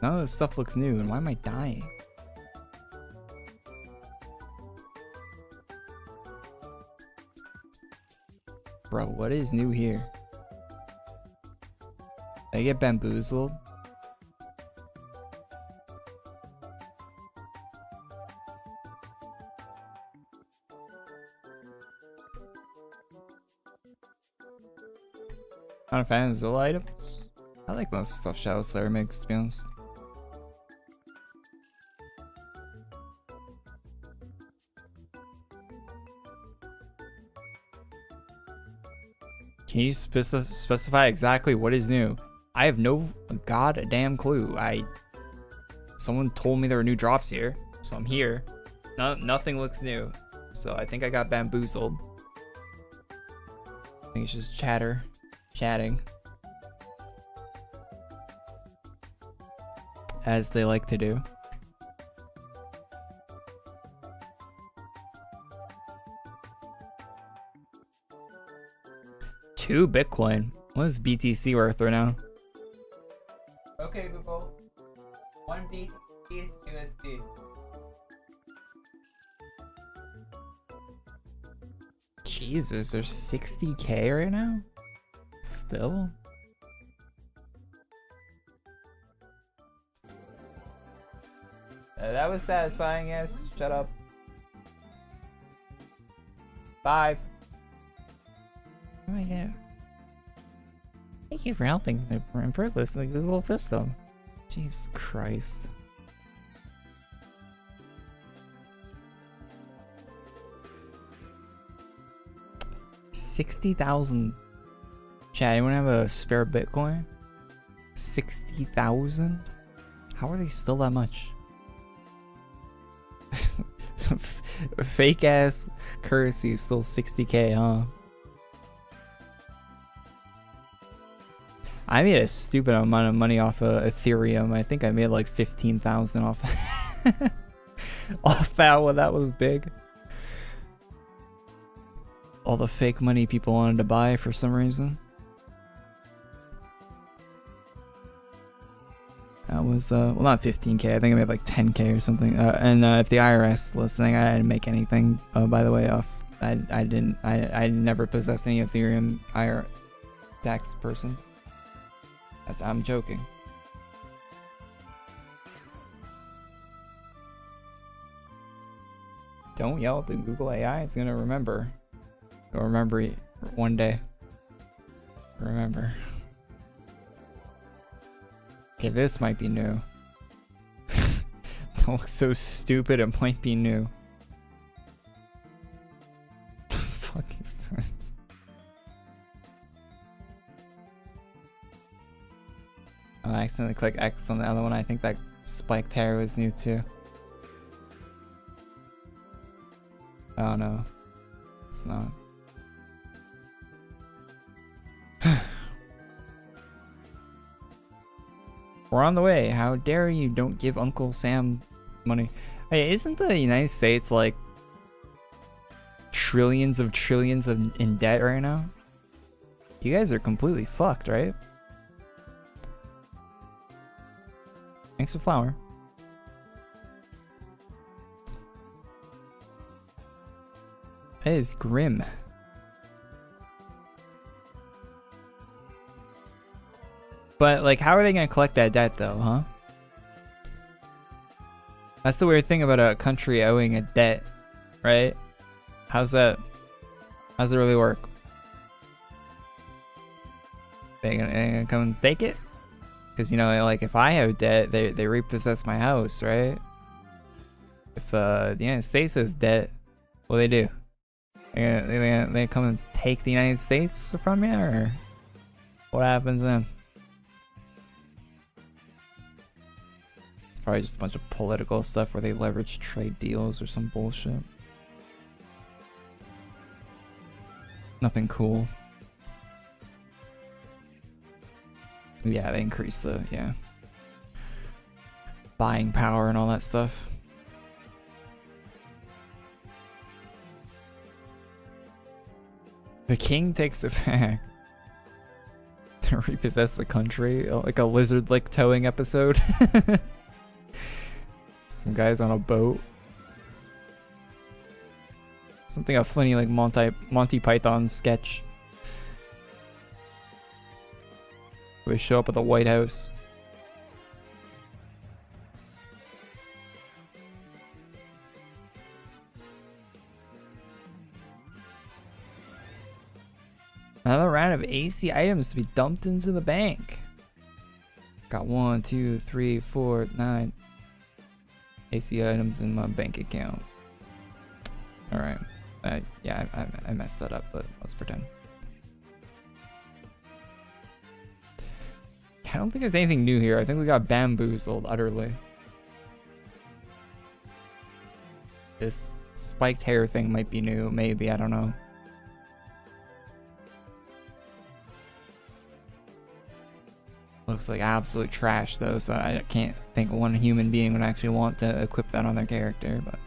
None of this stuff looks new, and why am I dying? Bro, what is new here? Did I get bamboozled? Not a fan of Zilla items. I like most of the stuff Shadow Slayer makes, to be honest. Can you specify exactly what is new? I have no goddamn clue. Someone told me there were new drops here, so I'm here. Nothing looks new, so I think I got bamboozled. I think it's just chatting, as they like to do. $2 Bitcoin. What is BTC worth right now? Okay, Google. 1 BTC is USD. Jesus, there's 60K right now? Still? That was satisfying, yes. Shut up. 5. Oh my god. Thank you for helping improve this in the Google system. Jesus Christ. $60,000. Chat, anyone have a spare Bitcoin? 60,000? How are they still that much? Some fake ass currency is still 60K, huh? I made a stupid amount of money off of Ethereum. I think I made like 15,000 off off that one. That was big. All the fake money people wanted to buy for some reason. That was well, not 15K. I think I made like 10K or something. And if the IRS listening, I didn't make anything. By the way, off. I never possessed any Ethereum IR tax person. I'm joking. Don't yell at the Google AI. It's gonna remember. It'll remember it one day. Remember. Okay, this might be new. That looks so stupid. It might be new. What the fuck is this? I accidentally clicked X on the other one. I think that Spike Terror was new too. Oh no, it's not. We're on the way. How dare you? Don't give Uncle Sam money. Hey, isn't the United States like trillions in debt right now? You guys are completely fucked, right? Thanks for flower. That is grim. But like, how are they gonna collect that debt though, huh? That's the weird thing about a country owing a debt, right? How's it really work? They gonna come and take it? Because, you know, like, if I have debt, they repossess my house, right? If the United States has debt, what do they do? They come and take the United States from you, or what happens then? It's probably just a bunch of political stuff where they leverage trade deals or some bullshit. Nothing cool. Yeah, they increase the, buying power and all that stuff. The king takes it back. To repossess the country, like a lizard like towing episode. Some guys on a boat. Something a funny like Monty Python sketch. They show up at the White House. Another round of AC items to be dumped into the bank. Got 1, 2, 3, 4, 9 AC items in my bank account. Alright. Yeah, I messed that up, but let's pretend. I don't think there's anything new here. I think we got bamboozled utterly. This spiked hair thing might be new, maybe, I don't know. Looks like absolute trash though, so I can't think one human being would actually want to equip that on their character, but...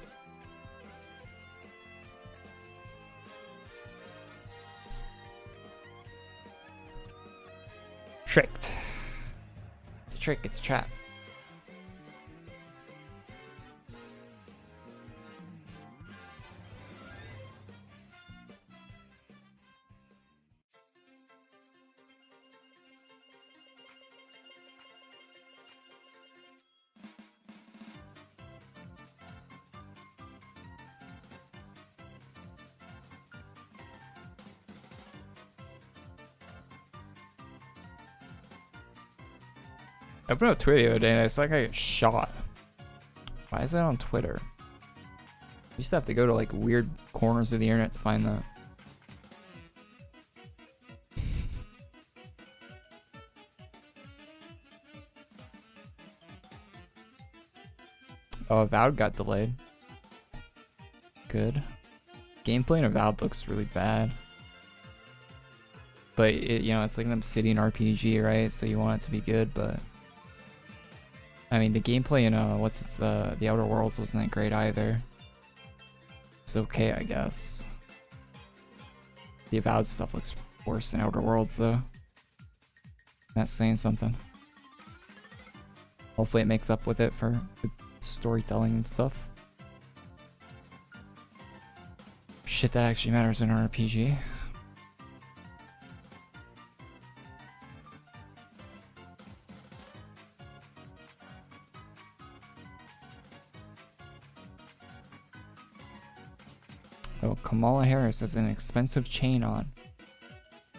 Tricked. It's a trick, it's a trap. I opened up Twitter the other day and I saw like I got shot. Why is that on Twitter? You used to have to go to like weird corners of the internet to find that. Oh, Avowed got delayed. Good. Gameplay in Avowed looks really bad. But it, you know, it's like an Obsidian RPG, right? So you want it to be good, but I mean, the gameplay in the Outer Worlds wasn't that great either. It's okay, I guess. The Avowed stuff looks worse than Outer Worlds, though. That's saying something. Hopefully, it makes up with it for the storytelling and stuff. Shit that actually matters in an RPG. Oh, Kamala Harris has an expensive chain on.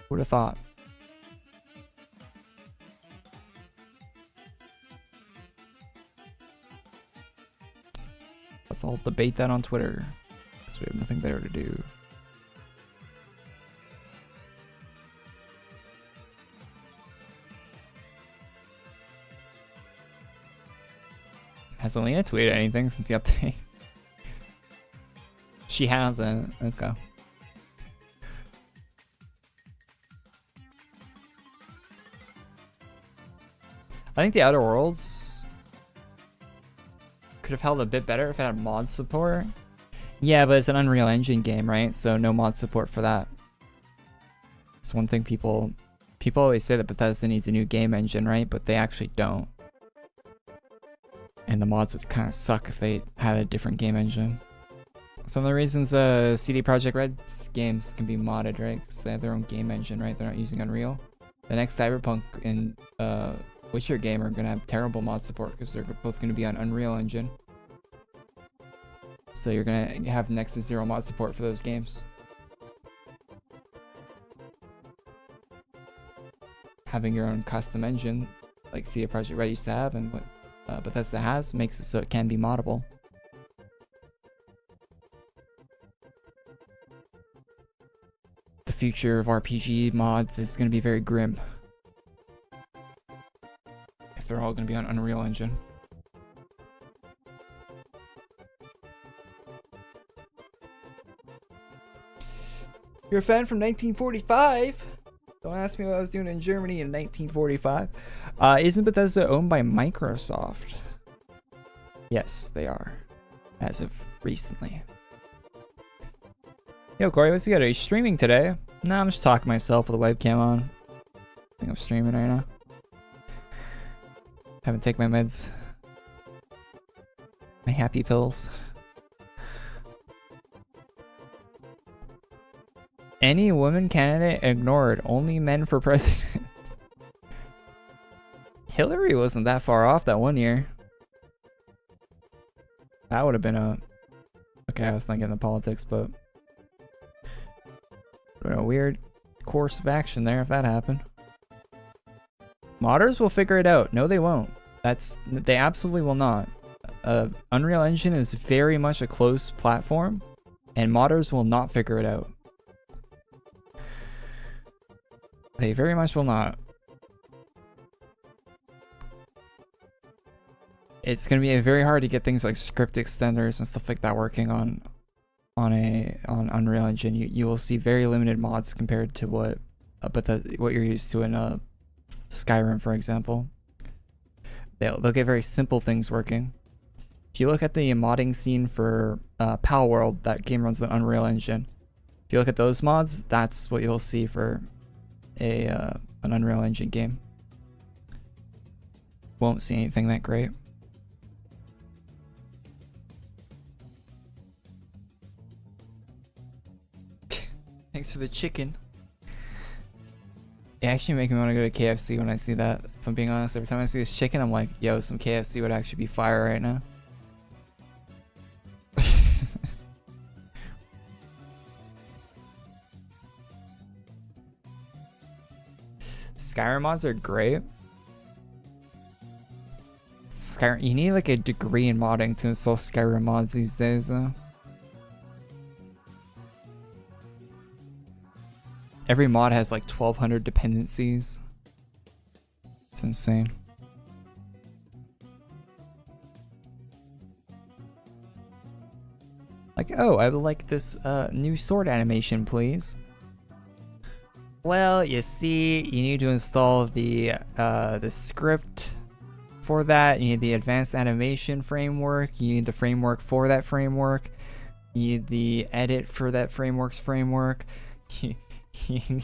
Who'd have thought? Let's all debate that on Twitter, because we have nothing better to do. Has Alina tweeted anything since the update? She hasn't. Okay. I think the Outer Worlds could have held a bit better if it had mod support. Yeah, but it's an Unreal Engine game, right? So no mod support for that. It's one thing people always say that Bethesda needs a new game engine, right? But they actually don't. And the mods would kind of suck if they had a different game engine. Some of the reasons CD Projekt Red's games can be modded, right? Because they have their own game engine, right? They're not using Unreal. The next Cyberpunk and Witcher game are gonna have terrible mod support because they're both gonna be on Unreal Engine. So you're gonna have next to zero mod support for those games. Having your own custom engine, like CD Projekt Red used to have, and what Bethesda has, makes it so it can be moddable. The future of RPG mods is going to be very grim if they're all going to be on Unreal Engine. You're a fan from 1945? Don't ask me what I was doing in Germany in 1945. Isn't Bethesda owned by Microsoft? Yes, they are. As of recently. Yo, Korey, what's good? Are you streaming today? No, I'm just talking to myself with a webcam on. I think I'm streaming right now. Haven't taken my meds. My happy pills. Any woman candidate ignored. Only men for president. Hillary wasn't that far off that one year. That would have been a... Okay, I was not getting the politics, but... a weird course of action there if that happened. Modders will figure it out. No, they won't. They absolutely will not. Unreal Engine is very much a closed platform, and modders will not figure it out. They very much will not. It's going to be very hard to get things like script extenders and stuff like that working on Unreal Engine. You will see very limited mods compared to what you're used to in Skyrim, for example. They'll get very simple things working. If you look at the modding scene for Pal World, that game runs on Unreal Engine. If you look at those mods, that's what you'll see for an Unreal Engine game. Won't see anything that great. Thanks for the chicken. It actually makes me want to go to KFC when I see that. If I'm being honest, every time I see this chicken, I'm like, yo, some KFC would actually be fire right now. Skyrim mods are great. Skyrim, you need like a degree in modding to install Skyrim mods these days, though. Every mod has like 1,200 dependencies. It's insane. Like, oh, I would like this new sword animation, please. Well, you see, you need to install the script for that. You need the advanced animation framework. You need the framework for that framework. You need the edit for that framework's framework. You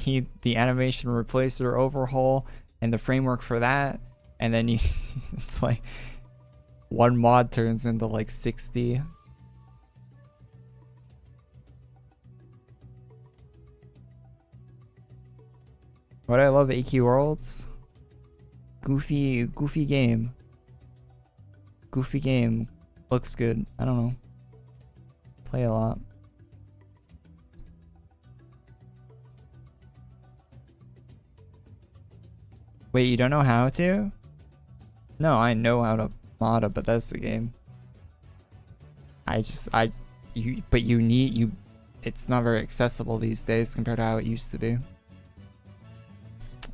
need the animation replacer overhaul and the framework for that, and then it's like one mod turns into like 60. What I love AQ Worlds, goofy game. Goofy game, looks good. I don't know. Play a lot. Wait, you don't know how to? No, I know how to mod a Bethesda game. It's not very accessible these days compared to how it used to be.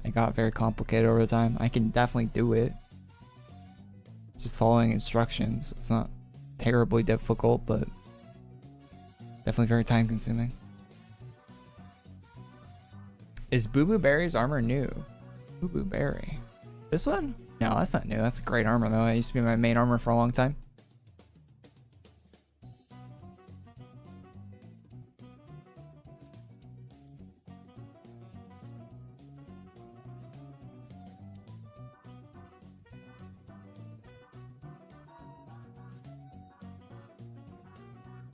It got very complicated over time. I can definitely do it. Just following instructions. It's not terribly difficult, but definitely very time consuming. Is Boo Boo Berry's armor new? Boo Boo Berry. This one? No, that's not new. That's a great armor though. It used to be my main armor for a long time.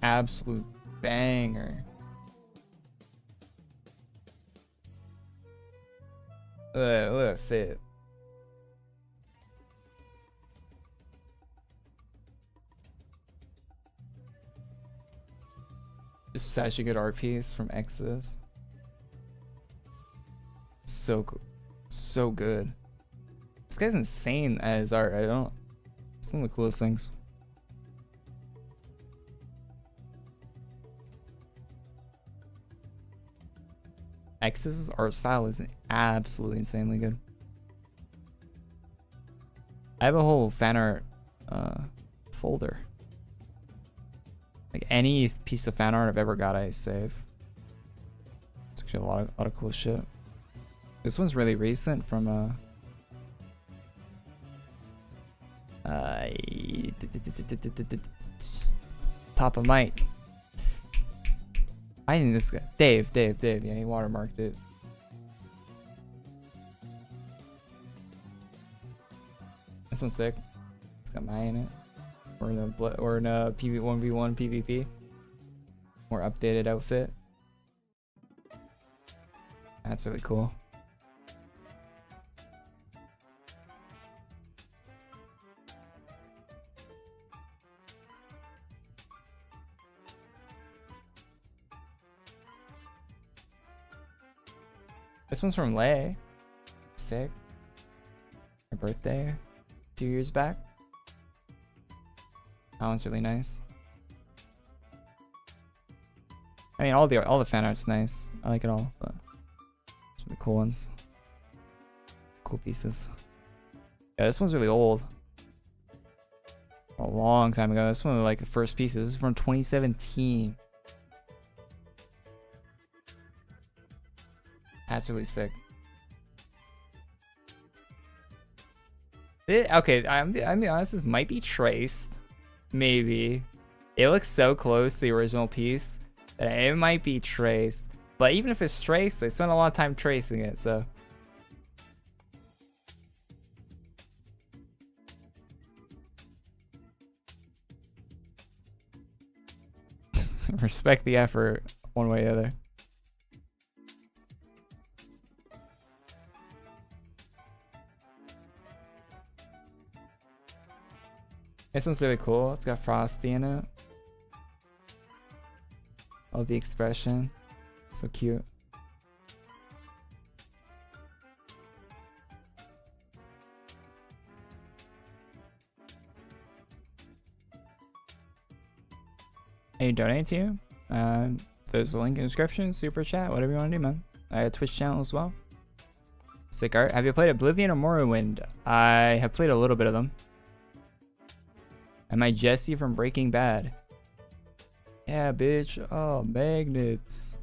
Absolute banger. Look at fit. Just such a good art piece from Exodus. So cool. So good. This guy's insane at his art. I don't. It's one of the coolest things. Exodus' art style is absolutely insanely good. I have a whole fan art folder. Like any piece of fan art I've ever got, I save. It's actually a lot of cool shit. This one's really recent from top of mic. I think this guy, Dave. Yeah, he watermarked it. This one's sick. It's got my in it. Or in a PV 1v1 PvP. More updated outfit. That's really cool. This one's from Lay. Sick. Her birthday a few years back. That one's really nice. I mean, all the fan art's nice. I like it all, but some of the cool ones. Cool pieces. Yeah, this one's really old. A long time ago. This one was like the first pieces. This is from 2017. That's really sick. Okay, I'm being honest. This might be traced. Maybe. It looks so close to the original piece that it might be traced. But even if it's traced, they spent a lot of time tracing it, so. Respect the effort, one way or the other. This one's really cool. It's got Frosty in it. Love the expression. So cute. Hey, donate to you. There's a link in the description, super chat, whatever you want to do, man. I have a Twitch channel as well. Sick art. Have you played Oblivion or Morrowind? I have played a little bit of them. Am I Jesse from Breaking Bad? Yeah, bitch. Oh, magnets.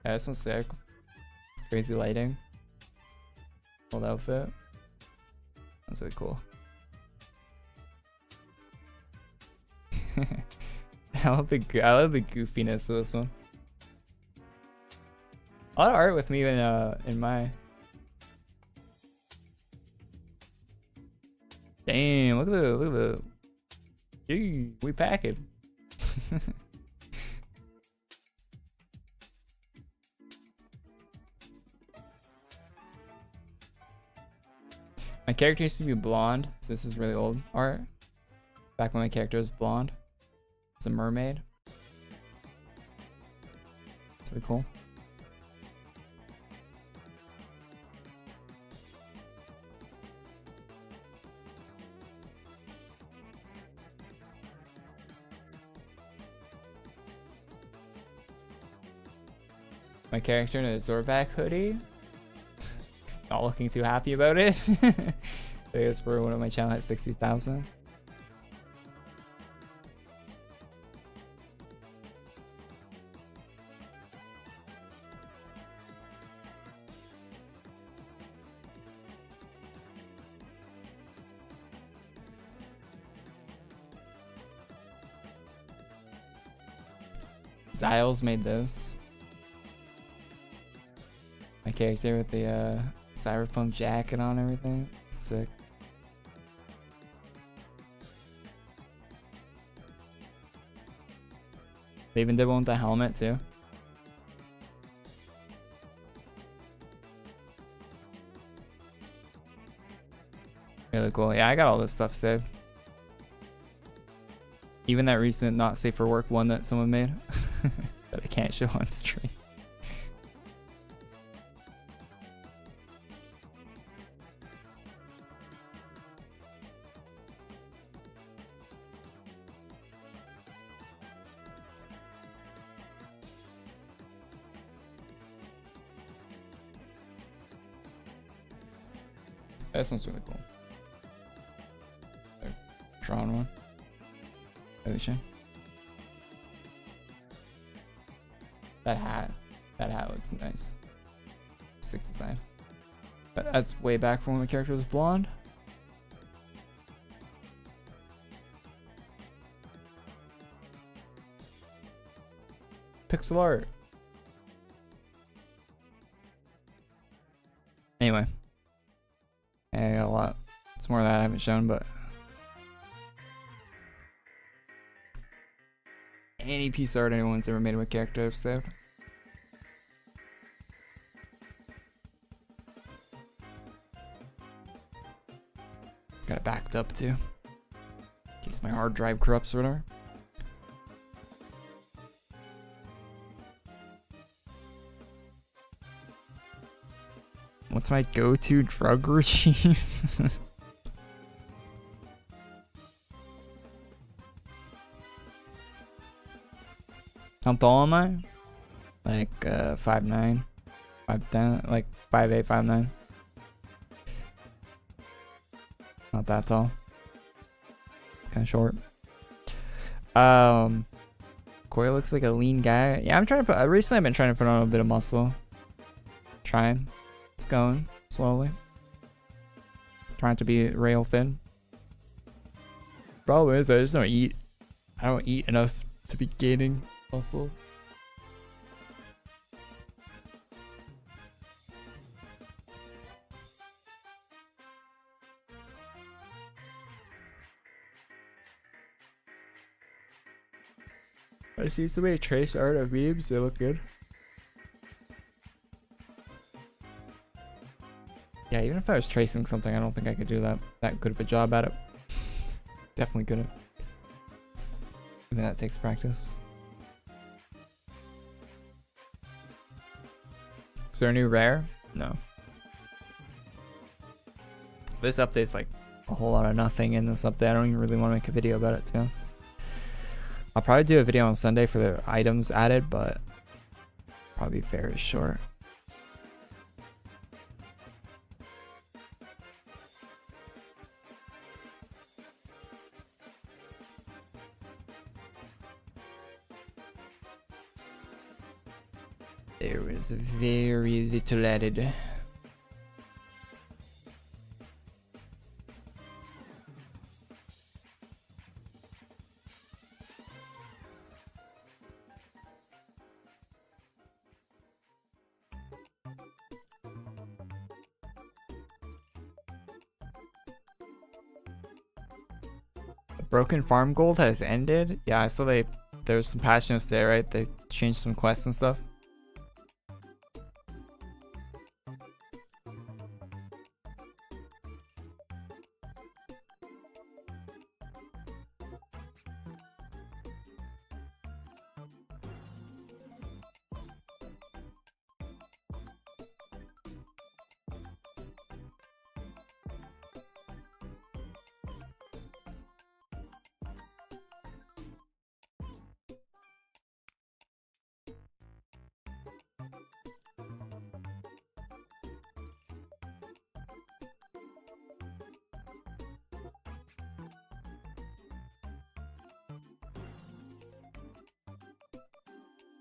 Yeah, this one's sick. It's crazy lighting. Old outfit. That's really cool. I love the goofiness of this one. A lot of art with me in my. Damn! Look at the. Gee, we packing. My character used to be blonde, so this is really old art. Back when my character was blonde. It's a mermaid. It's really cool. My character in a Zorback hoodie. Not looking too happy about it. I guess for one of my channel at 60,000. Zyles made this. My character with the cyberpunk jacket on, everything. Sick. They even did one with the helmet too. Really cool. Yeah, I got all this stuff saved. Even that recent not safe for work one that someone made that I can't show on stream. This one's really cool. Drawn one. Really shame. That hat looks nice. Sick design. But that's way back from when the character was blonde. Pixel art. Anyway. I got a lot. It's more of that I haven't shown, but any piece of art anyone's ever made of a character I've saved. Got it backed up too, in case my hard drive corrupts or whatever. What's my go-to drug regime? How tall am I? Like 5'9", 5'10", like 5'8", 5'9". Not that tall. Kind of short. Korey looks like a lean guy. Yeah, I'm trying to put. Recently, I've been trying to put on a bit of muscle. Trying. It's going slowly. Trying to be rail thin. Problem is, I just don't eat. I don't eat enough to be gaining muscle. I see somebody trace art of memes. They look good. Yeah, even if I was tracing something, I don't think I could do that good of a job at it. Definitely couldn't. I mean, that takes practice. Is there a new rare? No. This update's like a whole lot of nothing in this update. I don't even really want to make a video about it, to be honest. I'll probably do a video on Sunday for the items added, but probably very short. There was very little added. Broken Farm Gold has ended. Yeah, I saw there was some patch notes there, right? They changed some quests and stuff.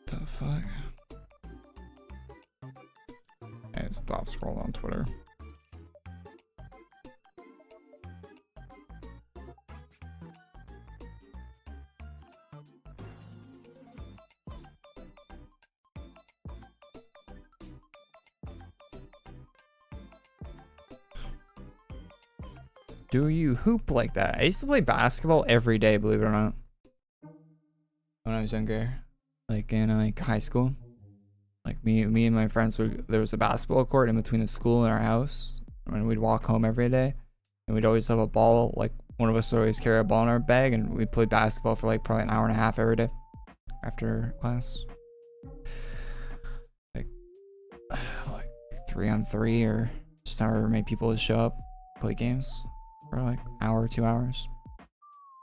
The fuck? Hey, stop scrolling on Twitter. Do you hoop like that? I used to play basketball every day, believe it or not. When I was younger. Like in like high school. Like me and my friends there was a basketball court in between the school and our house. And we'd walk home every day. And we'd always have a ball, like one of us would always carry a ball in our bag, and we'd play basketball for like probably an hour and a half every day after class. Like 3-on-3 or just however many people would show up, play games for like an hour or 2 hours.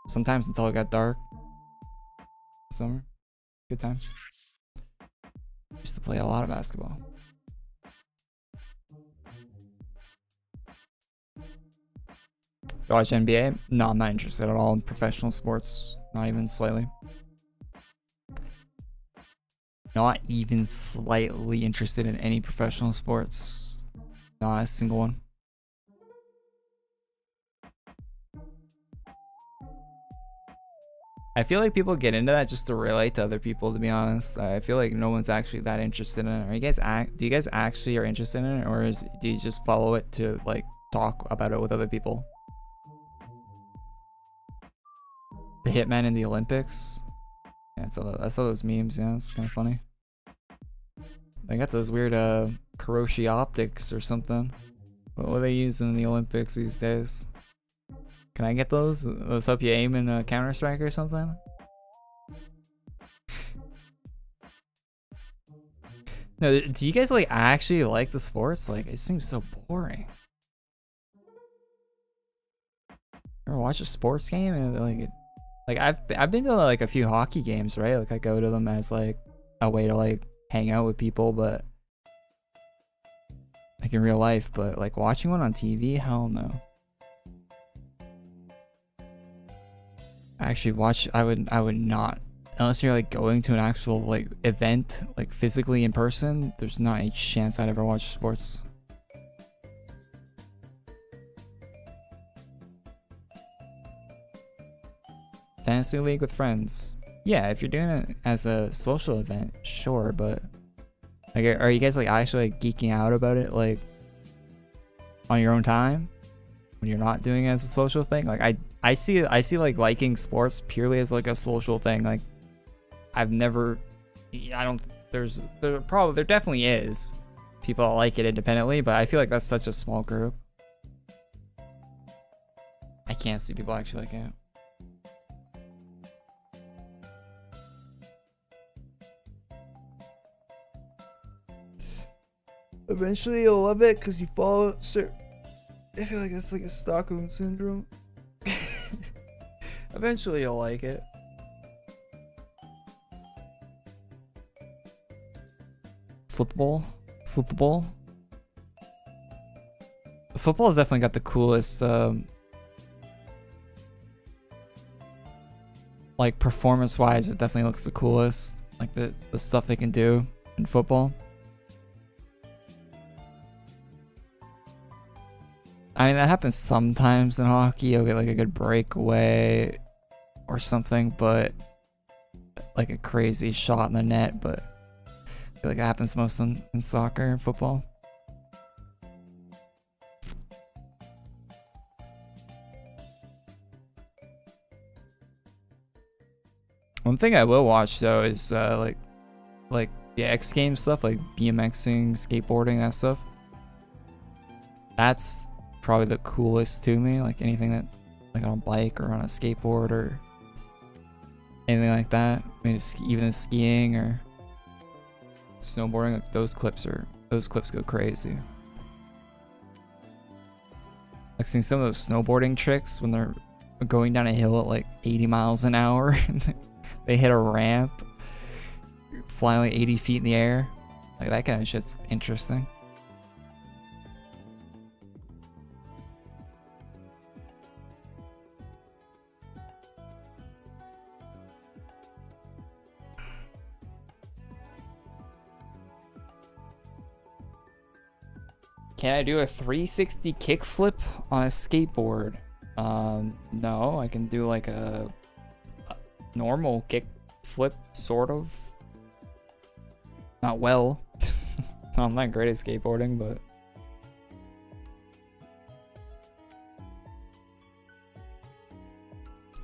Sometimes until it got dark. Summer. Good times. Used to play a lot of basketball. Watch NBA? No, I'm not interested at all in professional sports. Not even slightly. Not even slightly interested in any professional sports. Not a single one. I feel like people get into that just to relate to other people, to be honest. I feel like no one's actually that interested in it. Are you guys do you guys actually are interested in it, or do you just follow it to like talk about it with other people? The Hitman in the Olympics. Yeah, I saw those memes. Yeah, it's kind of funny. They got those weird Korey optics or something. What are they using in the Olympics these days? Can I get those? Those help you aim in Counter-Strike or something? No, do you guys like actually like the sports? Like, it seems so boring. Ever watch a sports game and like I've been to like a few hockey games, right? Like I go to them as like a way to like hang out with people, but like in real life, but like watching one on TV, hell no. Actually I would not, unless you're like going to an actual like event, like physically in person. There's not a chance I'd ever watch sports. Fantasy League with friends. Yeah, if you're doing it as a social event, sure, but like are you guys like actually like geeking out about it like on your own time when you're not doing it as a social thing? Like I see like liking sports purely as like a social thing. Like there definitely is people that like it independently, but I feel like that's such a small group. I can't see people actually liking it. Eventually you'll love it because you follow certain. I feel like that's like a Stockholm syndrome. Eventually you'll like it. Football has definitely got the coolest like performance wise, it definitely looks the coolest. Like the stuff they can do in football. I mean, that happens sometimes in hockey. You'll get like a good breakaway or something, but like a crazy shot in the net. But I feel like it happens most in soccer and football. One thing I will watch though is like the X Games stuff, like BMXing, skateboarding, that stuff. That's probably the coolest to me. Like anything that like on a bike or on a skateboard or anything like that. I mean, even skiing or snowboarding, like those clips go crazy. Like seeing some of those snowboarding tricks when they're going down a hill at like 80 miles an hour and they hit a ramp flying like 80 feet in the air. Like that kind of shit's interesting. Can I do a 360 kickflip on a skateboard? No, I can do like a normal kickflip, sort of. Not well. I'm not great at skateboarding, but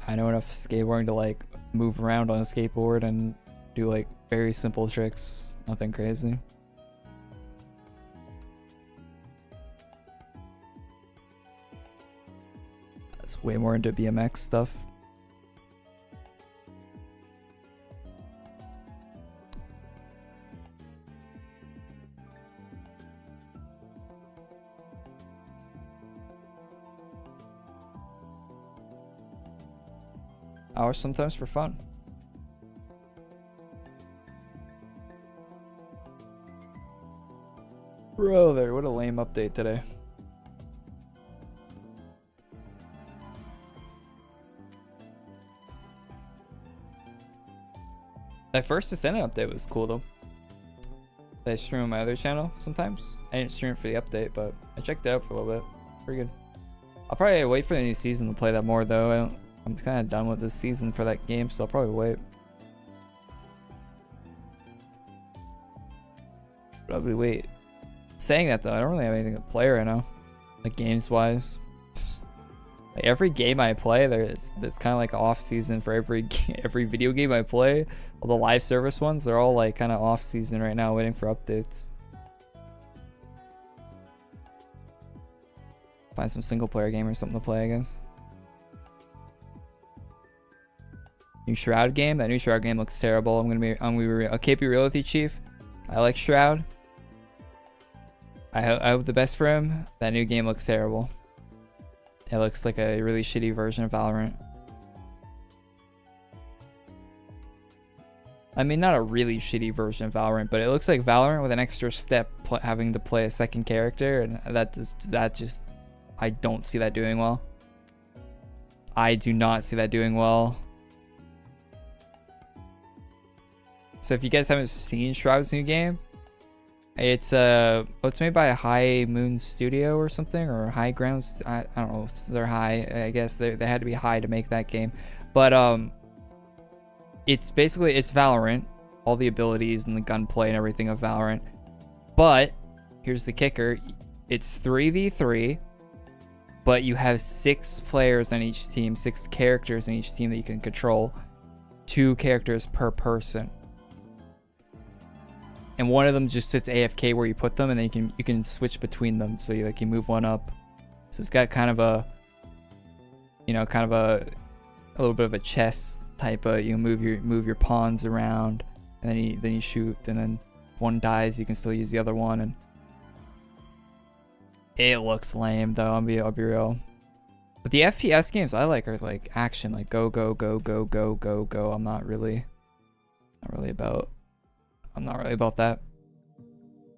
I know enough skateboarding to like move around on a skateboard and do like very simple tricks, nothing crazy. It's way more into BMX stuff. Hours sometimes for fun. Brother, what a lame update today. That First Descendant update was cool though. I stream on my other channel sometimes. I didn't stream it for the update, but I checked it out for a little bit. Pretty good. I'll probably wait for the new season to play that more though. I'm kind of done with this season for that game, so I'll probably wait. Probably wait. Saying that though, I don't really have anything to play right now, like games wise. Like every game I play, there's kind of like off season for every video game I play. All the live service ones, they're all like kind of off season right now, waiting for updates. Find some single player game or something to play, I guess. New Shroud game. That new Shroud game looks terrible. I can't be real with you, Chief. I like Shroud. I hope the best for him. That new game looks terrible. It looks like a really shitty version of Valorant. I mean, not a really shitty version of Valorant, but it looks like Valorant with an extra step, having to play a second character, and that just I don't see that doing well. I do not see that doing well. So if you guys haven't seen Shroud's new game, it's made by a High Moon Studio or something, or High Grounds. I don't know. They're High. I guess they had to be high to make that game. But it's Valorant, all the abilities and the gunplay and everything of Valorant. But here's the kicker: it's 3v3, but you have 6 players on each team, 6 characters in each team that you can control, 2 characters per person. And one of them just sits AFK where you put them, and then you can switch between them. So you move one up. So it's got kind of a, a little bit of a chess type of, you move your pawns around, and then you shoot, and then if one dies, you can still use the other one. And it looks lame though. I'll be real. But the FPS games I like are like action, like go go go go go go go. I'm not really about that.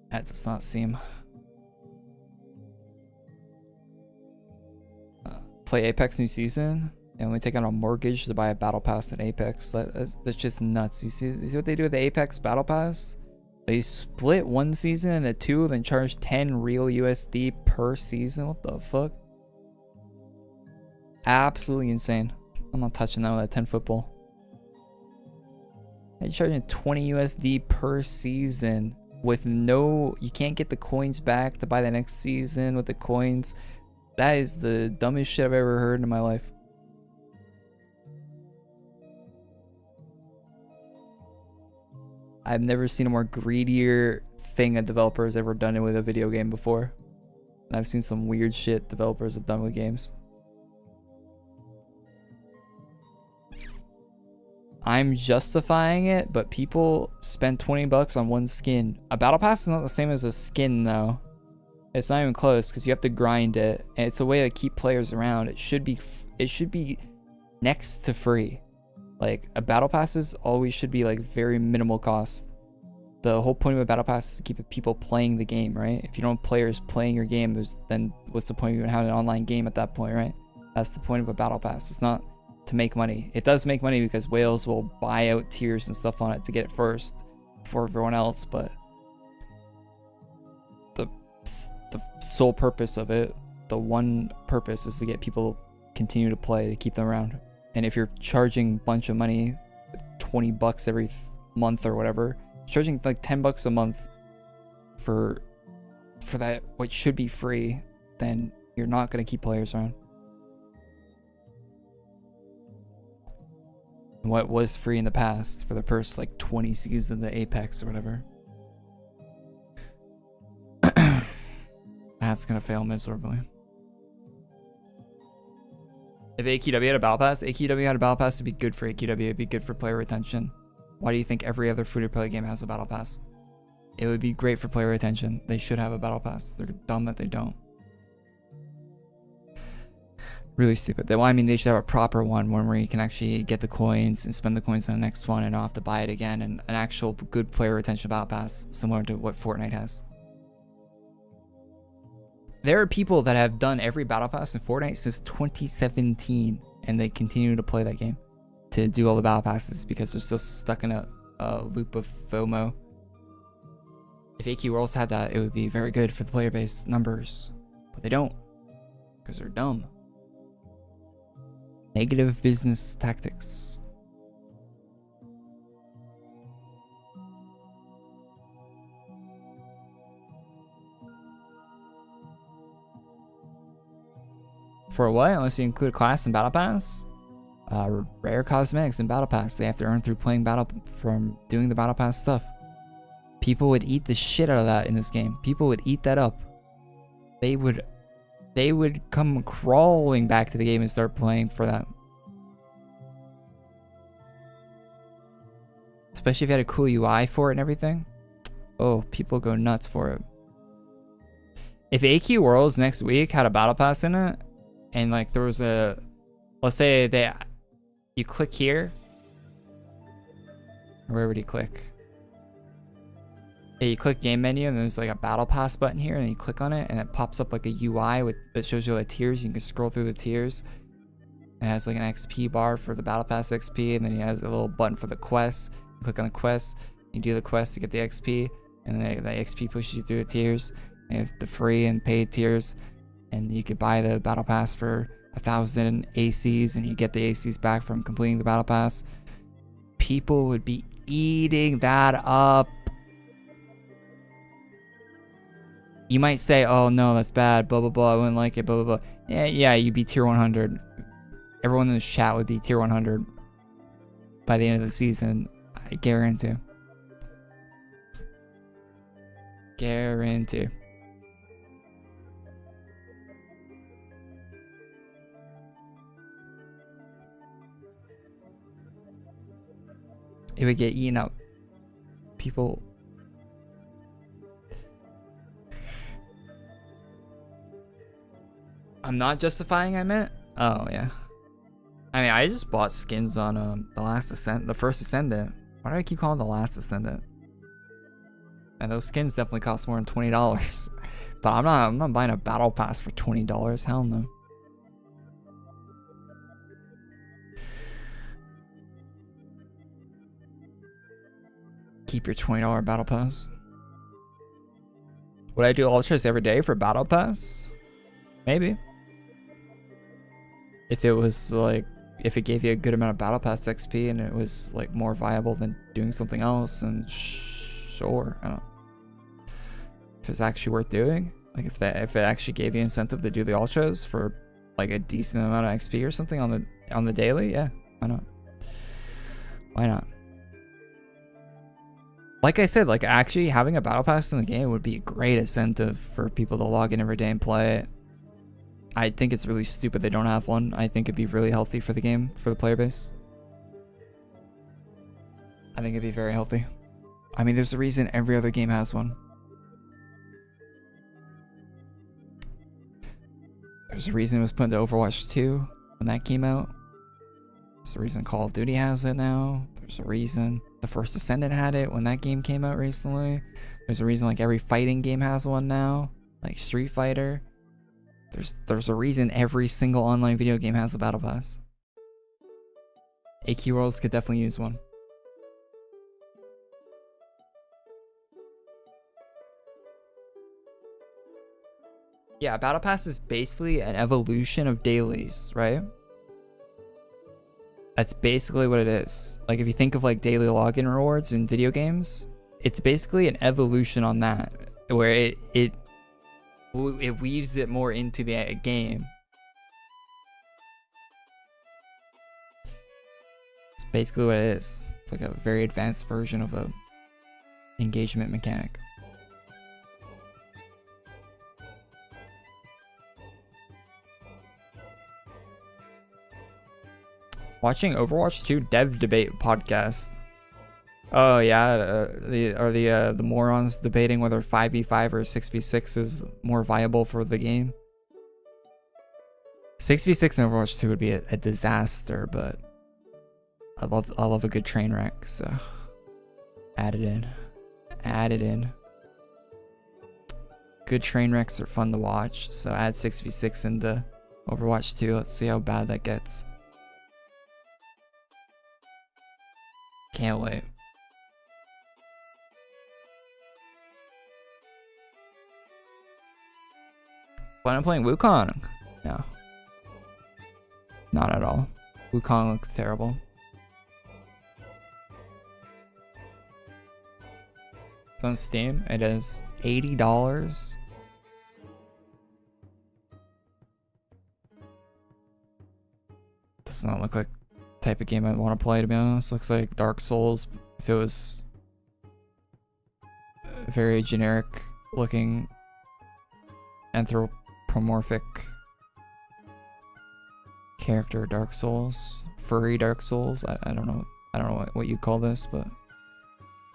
That does not seem. Play Apex new season and only take out a mortgage to buy a battle pass in Apex. That's just nuts. You see what they do with the Apex battle pass? They split one season into 2, then charge 10 real USD per season. What the fuck? Absolutely insane. I'm not touching that with a 10-foot pole. They're charging 20 USD per season with you can't get the coins back to buy the next season with the coins. That is the dumbest shit I've ever heard in my life. I've never seen a more greedier thing a developer has ever done with a video game before. And I've seen some weird shit developers have done with games. I'm justifying it, but people spend 20 bucks on one skin. A battle pass is not the same as a skin though. It's not even close because you have to grind it, and it's a way to keep players around. It should be next to free. Like a battle passes always should be like very minimal cost. The whole point of a battle pass is to keep people playing the game, right? If you don't have players playing your game, then what's the point of even having an online game at that point, right? That's the point of a battle pass. It's not to make money. It does make money because whales will buy out tiers and stuff on it to get it first before everyone else, but the sole purpose of it, the one purpose, is to get people continue to play, to keep them around. And if you're charging a bunch of money, 20 bucks every month or whatever, charging like 10 bucks a month for that what should be free, then you're not going to keep players around. What was free in the past for the first like 20 seasons of the Apex or whatever. That's gonna fail miserably. If AQW had a battle pass, AQW had a battle pass to be good for AQW. It'd be good for player retention. Why do you think every other free-to-play game has a battle pass? It would be great for player retention. They should have a battle pass. They're dumb that they don't. Really stupid. Well, I mean, they should have a proper one where you can actually get the coins and spend the coins on the next one and not have to buy it again. And an actual good player retention battle pass, similar to what Fortnite has. There are people that have done every battle pass in Fortnite since 2017, and they continue to play that game to do all the battle passes because they're still stuck in a loop of FOMO. If AQ Worlds had that, it would be very good for the player base numbers, but they don't because they're dumb. Negative business tactics. For what? Unless you include class and battle pass? Rare cosmetics and battle pass. They have to earn through playing from doing the battle pass stuff. People would eat the shit out of that in this game. People would eat that up. They would come crawling back to the game and start playing for that. Especially if you had a cool UI for it and everything. Oh, people go nuts for it. If AQ Worlds next week had a battle pass in it, and like there was a, let's say you click here, or where would you click? Yeah, you click game menu and there's like a battle pass button here, and you click on it and it pops up like a UI that shows you the tiers. You can scroll through the tiers. It has like an XP bar for the battle pass XP, and then it has a little button for the quest. You click on the quest, you do the quest to get the XP, and then the XP pushes you through the tiers. You have the free and paid tiers, and you could buy the battle pass for 1,000 ACs, and you get the ACs back from completing the battle pass. People would be eating that up. You might say, oh no, that's bad, blah blah blah, I wouldn't like it, blah blah blah. Yeah, you'd be tier 100. Everyone in the chat would be tier 100 by the end of the season. I guarantee. Guarantee. It would get eaten up. People. I'm not justifying, I meant. Oh yeah. I mean, I just bought skins on the First Descendant. Why do I keep calling it the Last Descendant? And those skins definitely cost more than $20. But I'm not buying a battle pass for $20. Hell no. Keep your $20 battle pass. Would I do ultras every day for battle pass? Maybe. If it was like, if it gave you a good amount of battle pass XP and it was like more viable than doing something else, and sure, I don't know. If it's actually worth doing, like if it actually gave you incentive to do the ultras for like a decent amount of XP or something on the daily, yeah, why not? Why not? Like I said, like actually having a battle pass in the game would be a great incentive for people to log in every day and play it. I think it's really stupid they don't have one. I think it'd be really healthy for the game, for the player base. I think it'd be very healthy. I mean, there's a reason every other game has one. There's a reason it was put into Overwatch 2 when that came out. There's a reason Call of Duty has it now. There's a reason the First Descendant had it when that game came out recently. There's a reason like every fighting game has one now, like Street Fighter. There's a reason every single online video game has a battle pass. AQ Worlds could definitely use one. Yeah, battle pass is basically an evolution of dailies, right? That's basically what it is. Like if you think of like daily login rewards in video games, it's basically an evolution on that, where it weaves it more into the game. It's basically what it is. It's like a very advanced version of a engagement mechanic. Watching Overwatch 2 dev debate podcast. Oh yeah, the morons debating whether 5v5 or 6v6 is more viable for the game. 6v6 in Overwatch 2 would be a disaster, but I love a good train wreck, so add it in. Add it in. Good train wrecks are fun to watch, so add 6v6 into Overwatch 2. Let's see how bad that gets. Can't wait. When I'm playing Wukong? No. Not at all. Wukong looks terrible. It's on Steam. It is $80. Does not look like the type of game I'd want to play, to be honest. Looks like Dark Souls if it was very generic looking anthropomorphic character. Dark Souls, furry Dark Souls. I don't know. I don't know what you call this, but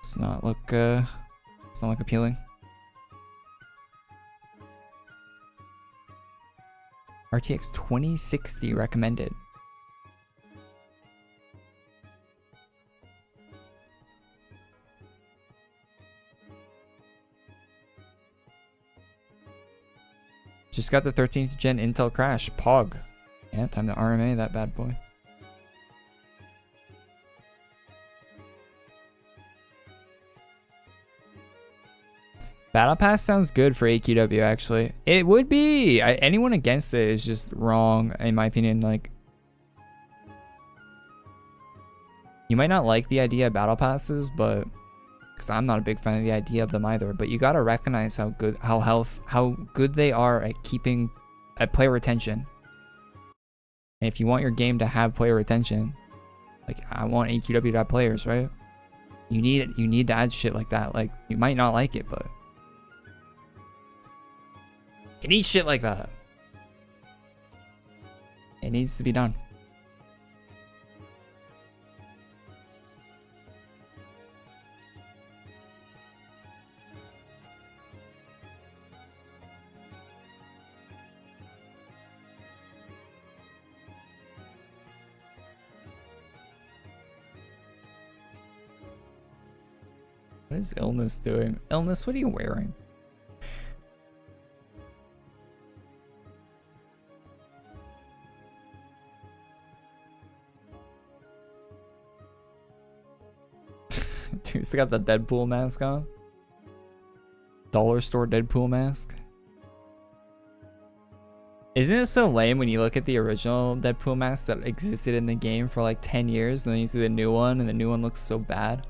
it's not look appealing. RTX 2060 recommended. Just got the 13th gen Intel crash. Pog. Yeah, time to RMA that bad boy. Battle Pass sounds good for AQW, actually. It would be. Anyone against it is just wrong, in my opinion. Like, you might not like the idea of Battle Passes, but because I'm not a big fan of the idea of them either. But you gotta recognize how good they are at keeping player retention. And if you want your game to have player retention, like I want AQW to have players, right? You need to add shit like that. Like, you might not like it, but it needs shit like that. It needs to be done. What is Illness doing? Illness, what are you wearing? Dude's got the Deadpool mask on. Dollar store Deadpool mask. Isn't it so lame when you look at the original Deadpool mask that existed in the game for like 10 years and then you see the new one and the new one looks so bad?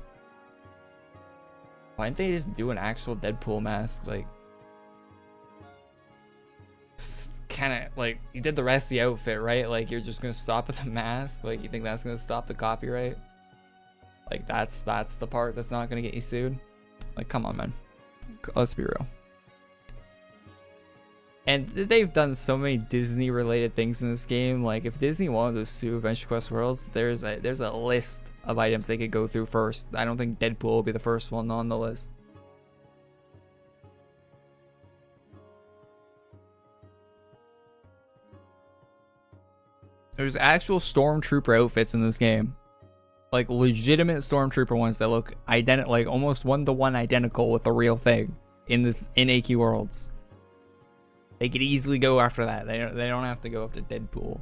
Why didn't they just do an actual Deadpool mask? Like, kind of like, you did the rest of the outfit, right? Like, you're just gonna stop at the mask? Like, you think that's gonna stop the copyright? Like, that's the part that's not gonna get you sued? Like, come on, man. Let's be real. And they've done so many Disney related things in this game. Like, if Disney wanted to sue Adventure Quest Worlds, there's a list of items they could go through first. I don't think Deadpool will be the first one on the list. There's actual Stormtrooper outfits in this game. Like, legitimate Stormtrooper ones that look identical, like almost one-to-one identical with the real thing in AQ Worlds. They could easily go after that. They don't have to go after Deadpool.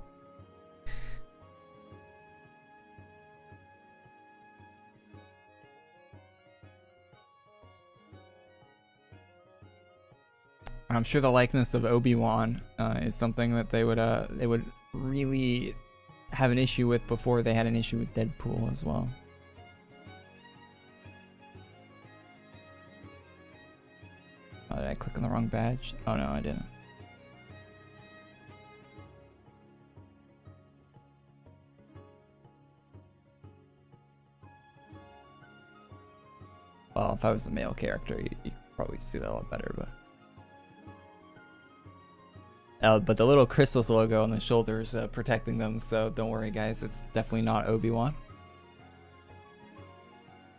I'm sure the likeness of Obi-Wan is something that they would really have an issue with before they had an issue with Deadpool as well. Oh, did I click on the wrong badge? Oh no, I didn't. Well, if I was a male character, you could probably see that a lot better, but But the little Crystals logo on the shoulder is protecting them, so don't worry, guys. It's definitely not Obi-Wan.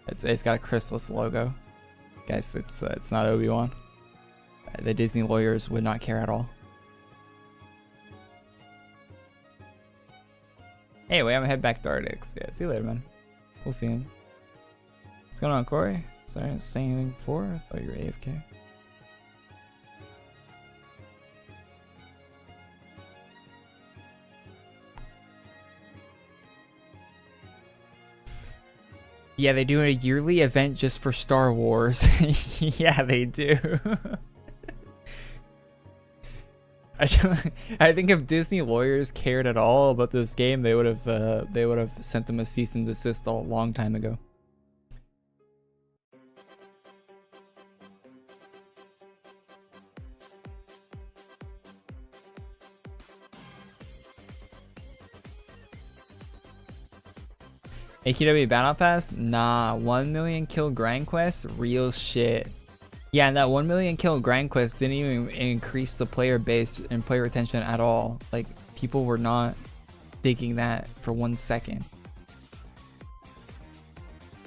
It's got a Crystals logo, guys. It's not Obi-Wan. The Disney lawyers would not care at all. Anyway, I'm gonna head back to Arctics. Yeah, see you later, man. We'll see him. What's going on, Korey? Sorry, I didn't say anything before. I thought you were AFK. Yeah, they do a yearly event just for Star Wars. Yeah, they do. I think if Disney lawyers cared at all about this game, they would have sent them a cease and desist a long time ago. AQW Battle Pass? Nah, 1 million kill grind quest? Real shit. Yeah, and that 1 million kill grind quest didn't even increase the player base and player retention at all. Like, people were not digging that for 1 second.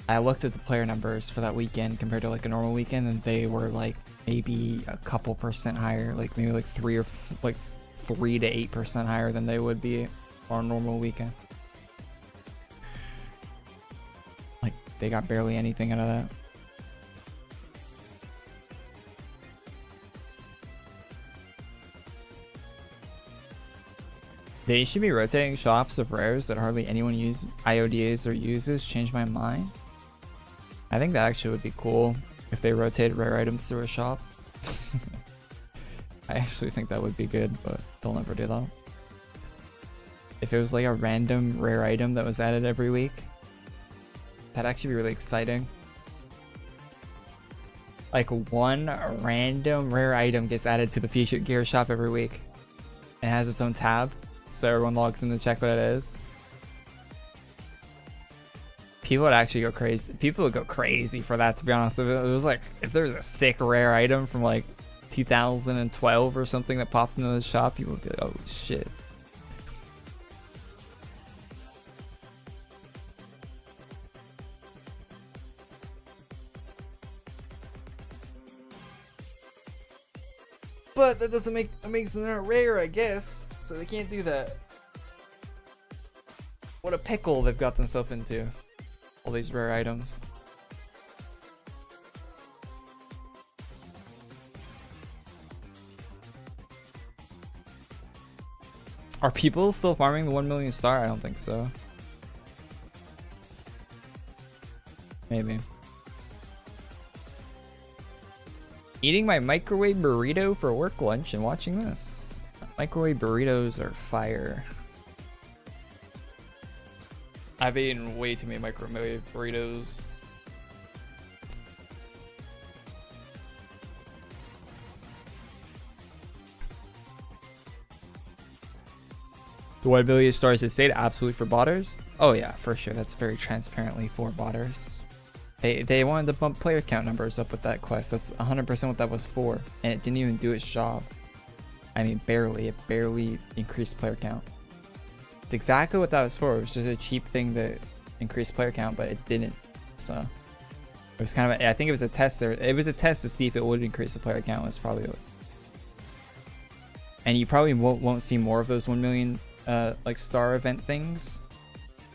I looked at the player numbers for that weekend compared to like a normal weekend, and they were like maybe a couple percent higher, like maybe like 3 to 8% higher than they would be on a normal weekend. Like, they got barely anything out of that. They should be rotating shops of rares that hardly anyone uses, IODAs or uses. Change my mind. I think that actually would be cool if they rotated rare items through a shop. I actually think that would be good, but they'll never do that. If it was like a random rare item that was added every week, that'd actually be really exciting. Like, one random rare item gets added to the featured gear shop every week. It has its own tab, so everyone logs in to check what it is. People would actually go crazy. People would go crazy for that, to be honest. If it was like, if there was a sick rare item from like 2012 or something that popped into the shop, people would be like, oh shit. But that doesn't make it makes them not rare, I guess. So they can't do that. What a pickle they've got themselves into. All these rare items. Are people still farming the 1 million star? I don't think so. Maybe. Eating my microwave burrito for work lunch and watching this. Microwave burritos are fire. I've eaten way too many microwave burritos. The 1 billion stars is stayed absolutely for botters? Oh yeah, for sure. That's very transparently for botters. They wanted to bump player count numbers up with that quest. That's 100% what that was for. And it didn't even do its job. I mean, barely. It barely increased player count. It's exactly what that was for. It was just a cheap thing that increased player count, but it didn't. So it was kind of I think it was a test there. It was a test to see if it would increase the player count. Was probably what. And you probably won't see more of those 1 million like star event things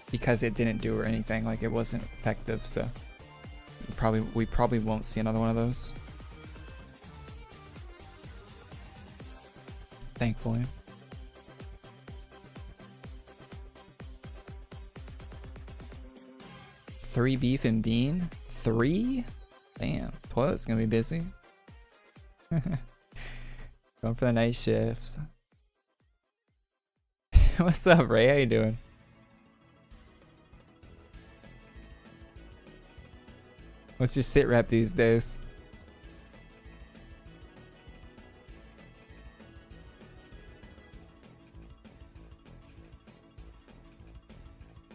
because it didn't do or anything. Like, it wasn't effective. So we probably won't see another one of those. Thankfully. Three beef and bean? 3? Damn, toilet's gonna be busy. Going for the night shifts. What's up, Ray? How you doing? What's your sit rep these days?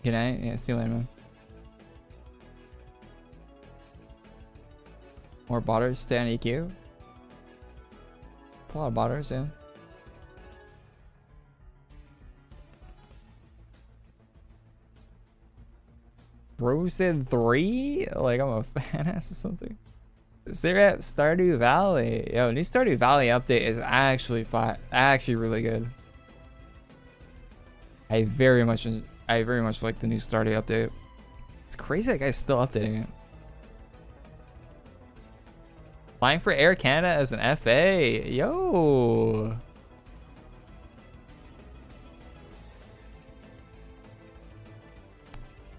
Good night. Yeah, see you later, man. More botters stay on EQ. It's a lot of botters, yeah. Frozen 3? Like I'm a fan ass or something. Syrup Stardew Valley. Yo, new Stardew Valley update is actually actually really good. I very much like the new Stardew update. It's crazy that guy's still updating it. Flying for Air Canada as an FA. Yo.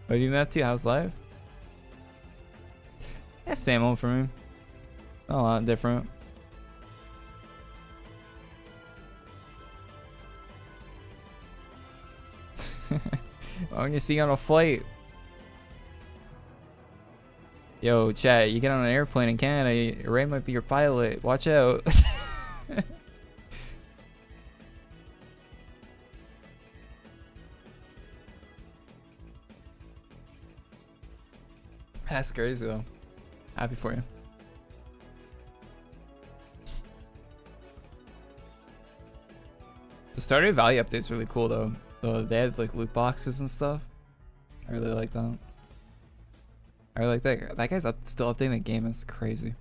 What have you been up to? How's life? Yeah, same old for me. Not a lot different. When you see you on a flight. Yo, chat, you get on an airplane in Canada, Ray might be your pilot. Watch out. That's crazy though. Happy for you. The Stardew Valley update's really cool though. So they had like loot boxes and stuff. I really like that. I really like that. That guy's still updating the game. It's crazy.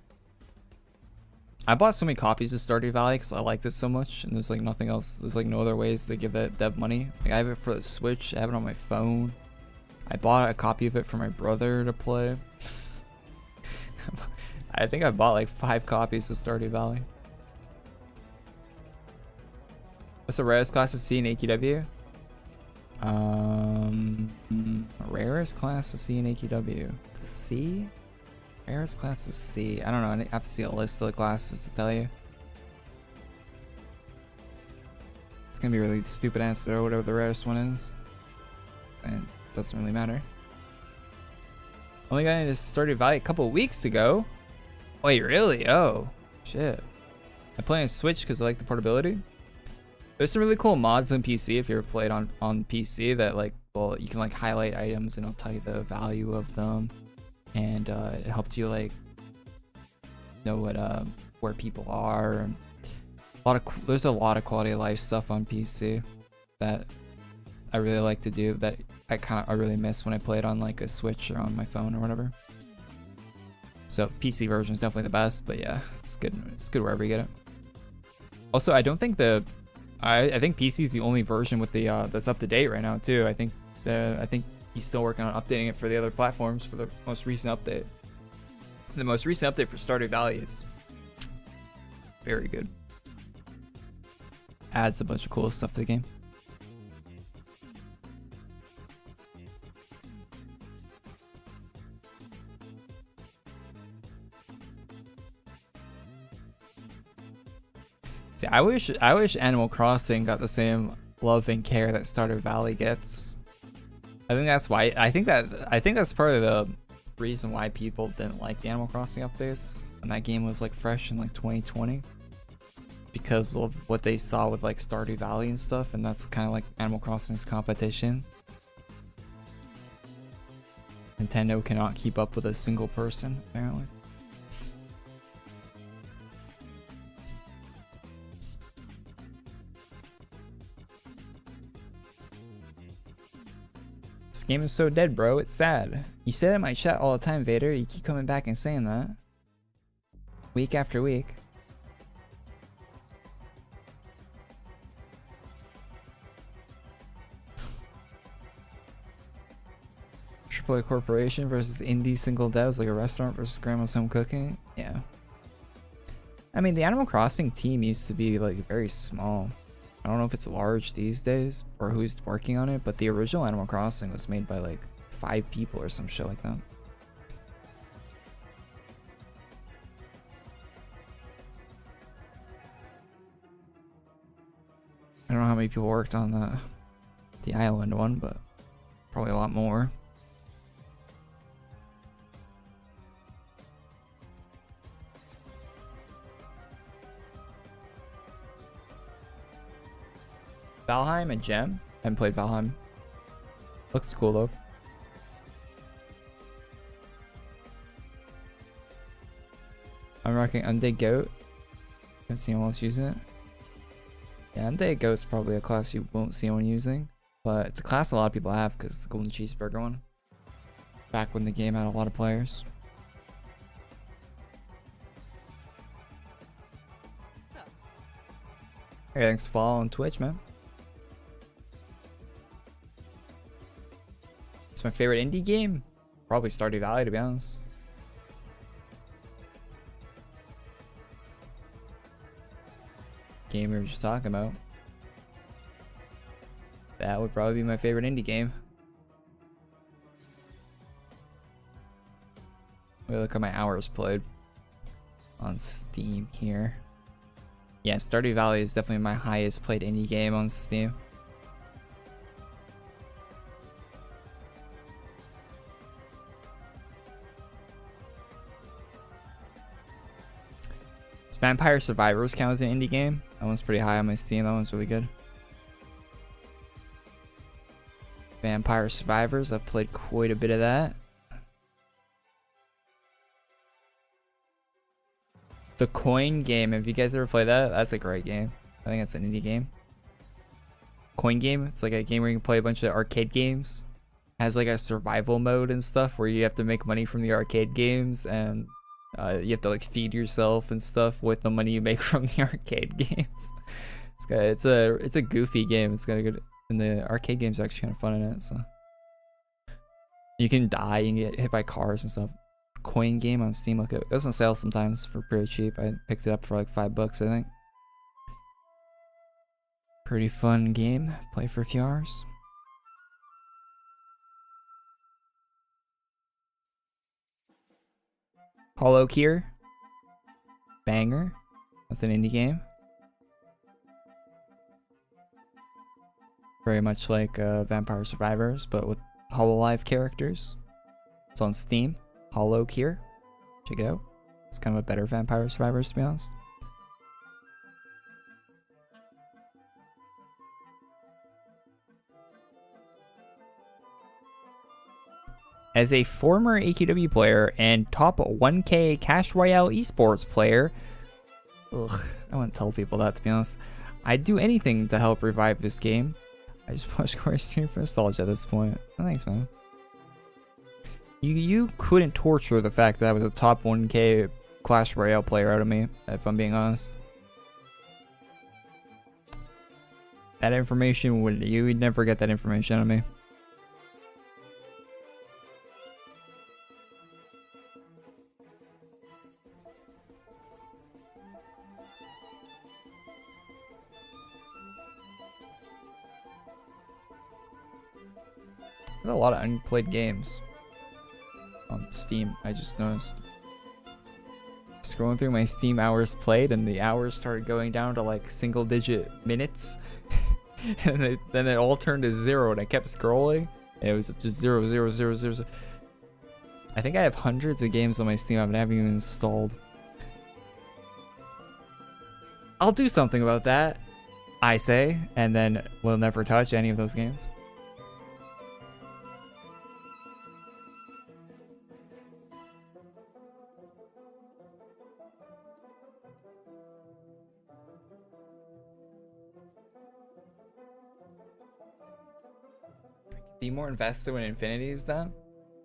I bought so many copies of Stardew Valley because I liked it so much, and there's like nothing else. There's like no other ways to give that dev money. Like I have it for the Switch. I have it on my phone. I bought a copy of it for my brother to play. I think I bought like 5 copies of Stardew Valley. What's the rarest class to see in AQW? Rarest class to see in AQW. To see? Rarest class to see. I don't know. I have to see a list of the classes to tell you. It's gonna be a really stupid answer or whatever the rarest one is. And it doesn't really matter. Only got into Stardew Valley a couple weeks ago. Wait, really? Oh, shit. I play on Switch because I like the portability. There's some really cool mods on PC if you ever played on PC that like, well, you can like highlight items and it'll tell you the value of them, and it helps you like know what where people are. And there's a lot of quality of life stuff on PC that I really like to do that I really miss when I play it on like a Switch or on my phone or whatever. So PC version is definitely the best, but yeah, it's good. It's good wherever you get it. Also, I don't think I think PC is the only version with the that's up to date right now too. I think he's still working on updating it for the other platforms for the most recent update. The most recent update for Stardew Valley is very good. Adds a bunch of cool stuff to the game. See, I wish Animal Crossing got the same love and care that Stardew Valley gets. I think that's why. I think that's part of the reason why people didn't like the Animal Crossing updates when that game was like fresh in like 2020, because of what they saw with like Stardew Valley and stuff, and that's kind of like Animal Crossing's competition. Nintendo cannot keep up with a single person, apparently. This game is so dead, bro. It's sad. You say that in my chat all the time, Vader. You keep coming back and saying that. Week after week. AAA corporation versus indie single devs, like a restaurant versus grandma's home cooking. Yeah. I mean, the Animal Crossing team used to be like very small. I don't know if it's large these days or who's working on it, but the original Animal Crossing was made by like 5 people or some shit like that. I don't know how many people worked on the island one, but probably a lot more. Valheim and Gem. I haven't played Valheim. Looks cool though. I'm rocking Undead Goat. Haven't seen anyone else using it. Yeah, Undead Goat's probably a class you won't see anyone using, but it's a class a lot of people have because it's the golden cheeseburger one. Back when the game had a lot of players. Hey, thanks for following on Twitch, man. It's my favorite indie game. Probably Stardew Valley, to be honest. Game we were just talking about. That would probably be my favorite indie game. Wait, look at my hours played on Steam here. Yeah, Stardew Valley is definitely my highest played indie game on Steam. Does Vampire Survivors count as an indie game? That one's pretty high on my Steam. That one's really good. Vampire Survivors, I've played quite a bit of that. The Coin Game, have you guys ever played that? That's a great game. I think that's an indie game. Coin Game, it's like a game where you can play a bunch of arcade games. It has like a survival mode and stuff where you have to make money from the arcade games, and you have to like feed yourself and stuff with the money you make from the arcade games. It's a goofy game. It's got a good, and the arcade games are actually kind of fun in it. So you can die, you can get hit by cars and stuff. Coin Game on Steam, look, it goes on sale sometimes for pretty cheap. I picked it up for like $5, I think. Pretty fun game. Play for a few hours. Hollow Kier, banger. That's an indie game. Very much like Vampire Survivors, but with Hololive characters. It's on Steam. Hollow Kier, check it out. It's kind of a better Vampire Survivors, to be honest. As a former AQW player and top 1K Cash Royale esports player, ugh, I wouldn't tell people that, to be honest. I'd do anything to help revive this game. I just watched Korey stream for nostalgia at this point. Oh, thanks, man. You couldn't torture the fact that I was a top 1K Clash Royale player out of me, if I'm being honest. That information you would never get that information out of me. There's a lot of unplayed games on Steam, I just noticed. Scrolling through my Steam hours played, and the hours started going down to like single digit minutes. And then it all turned to 0, and I kept scrolling, and it was just 0, 0, 0, 0, 0. I think I have hundreds of games on my Steam I haven't even installed. I'll do something about that, I say, and then we'll never touch any of those games. Be more invested when Infinity's done?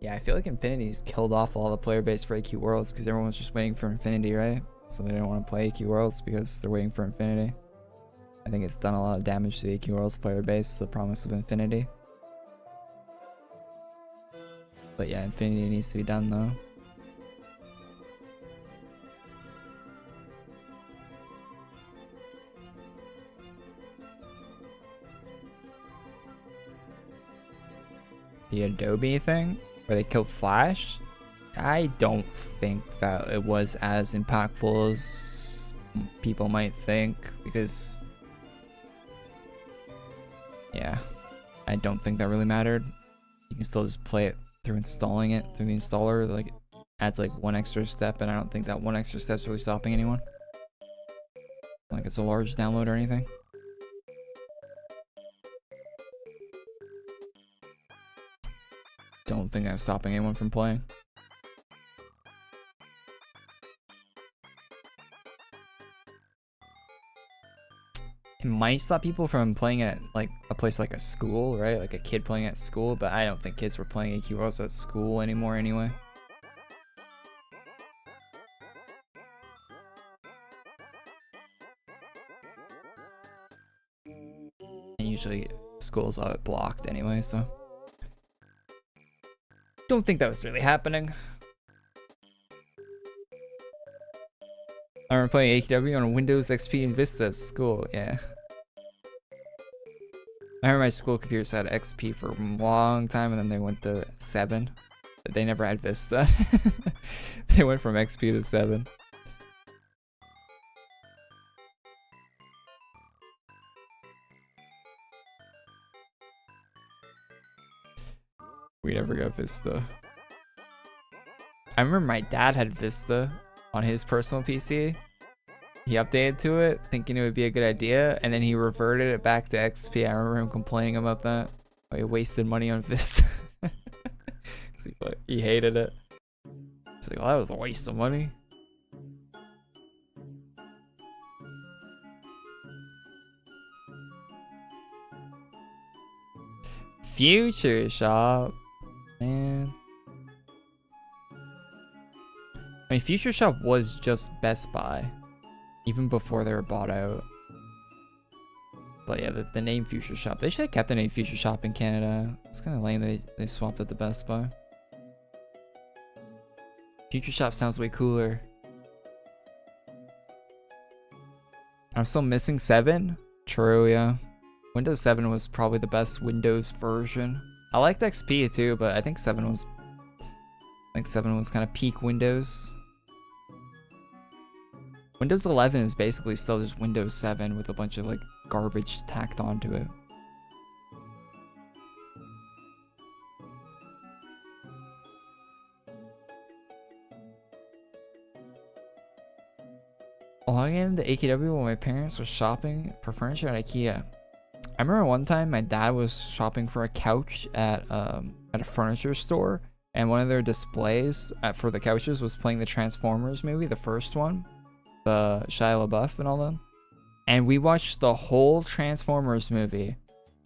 Yeah, I feel like Infinity's killed off all the player base for AQ Worlds because everyone's just waiting for Infinity, right? So they don't want to play AQ Worlds because they're waiting for Infinity. I think it's done a lot of damage to the AQ Worlds player base, the promise of Infinity. But yeah, Infinity needs to be done though. The Adobe thing where they killed Flash, I don't think that it was as impactful as people might think, because yeah, I don't think that really mattered. You can still just play it through installing it through the installer. Like, it adds like one extra step, and I don't think that one extra step's really stopping anyone. Like it's a large download or anything. Don't think that's stopping anyone from playing. might stop people from playing at like a place like a school, right? Like a kid playing at school, but I don't think kids were playing AQ Worlds at school anymore anyway. And usually schools are blocked anyway, so don't think that was really happening. I remember playing AQW on Windows XP and Vista at school, yeah. I remember my school computers had XP for a long time and then they went to 7. But they never had Vista. They went from XP to 7. We never got Vista. I remember my dad had Vista on his personal PC. He updated to it thinking it would be a good idea, and then he reverted it back to XP. I remember him complaining about that. Oh, he wasted money on Vista. He hated it. He's like, well, that was a waste of money. Future Shop, man. I mean, Future Shop was just Best Buy, even before they were bought out. But yeah, the name Future Shop, they should have kept the name Future Shop in Canada. It's kind of lame they swapped it to Best Buy. Future Shop sounds way cooler. I'm still missing 7? True, yeah. Windows 7 was probably the best Windows version. I liked XP too, but I think 7 was kind of peak Windows. Windows 11 is basically still just Windows 7 with a bunch of like garbage tacked onto it. Logging into AQW when my parents were shopping for furniture at IKEA. I remember one time my dad was shopping for a couch at a furniture store, and one of their displays for the couches was playing the Transformers movie, the first one, the Shia LaBeouf and all them. And we watched the whole Transformers movie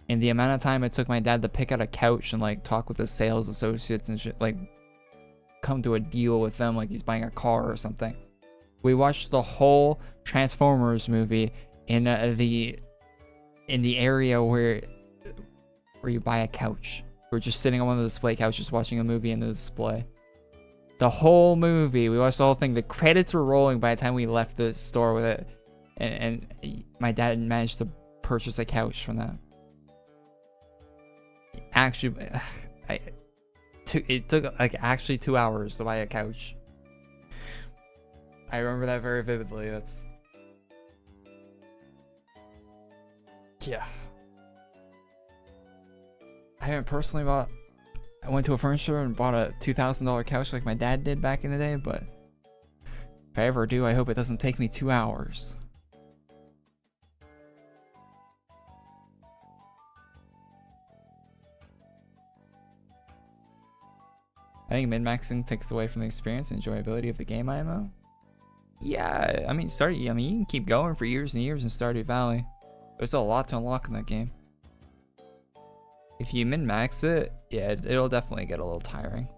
in the amount of time it took my dad to pick out a couch and like talk with the sales associates and shit, like come to a deal with them like he's buying a car or something. We watched the whole Transformers movie in the area where you buy a couch. We're just sitting on one of the display couches watching a movie in the display. The whole movie, we watched the whole thing. The credits were rolling by the time we left the store with it, and my dad managed to purchase a couch from that. Actually, it took like actually 2 hours to buy a couch. I remember that very vividly. That's... yeah. I haven't personally bought... I went to a furniture and bought a $2,000 couch like my dad did back in the day, but if I ever do, I hope it doesn't take me 2 hours. I think min-maxing takes away from the experience and enjoyability of the game, IMO. Yeah, I mean, you can keep going for years and years in Stardew Valley. There's a lot to unlock in that game. If you min-max it, yeah, it'll definitely get a little tiring.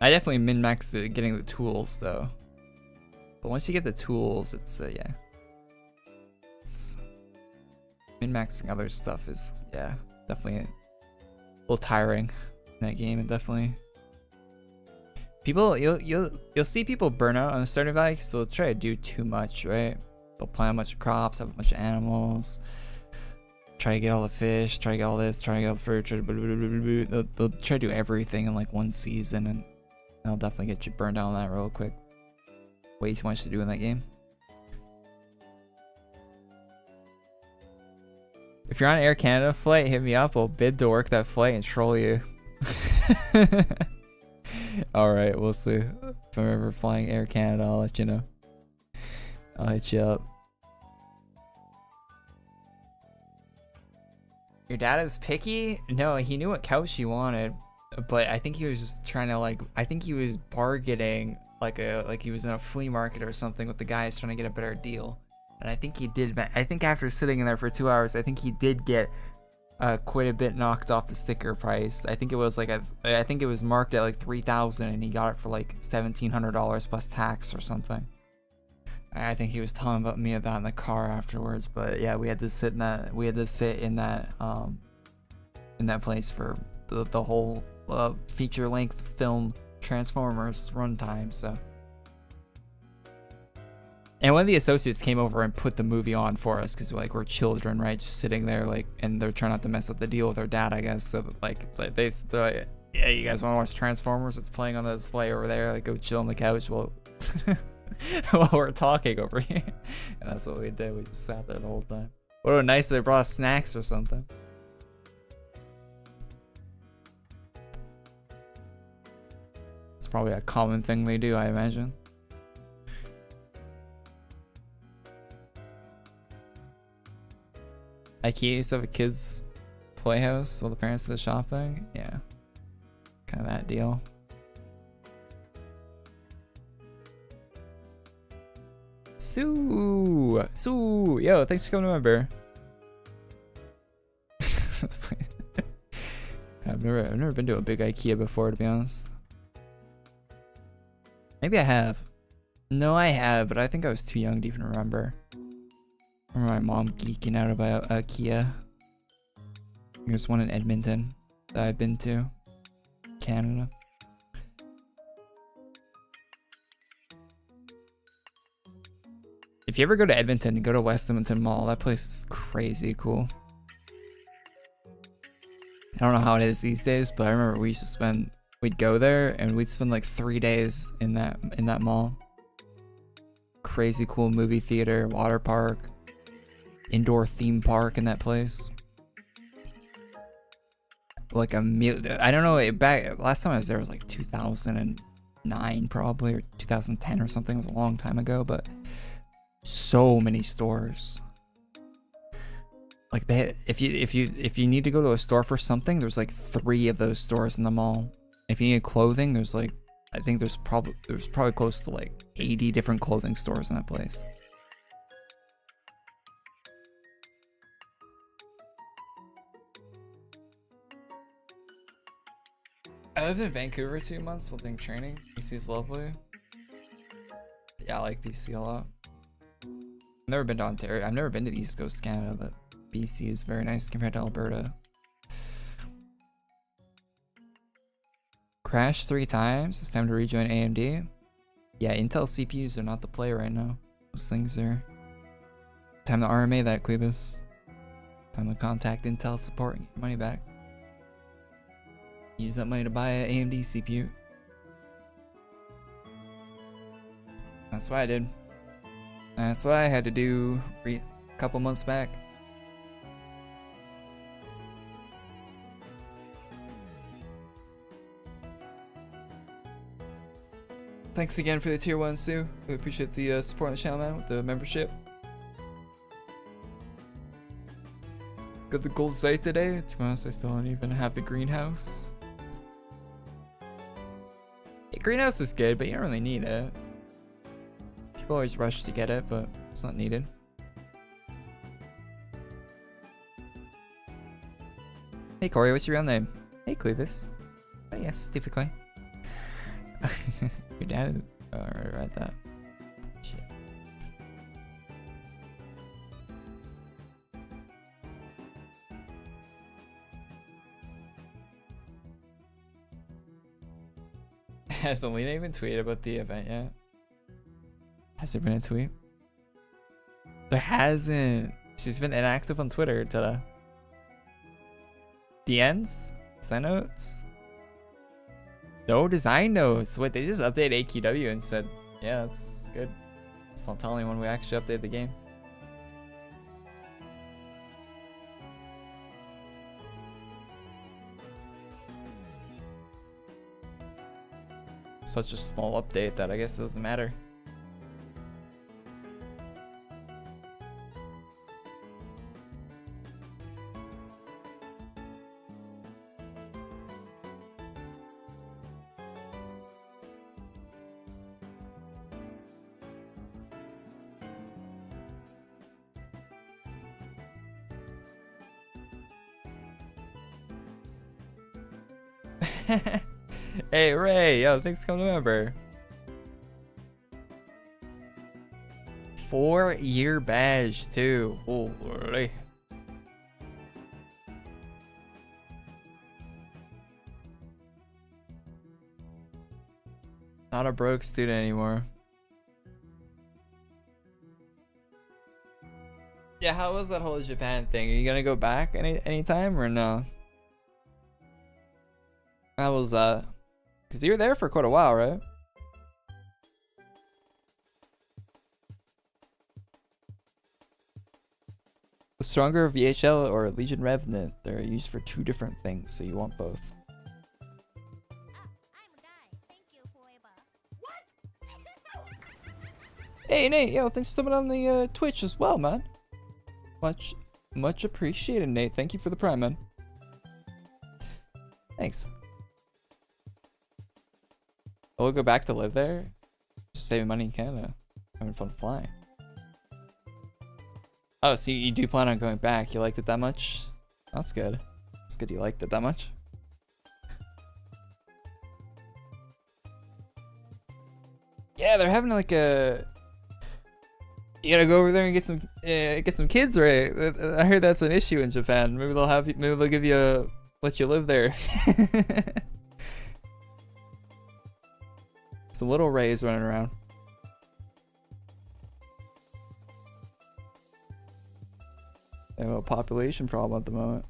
I definitely min-maxed getting the tools, though. But once you get the tools, it's, yeah. Min-maxing other stuff is, yeah, definitely a little tiring in that game, and definitely... People, you'll see people burn out on the Stardew Valley because they'll try to do too much, right? They'll plant a bunch of crops, have a bunch of animals, try to get all the fish, try to get all this, try to get all the fruit, try to blah, blah, blah, blah, blah. They'll try to do everything in like one season, and they'll definitely get you burned out on that real quick. Way too much to do in that game. If you're on an Air Canada flight, hit me up. I'll bid to work that flight and troll you. Alright, we'll see. If I'm ever flying Air Canada, I'll let you know. I'll hit you up. Your dad is picky? No, he knew what couch he wanted, but I think he was just trying to like, I think he was bargaining like he was in a flea market or something with the guys trying to get a better deal. And I think he did. I think after sitting in there for 2 hours, I think he did get quite a bit knocked off the sticker price. I think it was like I think it was marked at like 3,000, and he got it for like $1,700 plus tax or something. I think he was telling about me about in the car afterwards. But yeah, we had to sit in that. We had to sit in that place for the whole feature-length film Transformers runtime. So. And one of the associates came over and put the movie on for us because like we're children, right? Just sitting there like, and they're trying not to mess up the deal with their dad, I guess. So like they're like, yeah, you guys want to watch Transformers? It's playing on the display over there. Like go chill on the couch while while we're talking over here. And that's what we did. We just sat there the whole time. What would nice if they brought us snacks or something. It's probably a common thing they do, I imagine. IKEA used to have a kids' playhouse while the parents did the shopping. Yeah, kind of that deal. Sue, yo, thanks for coming to my bear. I've never been to a big IKEA before, to be honest. Maybe I have. No, I have, but I think I was too young to even remember. I remember my mom geeking out about IKEA. There's one in Edmonton that I've been to, Canada. If you ever go to Edmonton, go to West Edmonton Mall. That place is crazy cool. I don't know how it is these days, but I remember we'd go there and we'd spend like 3 days in that mall. Crazy cool movie theater, water park, indoor theme park in that place. Like I don't know, back last time I was there was like 2009 probably, or 2010 or something. It was a long time ago, but so many stores. Like if you need to go to a store for something, there's like 3 of those stores in the mall. If you need clothing, there's like, I think there's probably close to like 80 different clothing stores in that place. I lived in Vancouver 2 months while doing training. BC is lovely. Yeah, I like BC a lot. I've never been to Ontario. I've never been to the East Coast Canada, but BC is very nice compared to Alberta. Crashed 3 times. It's time to rejoin AMD. Yeah, Intel CPUs are not the play right now. Those things are... Time to RMA that, Quibus. Time to contact Intel support and get your money back. Use that money to buy an AMD CPU. That's what I did. That's what I had to do a couple months back. Thanks again for the tier 1, Sue. We appreciate the support on the channel, man, with the membership. Got the gold site today. To be honest, I still don't even have the greenhouse. Yeah, greenhouse is good, but you don't really need it. People always rush to get it, but it's not needed. Hey Korey, what's your real name? Hey Clevis. Oh yes, typically. Your dad is... Oh, I read that. Shit. Has Alina even tweeted about the event yet? Has there been a tweet? There hasn't. She's been inactive on Twitter today. DNs? Sign notes? No design notes. Wait, they just updated AQW and said, yeah, that's good. Just don't tell anyone we actually updated the game. Such a small update that I guess it doesn't matter. Hey, Ray. Yo, thanks for coming to member. 4-year badge, too. Holy. Not a broke student anymore. Yeah, how was that whole Japan thing? Are you gonna go back anytime or no? How was that? Because you were there for quite a while, right? The stronger VHL or Legion Revenant, they're used for 2 different things, so you want both. Hey Nate, yo, thanks for subbing on the Twitch as well, man. Much appreciated, Nate. Thank you for the prime, man. Thanks. I'll go back to live there. Just saving money in Canada. Having fun flying. Oh, so you do plan on going back? You liked it that much? That's good. It's good you liked it that much. Yeah, they're having like a... You gotta go over there and get some kids, right? I heard that's an issue in Japan. Maybe they'll give you a let you live there. Some little rays running around. They have a population problem at the moment.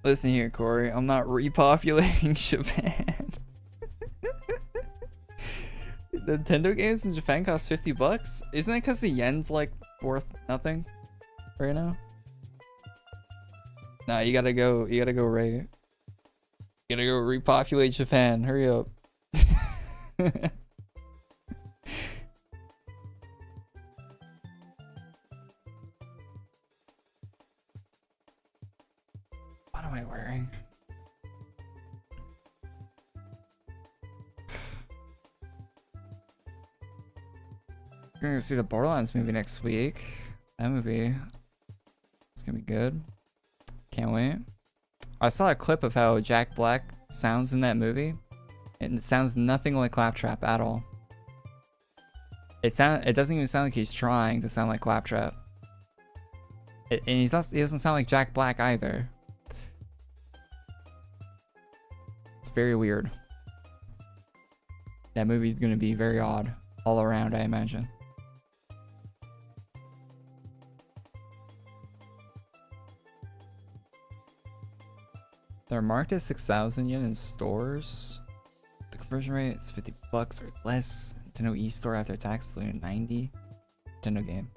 Listen here, Korey. I'm not repopulating Japan. The Nintendo games in Japan cost 50 bucks? Isn't it because the yen's like worth nothing right now? Nah, you gotta go right. You gotta go repopulate Japan. Hurry up. What am I wearing? We're gonna go see the Borderlands movie next week. That movie is gonna be good. Can't wait. I saw a clip of how Jack Black sounds in that movie, and it sounds nothing like Claptrap at all. It doesn't even sound like he's trying to sound like Claptrap. And he doesn't sound like Jack Black either. It's very weird. That movie's gonna be very odd all around, I imagine. They're marked as 6,000 yen in stores. The conversion rate is 50 bucks or less. Nintendo eStore after tax, 90. Nintendo game.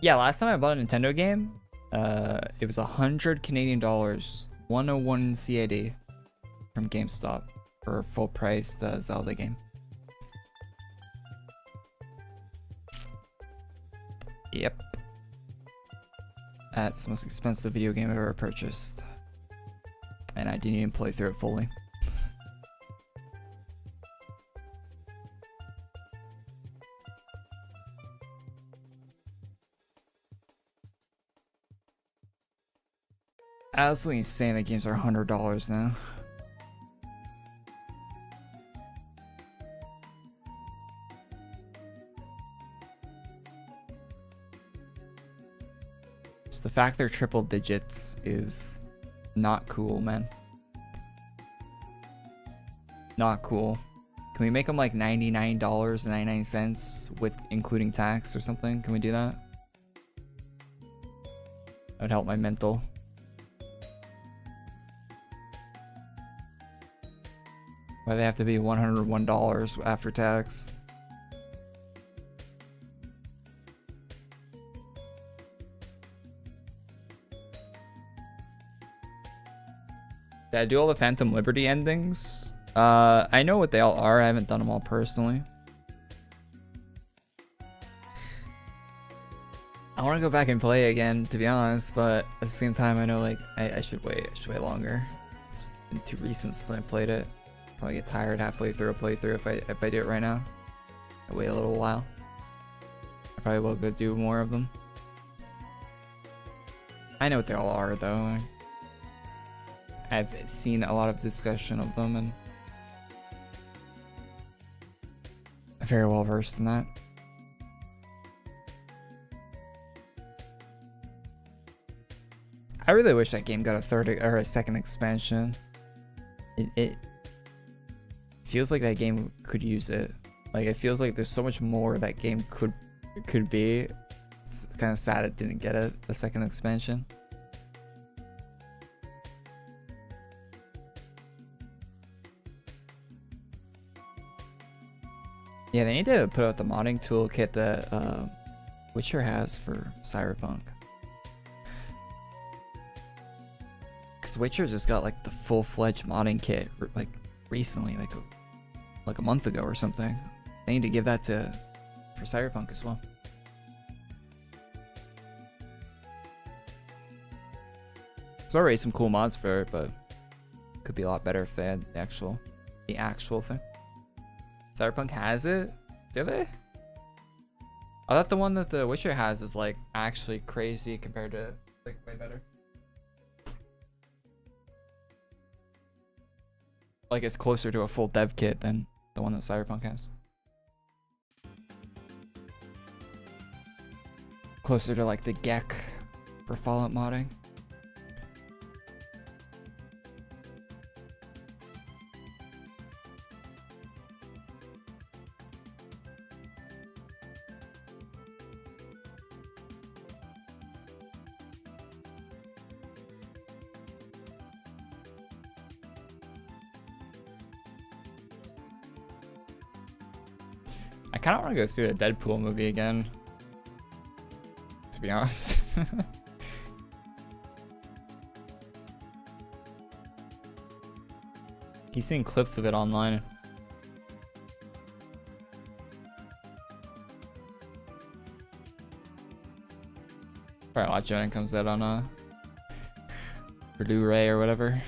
Yeah, last time I bought a Nintendo game, it was 100 Canadian dollars, 101 CAD from GameStop for full price the Zelda game. Yep. That's the most expensive video game I've ever purchased. And I didn't even play through it fully. Absolutely insane that games are $100 now. Just the fact they're triple digits is not cool, man. Not cool. Can we make them like $99.99 with including tax or something? Can we do that? That would help my mental. Why do they have to be $101 after tax? Did I do all the Phantom Liberty endings? I know what they all are. I haven't done them all personally. I want to go back and play again, to be honest, but at the same time, I know like I should wait. I should wait longer. It's been too recent since I played it. Probably get tired halfway through a playthrough if I do it right now. I wait a little while. I probably will go do more of them. I know what they all are though. I've seen a lot of discussion of them and I'm very well versed in that. I really wish that game got a third or a second expansion. It feels like that game could use it. Like it feels like there's so much more that game could be. It's kind of sad it didn't get a second expansion. Yeah, they need to put out the modding toolkit that Witcher has for Cyberpunk. Because Witcher just got like the full-fledged modding kit like recently, like a month ago or something. They need to give that for Cyberpunk as well. There's already some cool mods for it, but it could be a lot better if they had the actual thing. Cyberpunk has it? Do they? I thought the one that the Witcher has is like actually crazy compared to like way better. Like it's closer to a full dev kit than the one that Cyberpunk has. Closer to like the GEC for Fallout modding. I kind of want to go see the Deadpool movie again, to be honest. Keep seeing clips of it online. Probably watch it when it comes out on Blu-ray or whatever.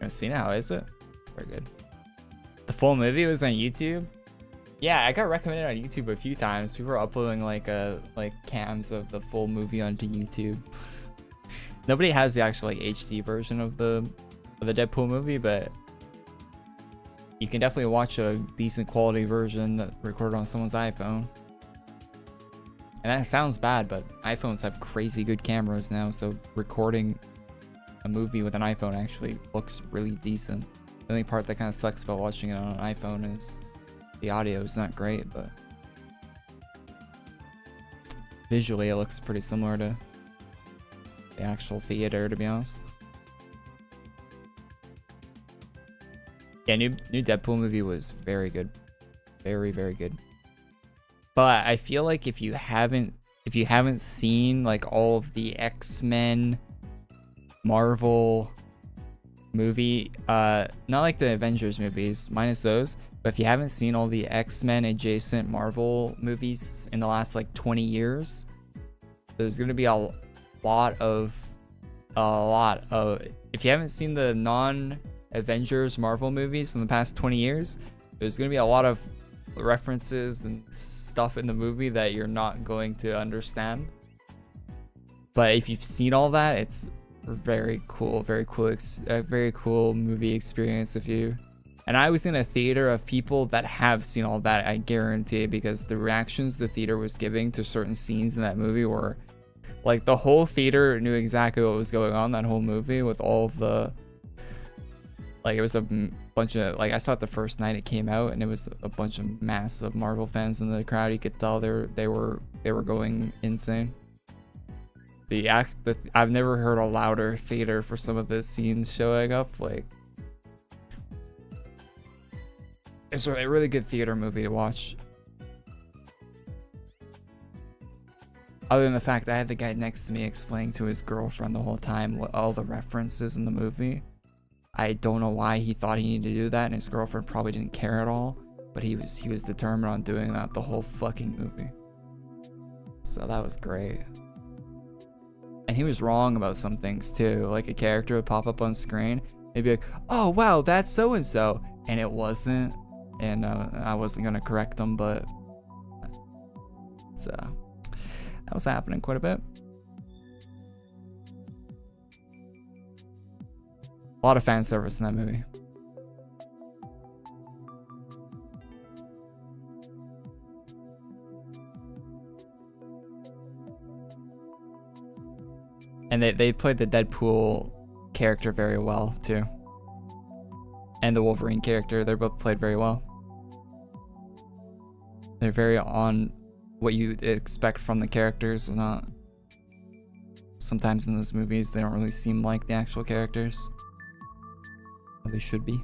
Seen it? How is it? Very good. The full movie was on YouTube. Yeah, I got recommended on YouTube a few times. People are uploading like cams of the full movie onto YouTube. Nobody has the actual like HD version of the Deadpool movie, but you can definitely watch a decent quality version that recorded on someone's iPhone. And that sounds bad, but iPhones have crazy good cameras now, so recording a movie with an iPhone actually looks really decent. The only part that kind of sucks about watching it on an iPhone is the audio is not great, but visually it looks pretty similar to the actual theater, to be honest. Yeah, new Deadpool movie was very good. Very, very good. But I feel like if you haven't seen like all of the X-Men Marvel movie, not like the Avengers movies, minus those, but if you haven't seen all the X-Men adjacent Marvel movies in the last like 20 years, there's gonna be a lot of if you haven't seen the non-Avengers Marvel movies from the past 20 years, there's gonna be a lot of references and stuff in the movie that you're not going to understand. But if you've seen all that, it's very cool movie experience. And I was in a theater of people that have seen all that, I guarantee, because the reactions the theater was giving to certain scenes in that movie were like, the whole theater knew exactly what was going on that whole movie, with all of the, like, it was a bunch of, like, I saw it the first night it came out, and it was a bunch of massive Marvel fans in the crowd. You could tell they were going insane. I've never heard a louder theater for some of the scenes showing up. Like, it's a really good theater movie to watch. Other than the fact that I had the guy next to me explaining to his girlfriend the whole time what all the references in the movie. I don't know why he thought he needed to do that, and his girlfriend probably didn't care at all. But he was determined on doing that the whole fucking movie. So that was great. And he was wrong about some things too. Like a character would pop up on screen, they'd be like, "Oh wow, that's so and so," and it wasn't. And I wasn't gonna correct them, but so that was happening quite a bit. A lot of fan service in that movie. And they played the Deadpool character very well too. And the Wolverine character, they're both played very well. They're very on what you expect from the characters, not sometimes in those movies they don't really seem like the actual characters. They should be.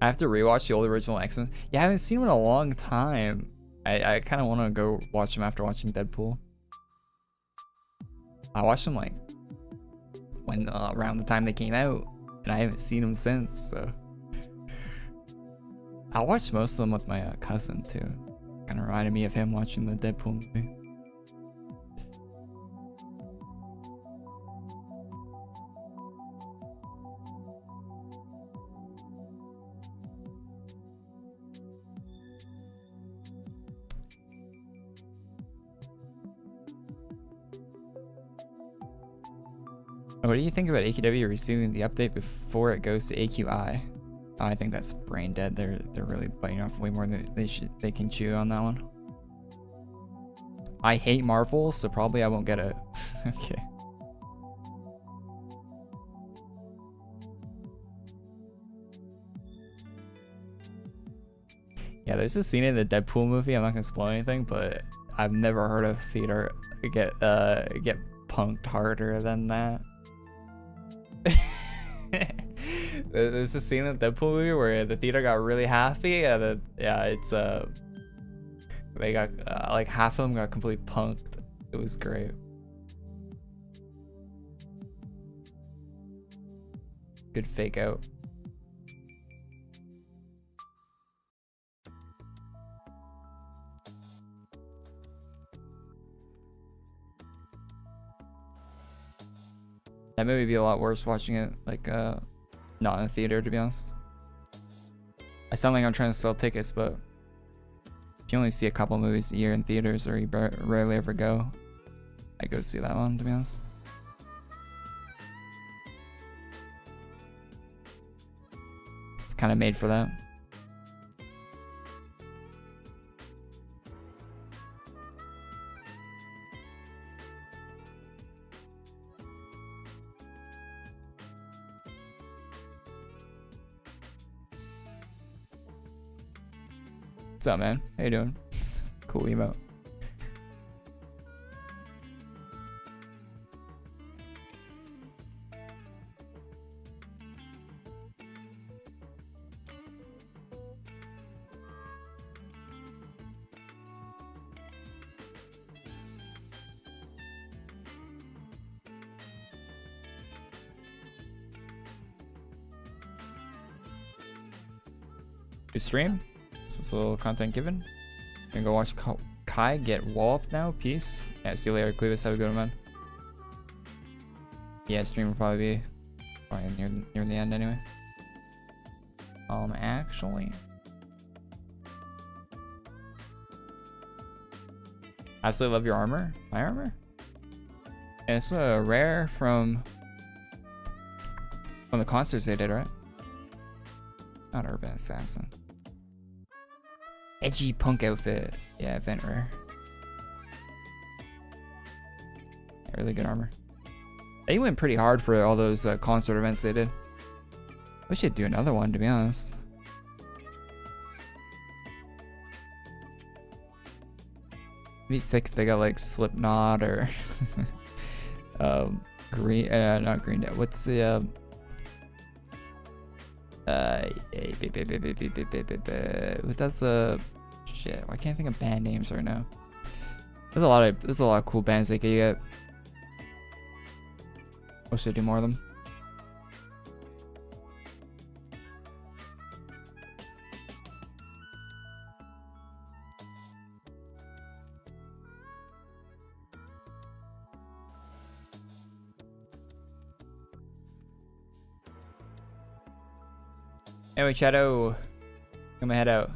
I have to rewatch the old original X-Men. Yeah, I haven't seen them in a long time. I kind of want to go watch them after watching Deadpool. I watched them like when around the time they came out, and I haven't seen them since. So I watched most of them with my cousin too. Kind of reminded me of him watching the Deadpool movie. What do you think about AQW receiving the update before it goes to AQI? I think that's brain dead. They're really biting off way more than they can chew on that one. I hate Marvel, so probably I won't get it. Okay. Yeah, there's a scene in the Deadpool movie. I'm not gonna spoil anything, but I've never heard of theater get punked harder than that. There's a scene in the Deadpool movie where the theater got really happy, and they got like half of them got completely punked. It was great. Good fake out. That movie would be a lot worse watching it like not in a theater, to be honest. I sound like I'm trying to sell tickets, but if you only see a couple movies a year in theaters, or you rarely ever go, I'd go see that one, to be honest. It's kind of made for that. What's up, man? How you doing? Cool emote. You stream? This is a little content given. Gonna go watch Kai get walloped now. Peace. Yeah, see you later, Clevis. Have a good one, man. Yeah, stream will probably be near the end anyway. Actually, absolutely love your armor. My armor? And it's a rare from the concerts they did, right? Not Urban Assassin. Edgy punk outfit. Yeah, event rare. Yeah, really good armor. They went pretty hard for all those concert events they did. We should do another one, to be honest. be sick if they got like Slipknot or Green, not Green Day. What's the that's shit. I can't think of band names right now. There's a lot of cool bands they could get. Wish they do more of them. Anyway, Shadow, I'm gonna head out.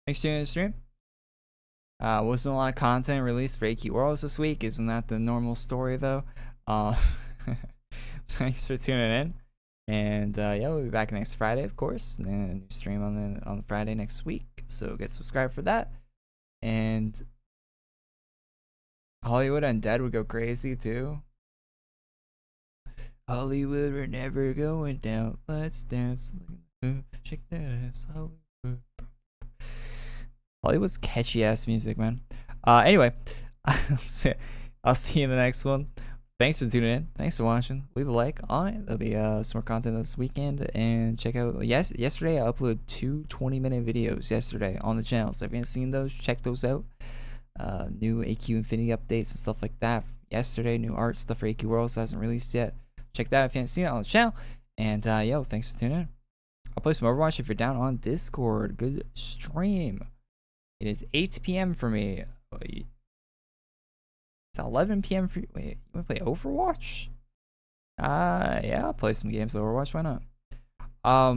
Thanks for tuning in the stream. Wasn't a lot of content released for AQ Worlds this week. Isn't that the normal story though? Thanks for tuning in. And yeah, we'll be back next Friday, of course. And a new stream on the Friday next week. So get subscribed for that. And Hollywood Undead would go crazy too. Hollywood, we're never going down. Let's dance. Shake that ass, Hollywood. Hollywood's catchy ass music, man. Anyway, I'll see you in the next one. Thanks for tuning in. Thanks for watching. Leave a like on it. There'll be some more content this weekend. And check out, yesterday I uploaded 2 20-minute videos yesterday on the channel. So if you haven't seen those, check those out. New AQ Infinity updates and stuff like that. Yesterday, new art stuff for AQ Worlds hasn't released yet. Check that out if you haven't seen it on the channel. And yo, thanks for tuning in. I'll play some Overwatch if you're down on Discord. Good stream. It is 8 p.m. for me. It's 11 p.m. for you. Wait, you want to play Overwatch? Yeah, I'll play some games of Overwatch. Why not? I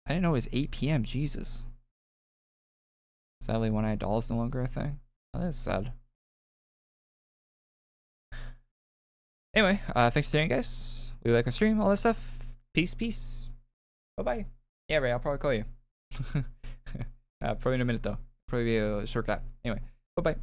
didn't know it was 8 p.m. Jesus. Sadly, One-Eyed Doll is no longer a thing. Oh, that's sad. Anyway, thanks for tuning in, guys. We like our stream, all that stuff. Peace, peace. Bye-bye. Yeah, Ray, I'll probably call you. Probably in a minute, though. Probably be a short cut. Anyway, bye-bye.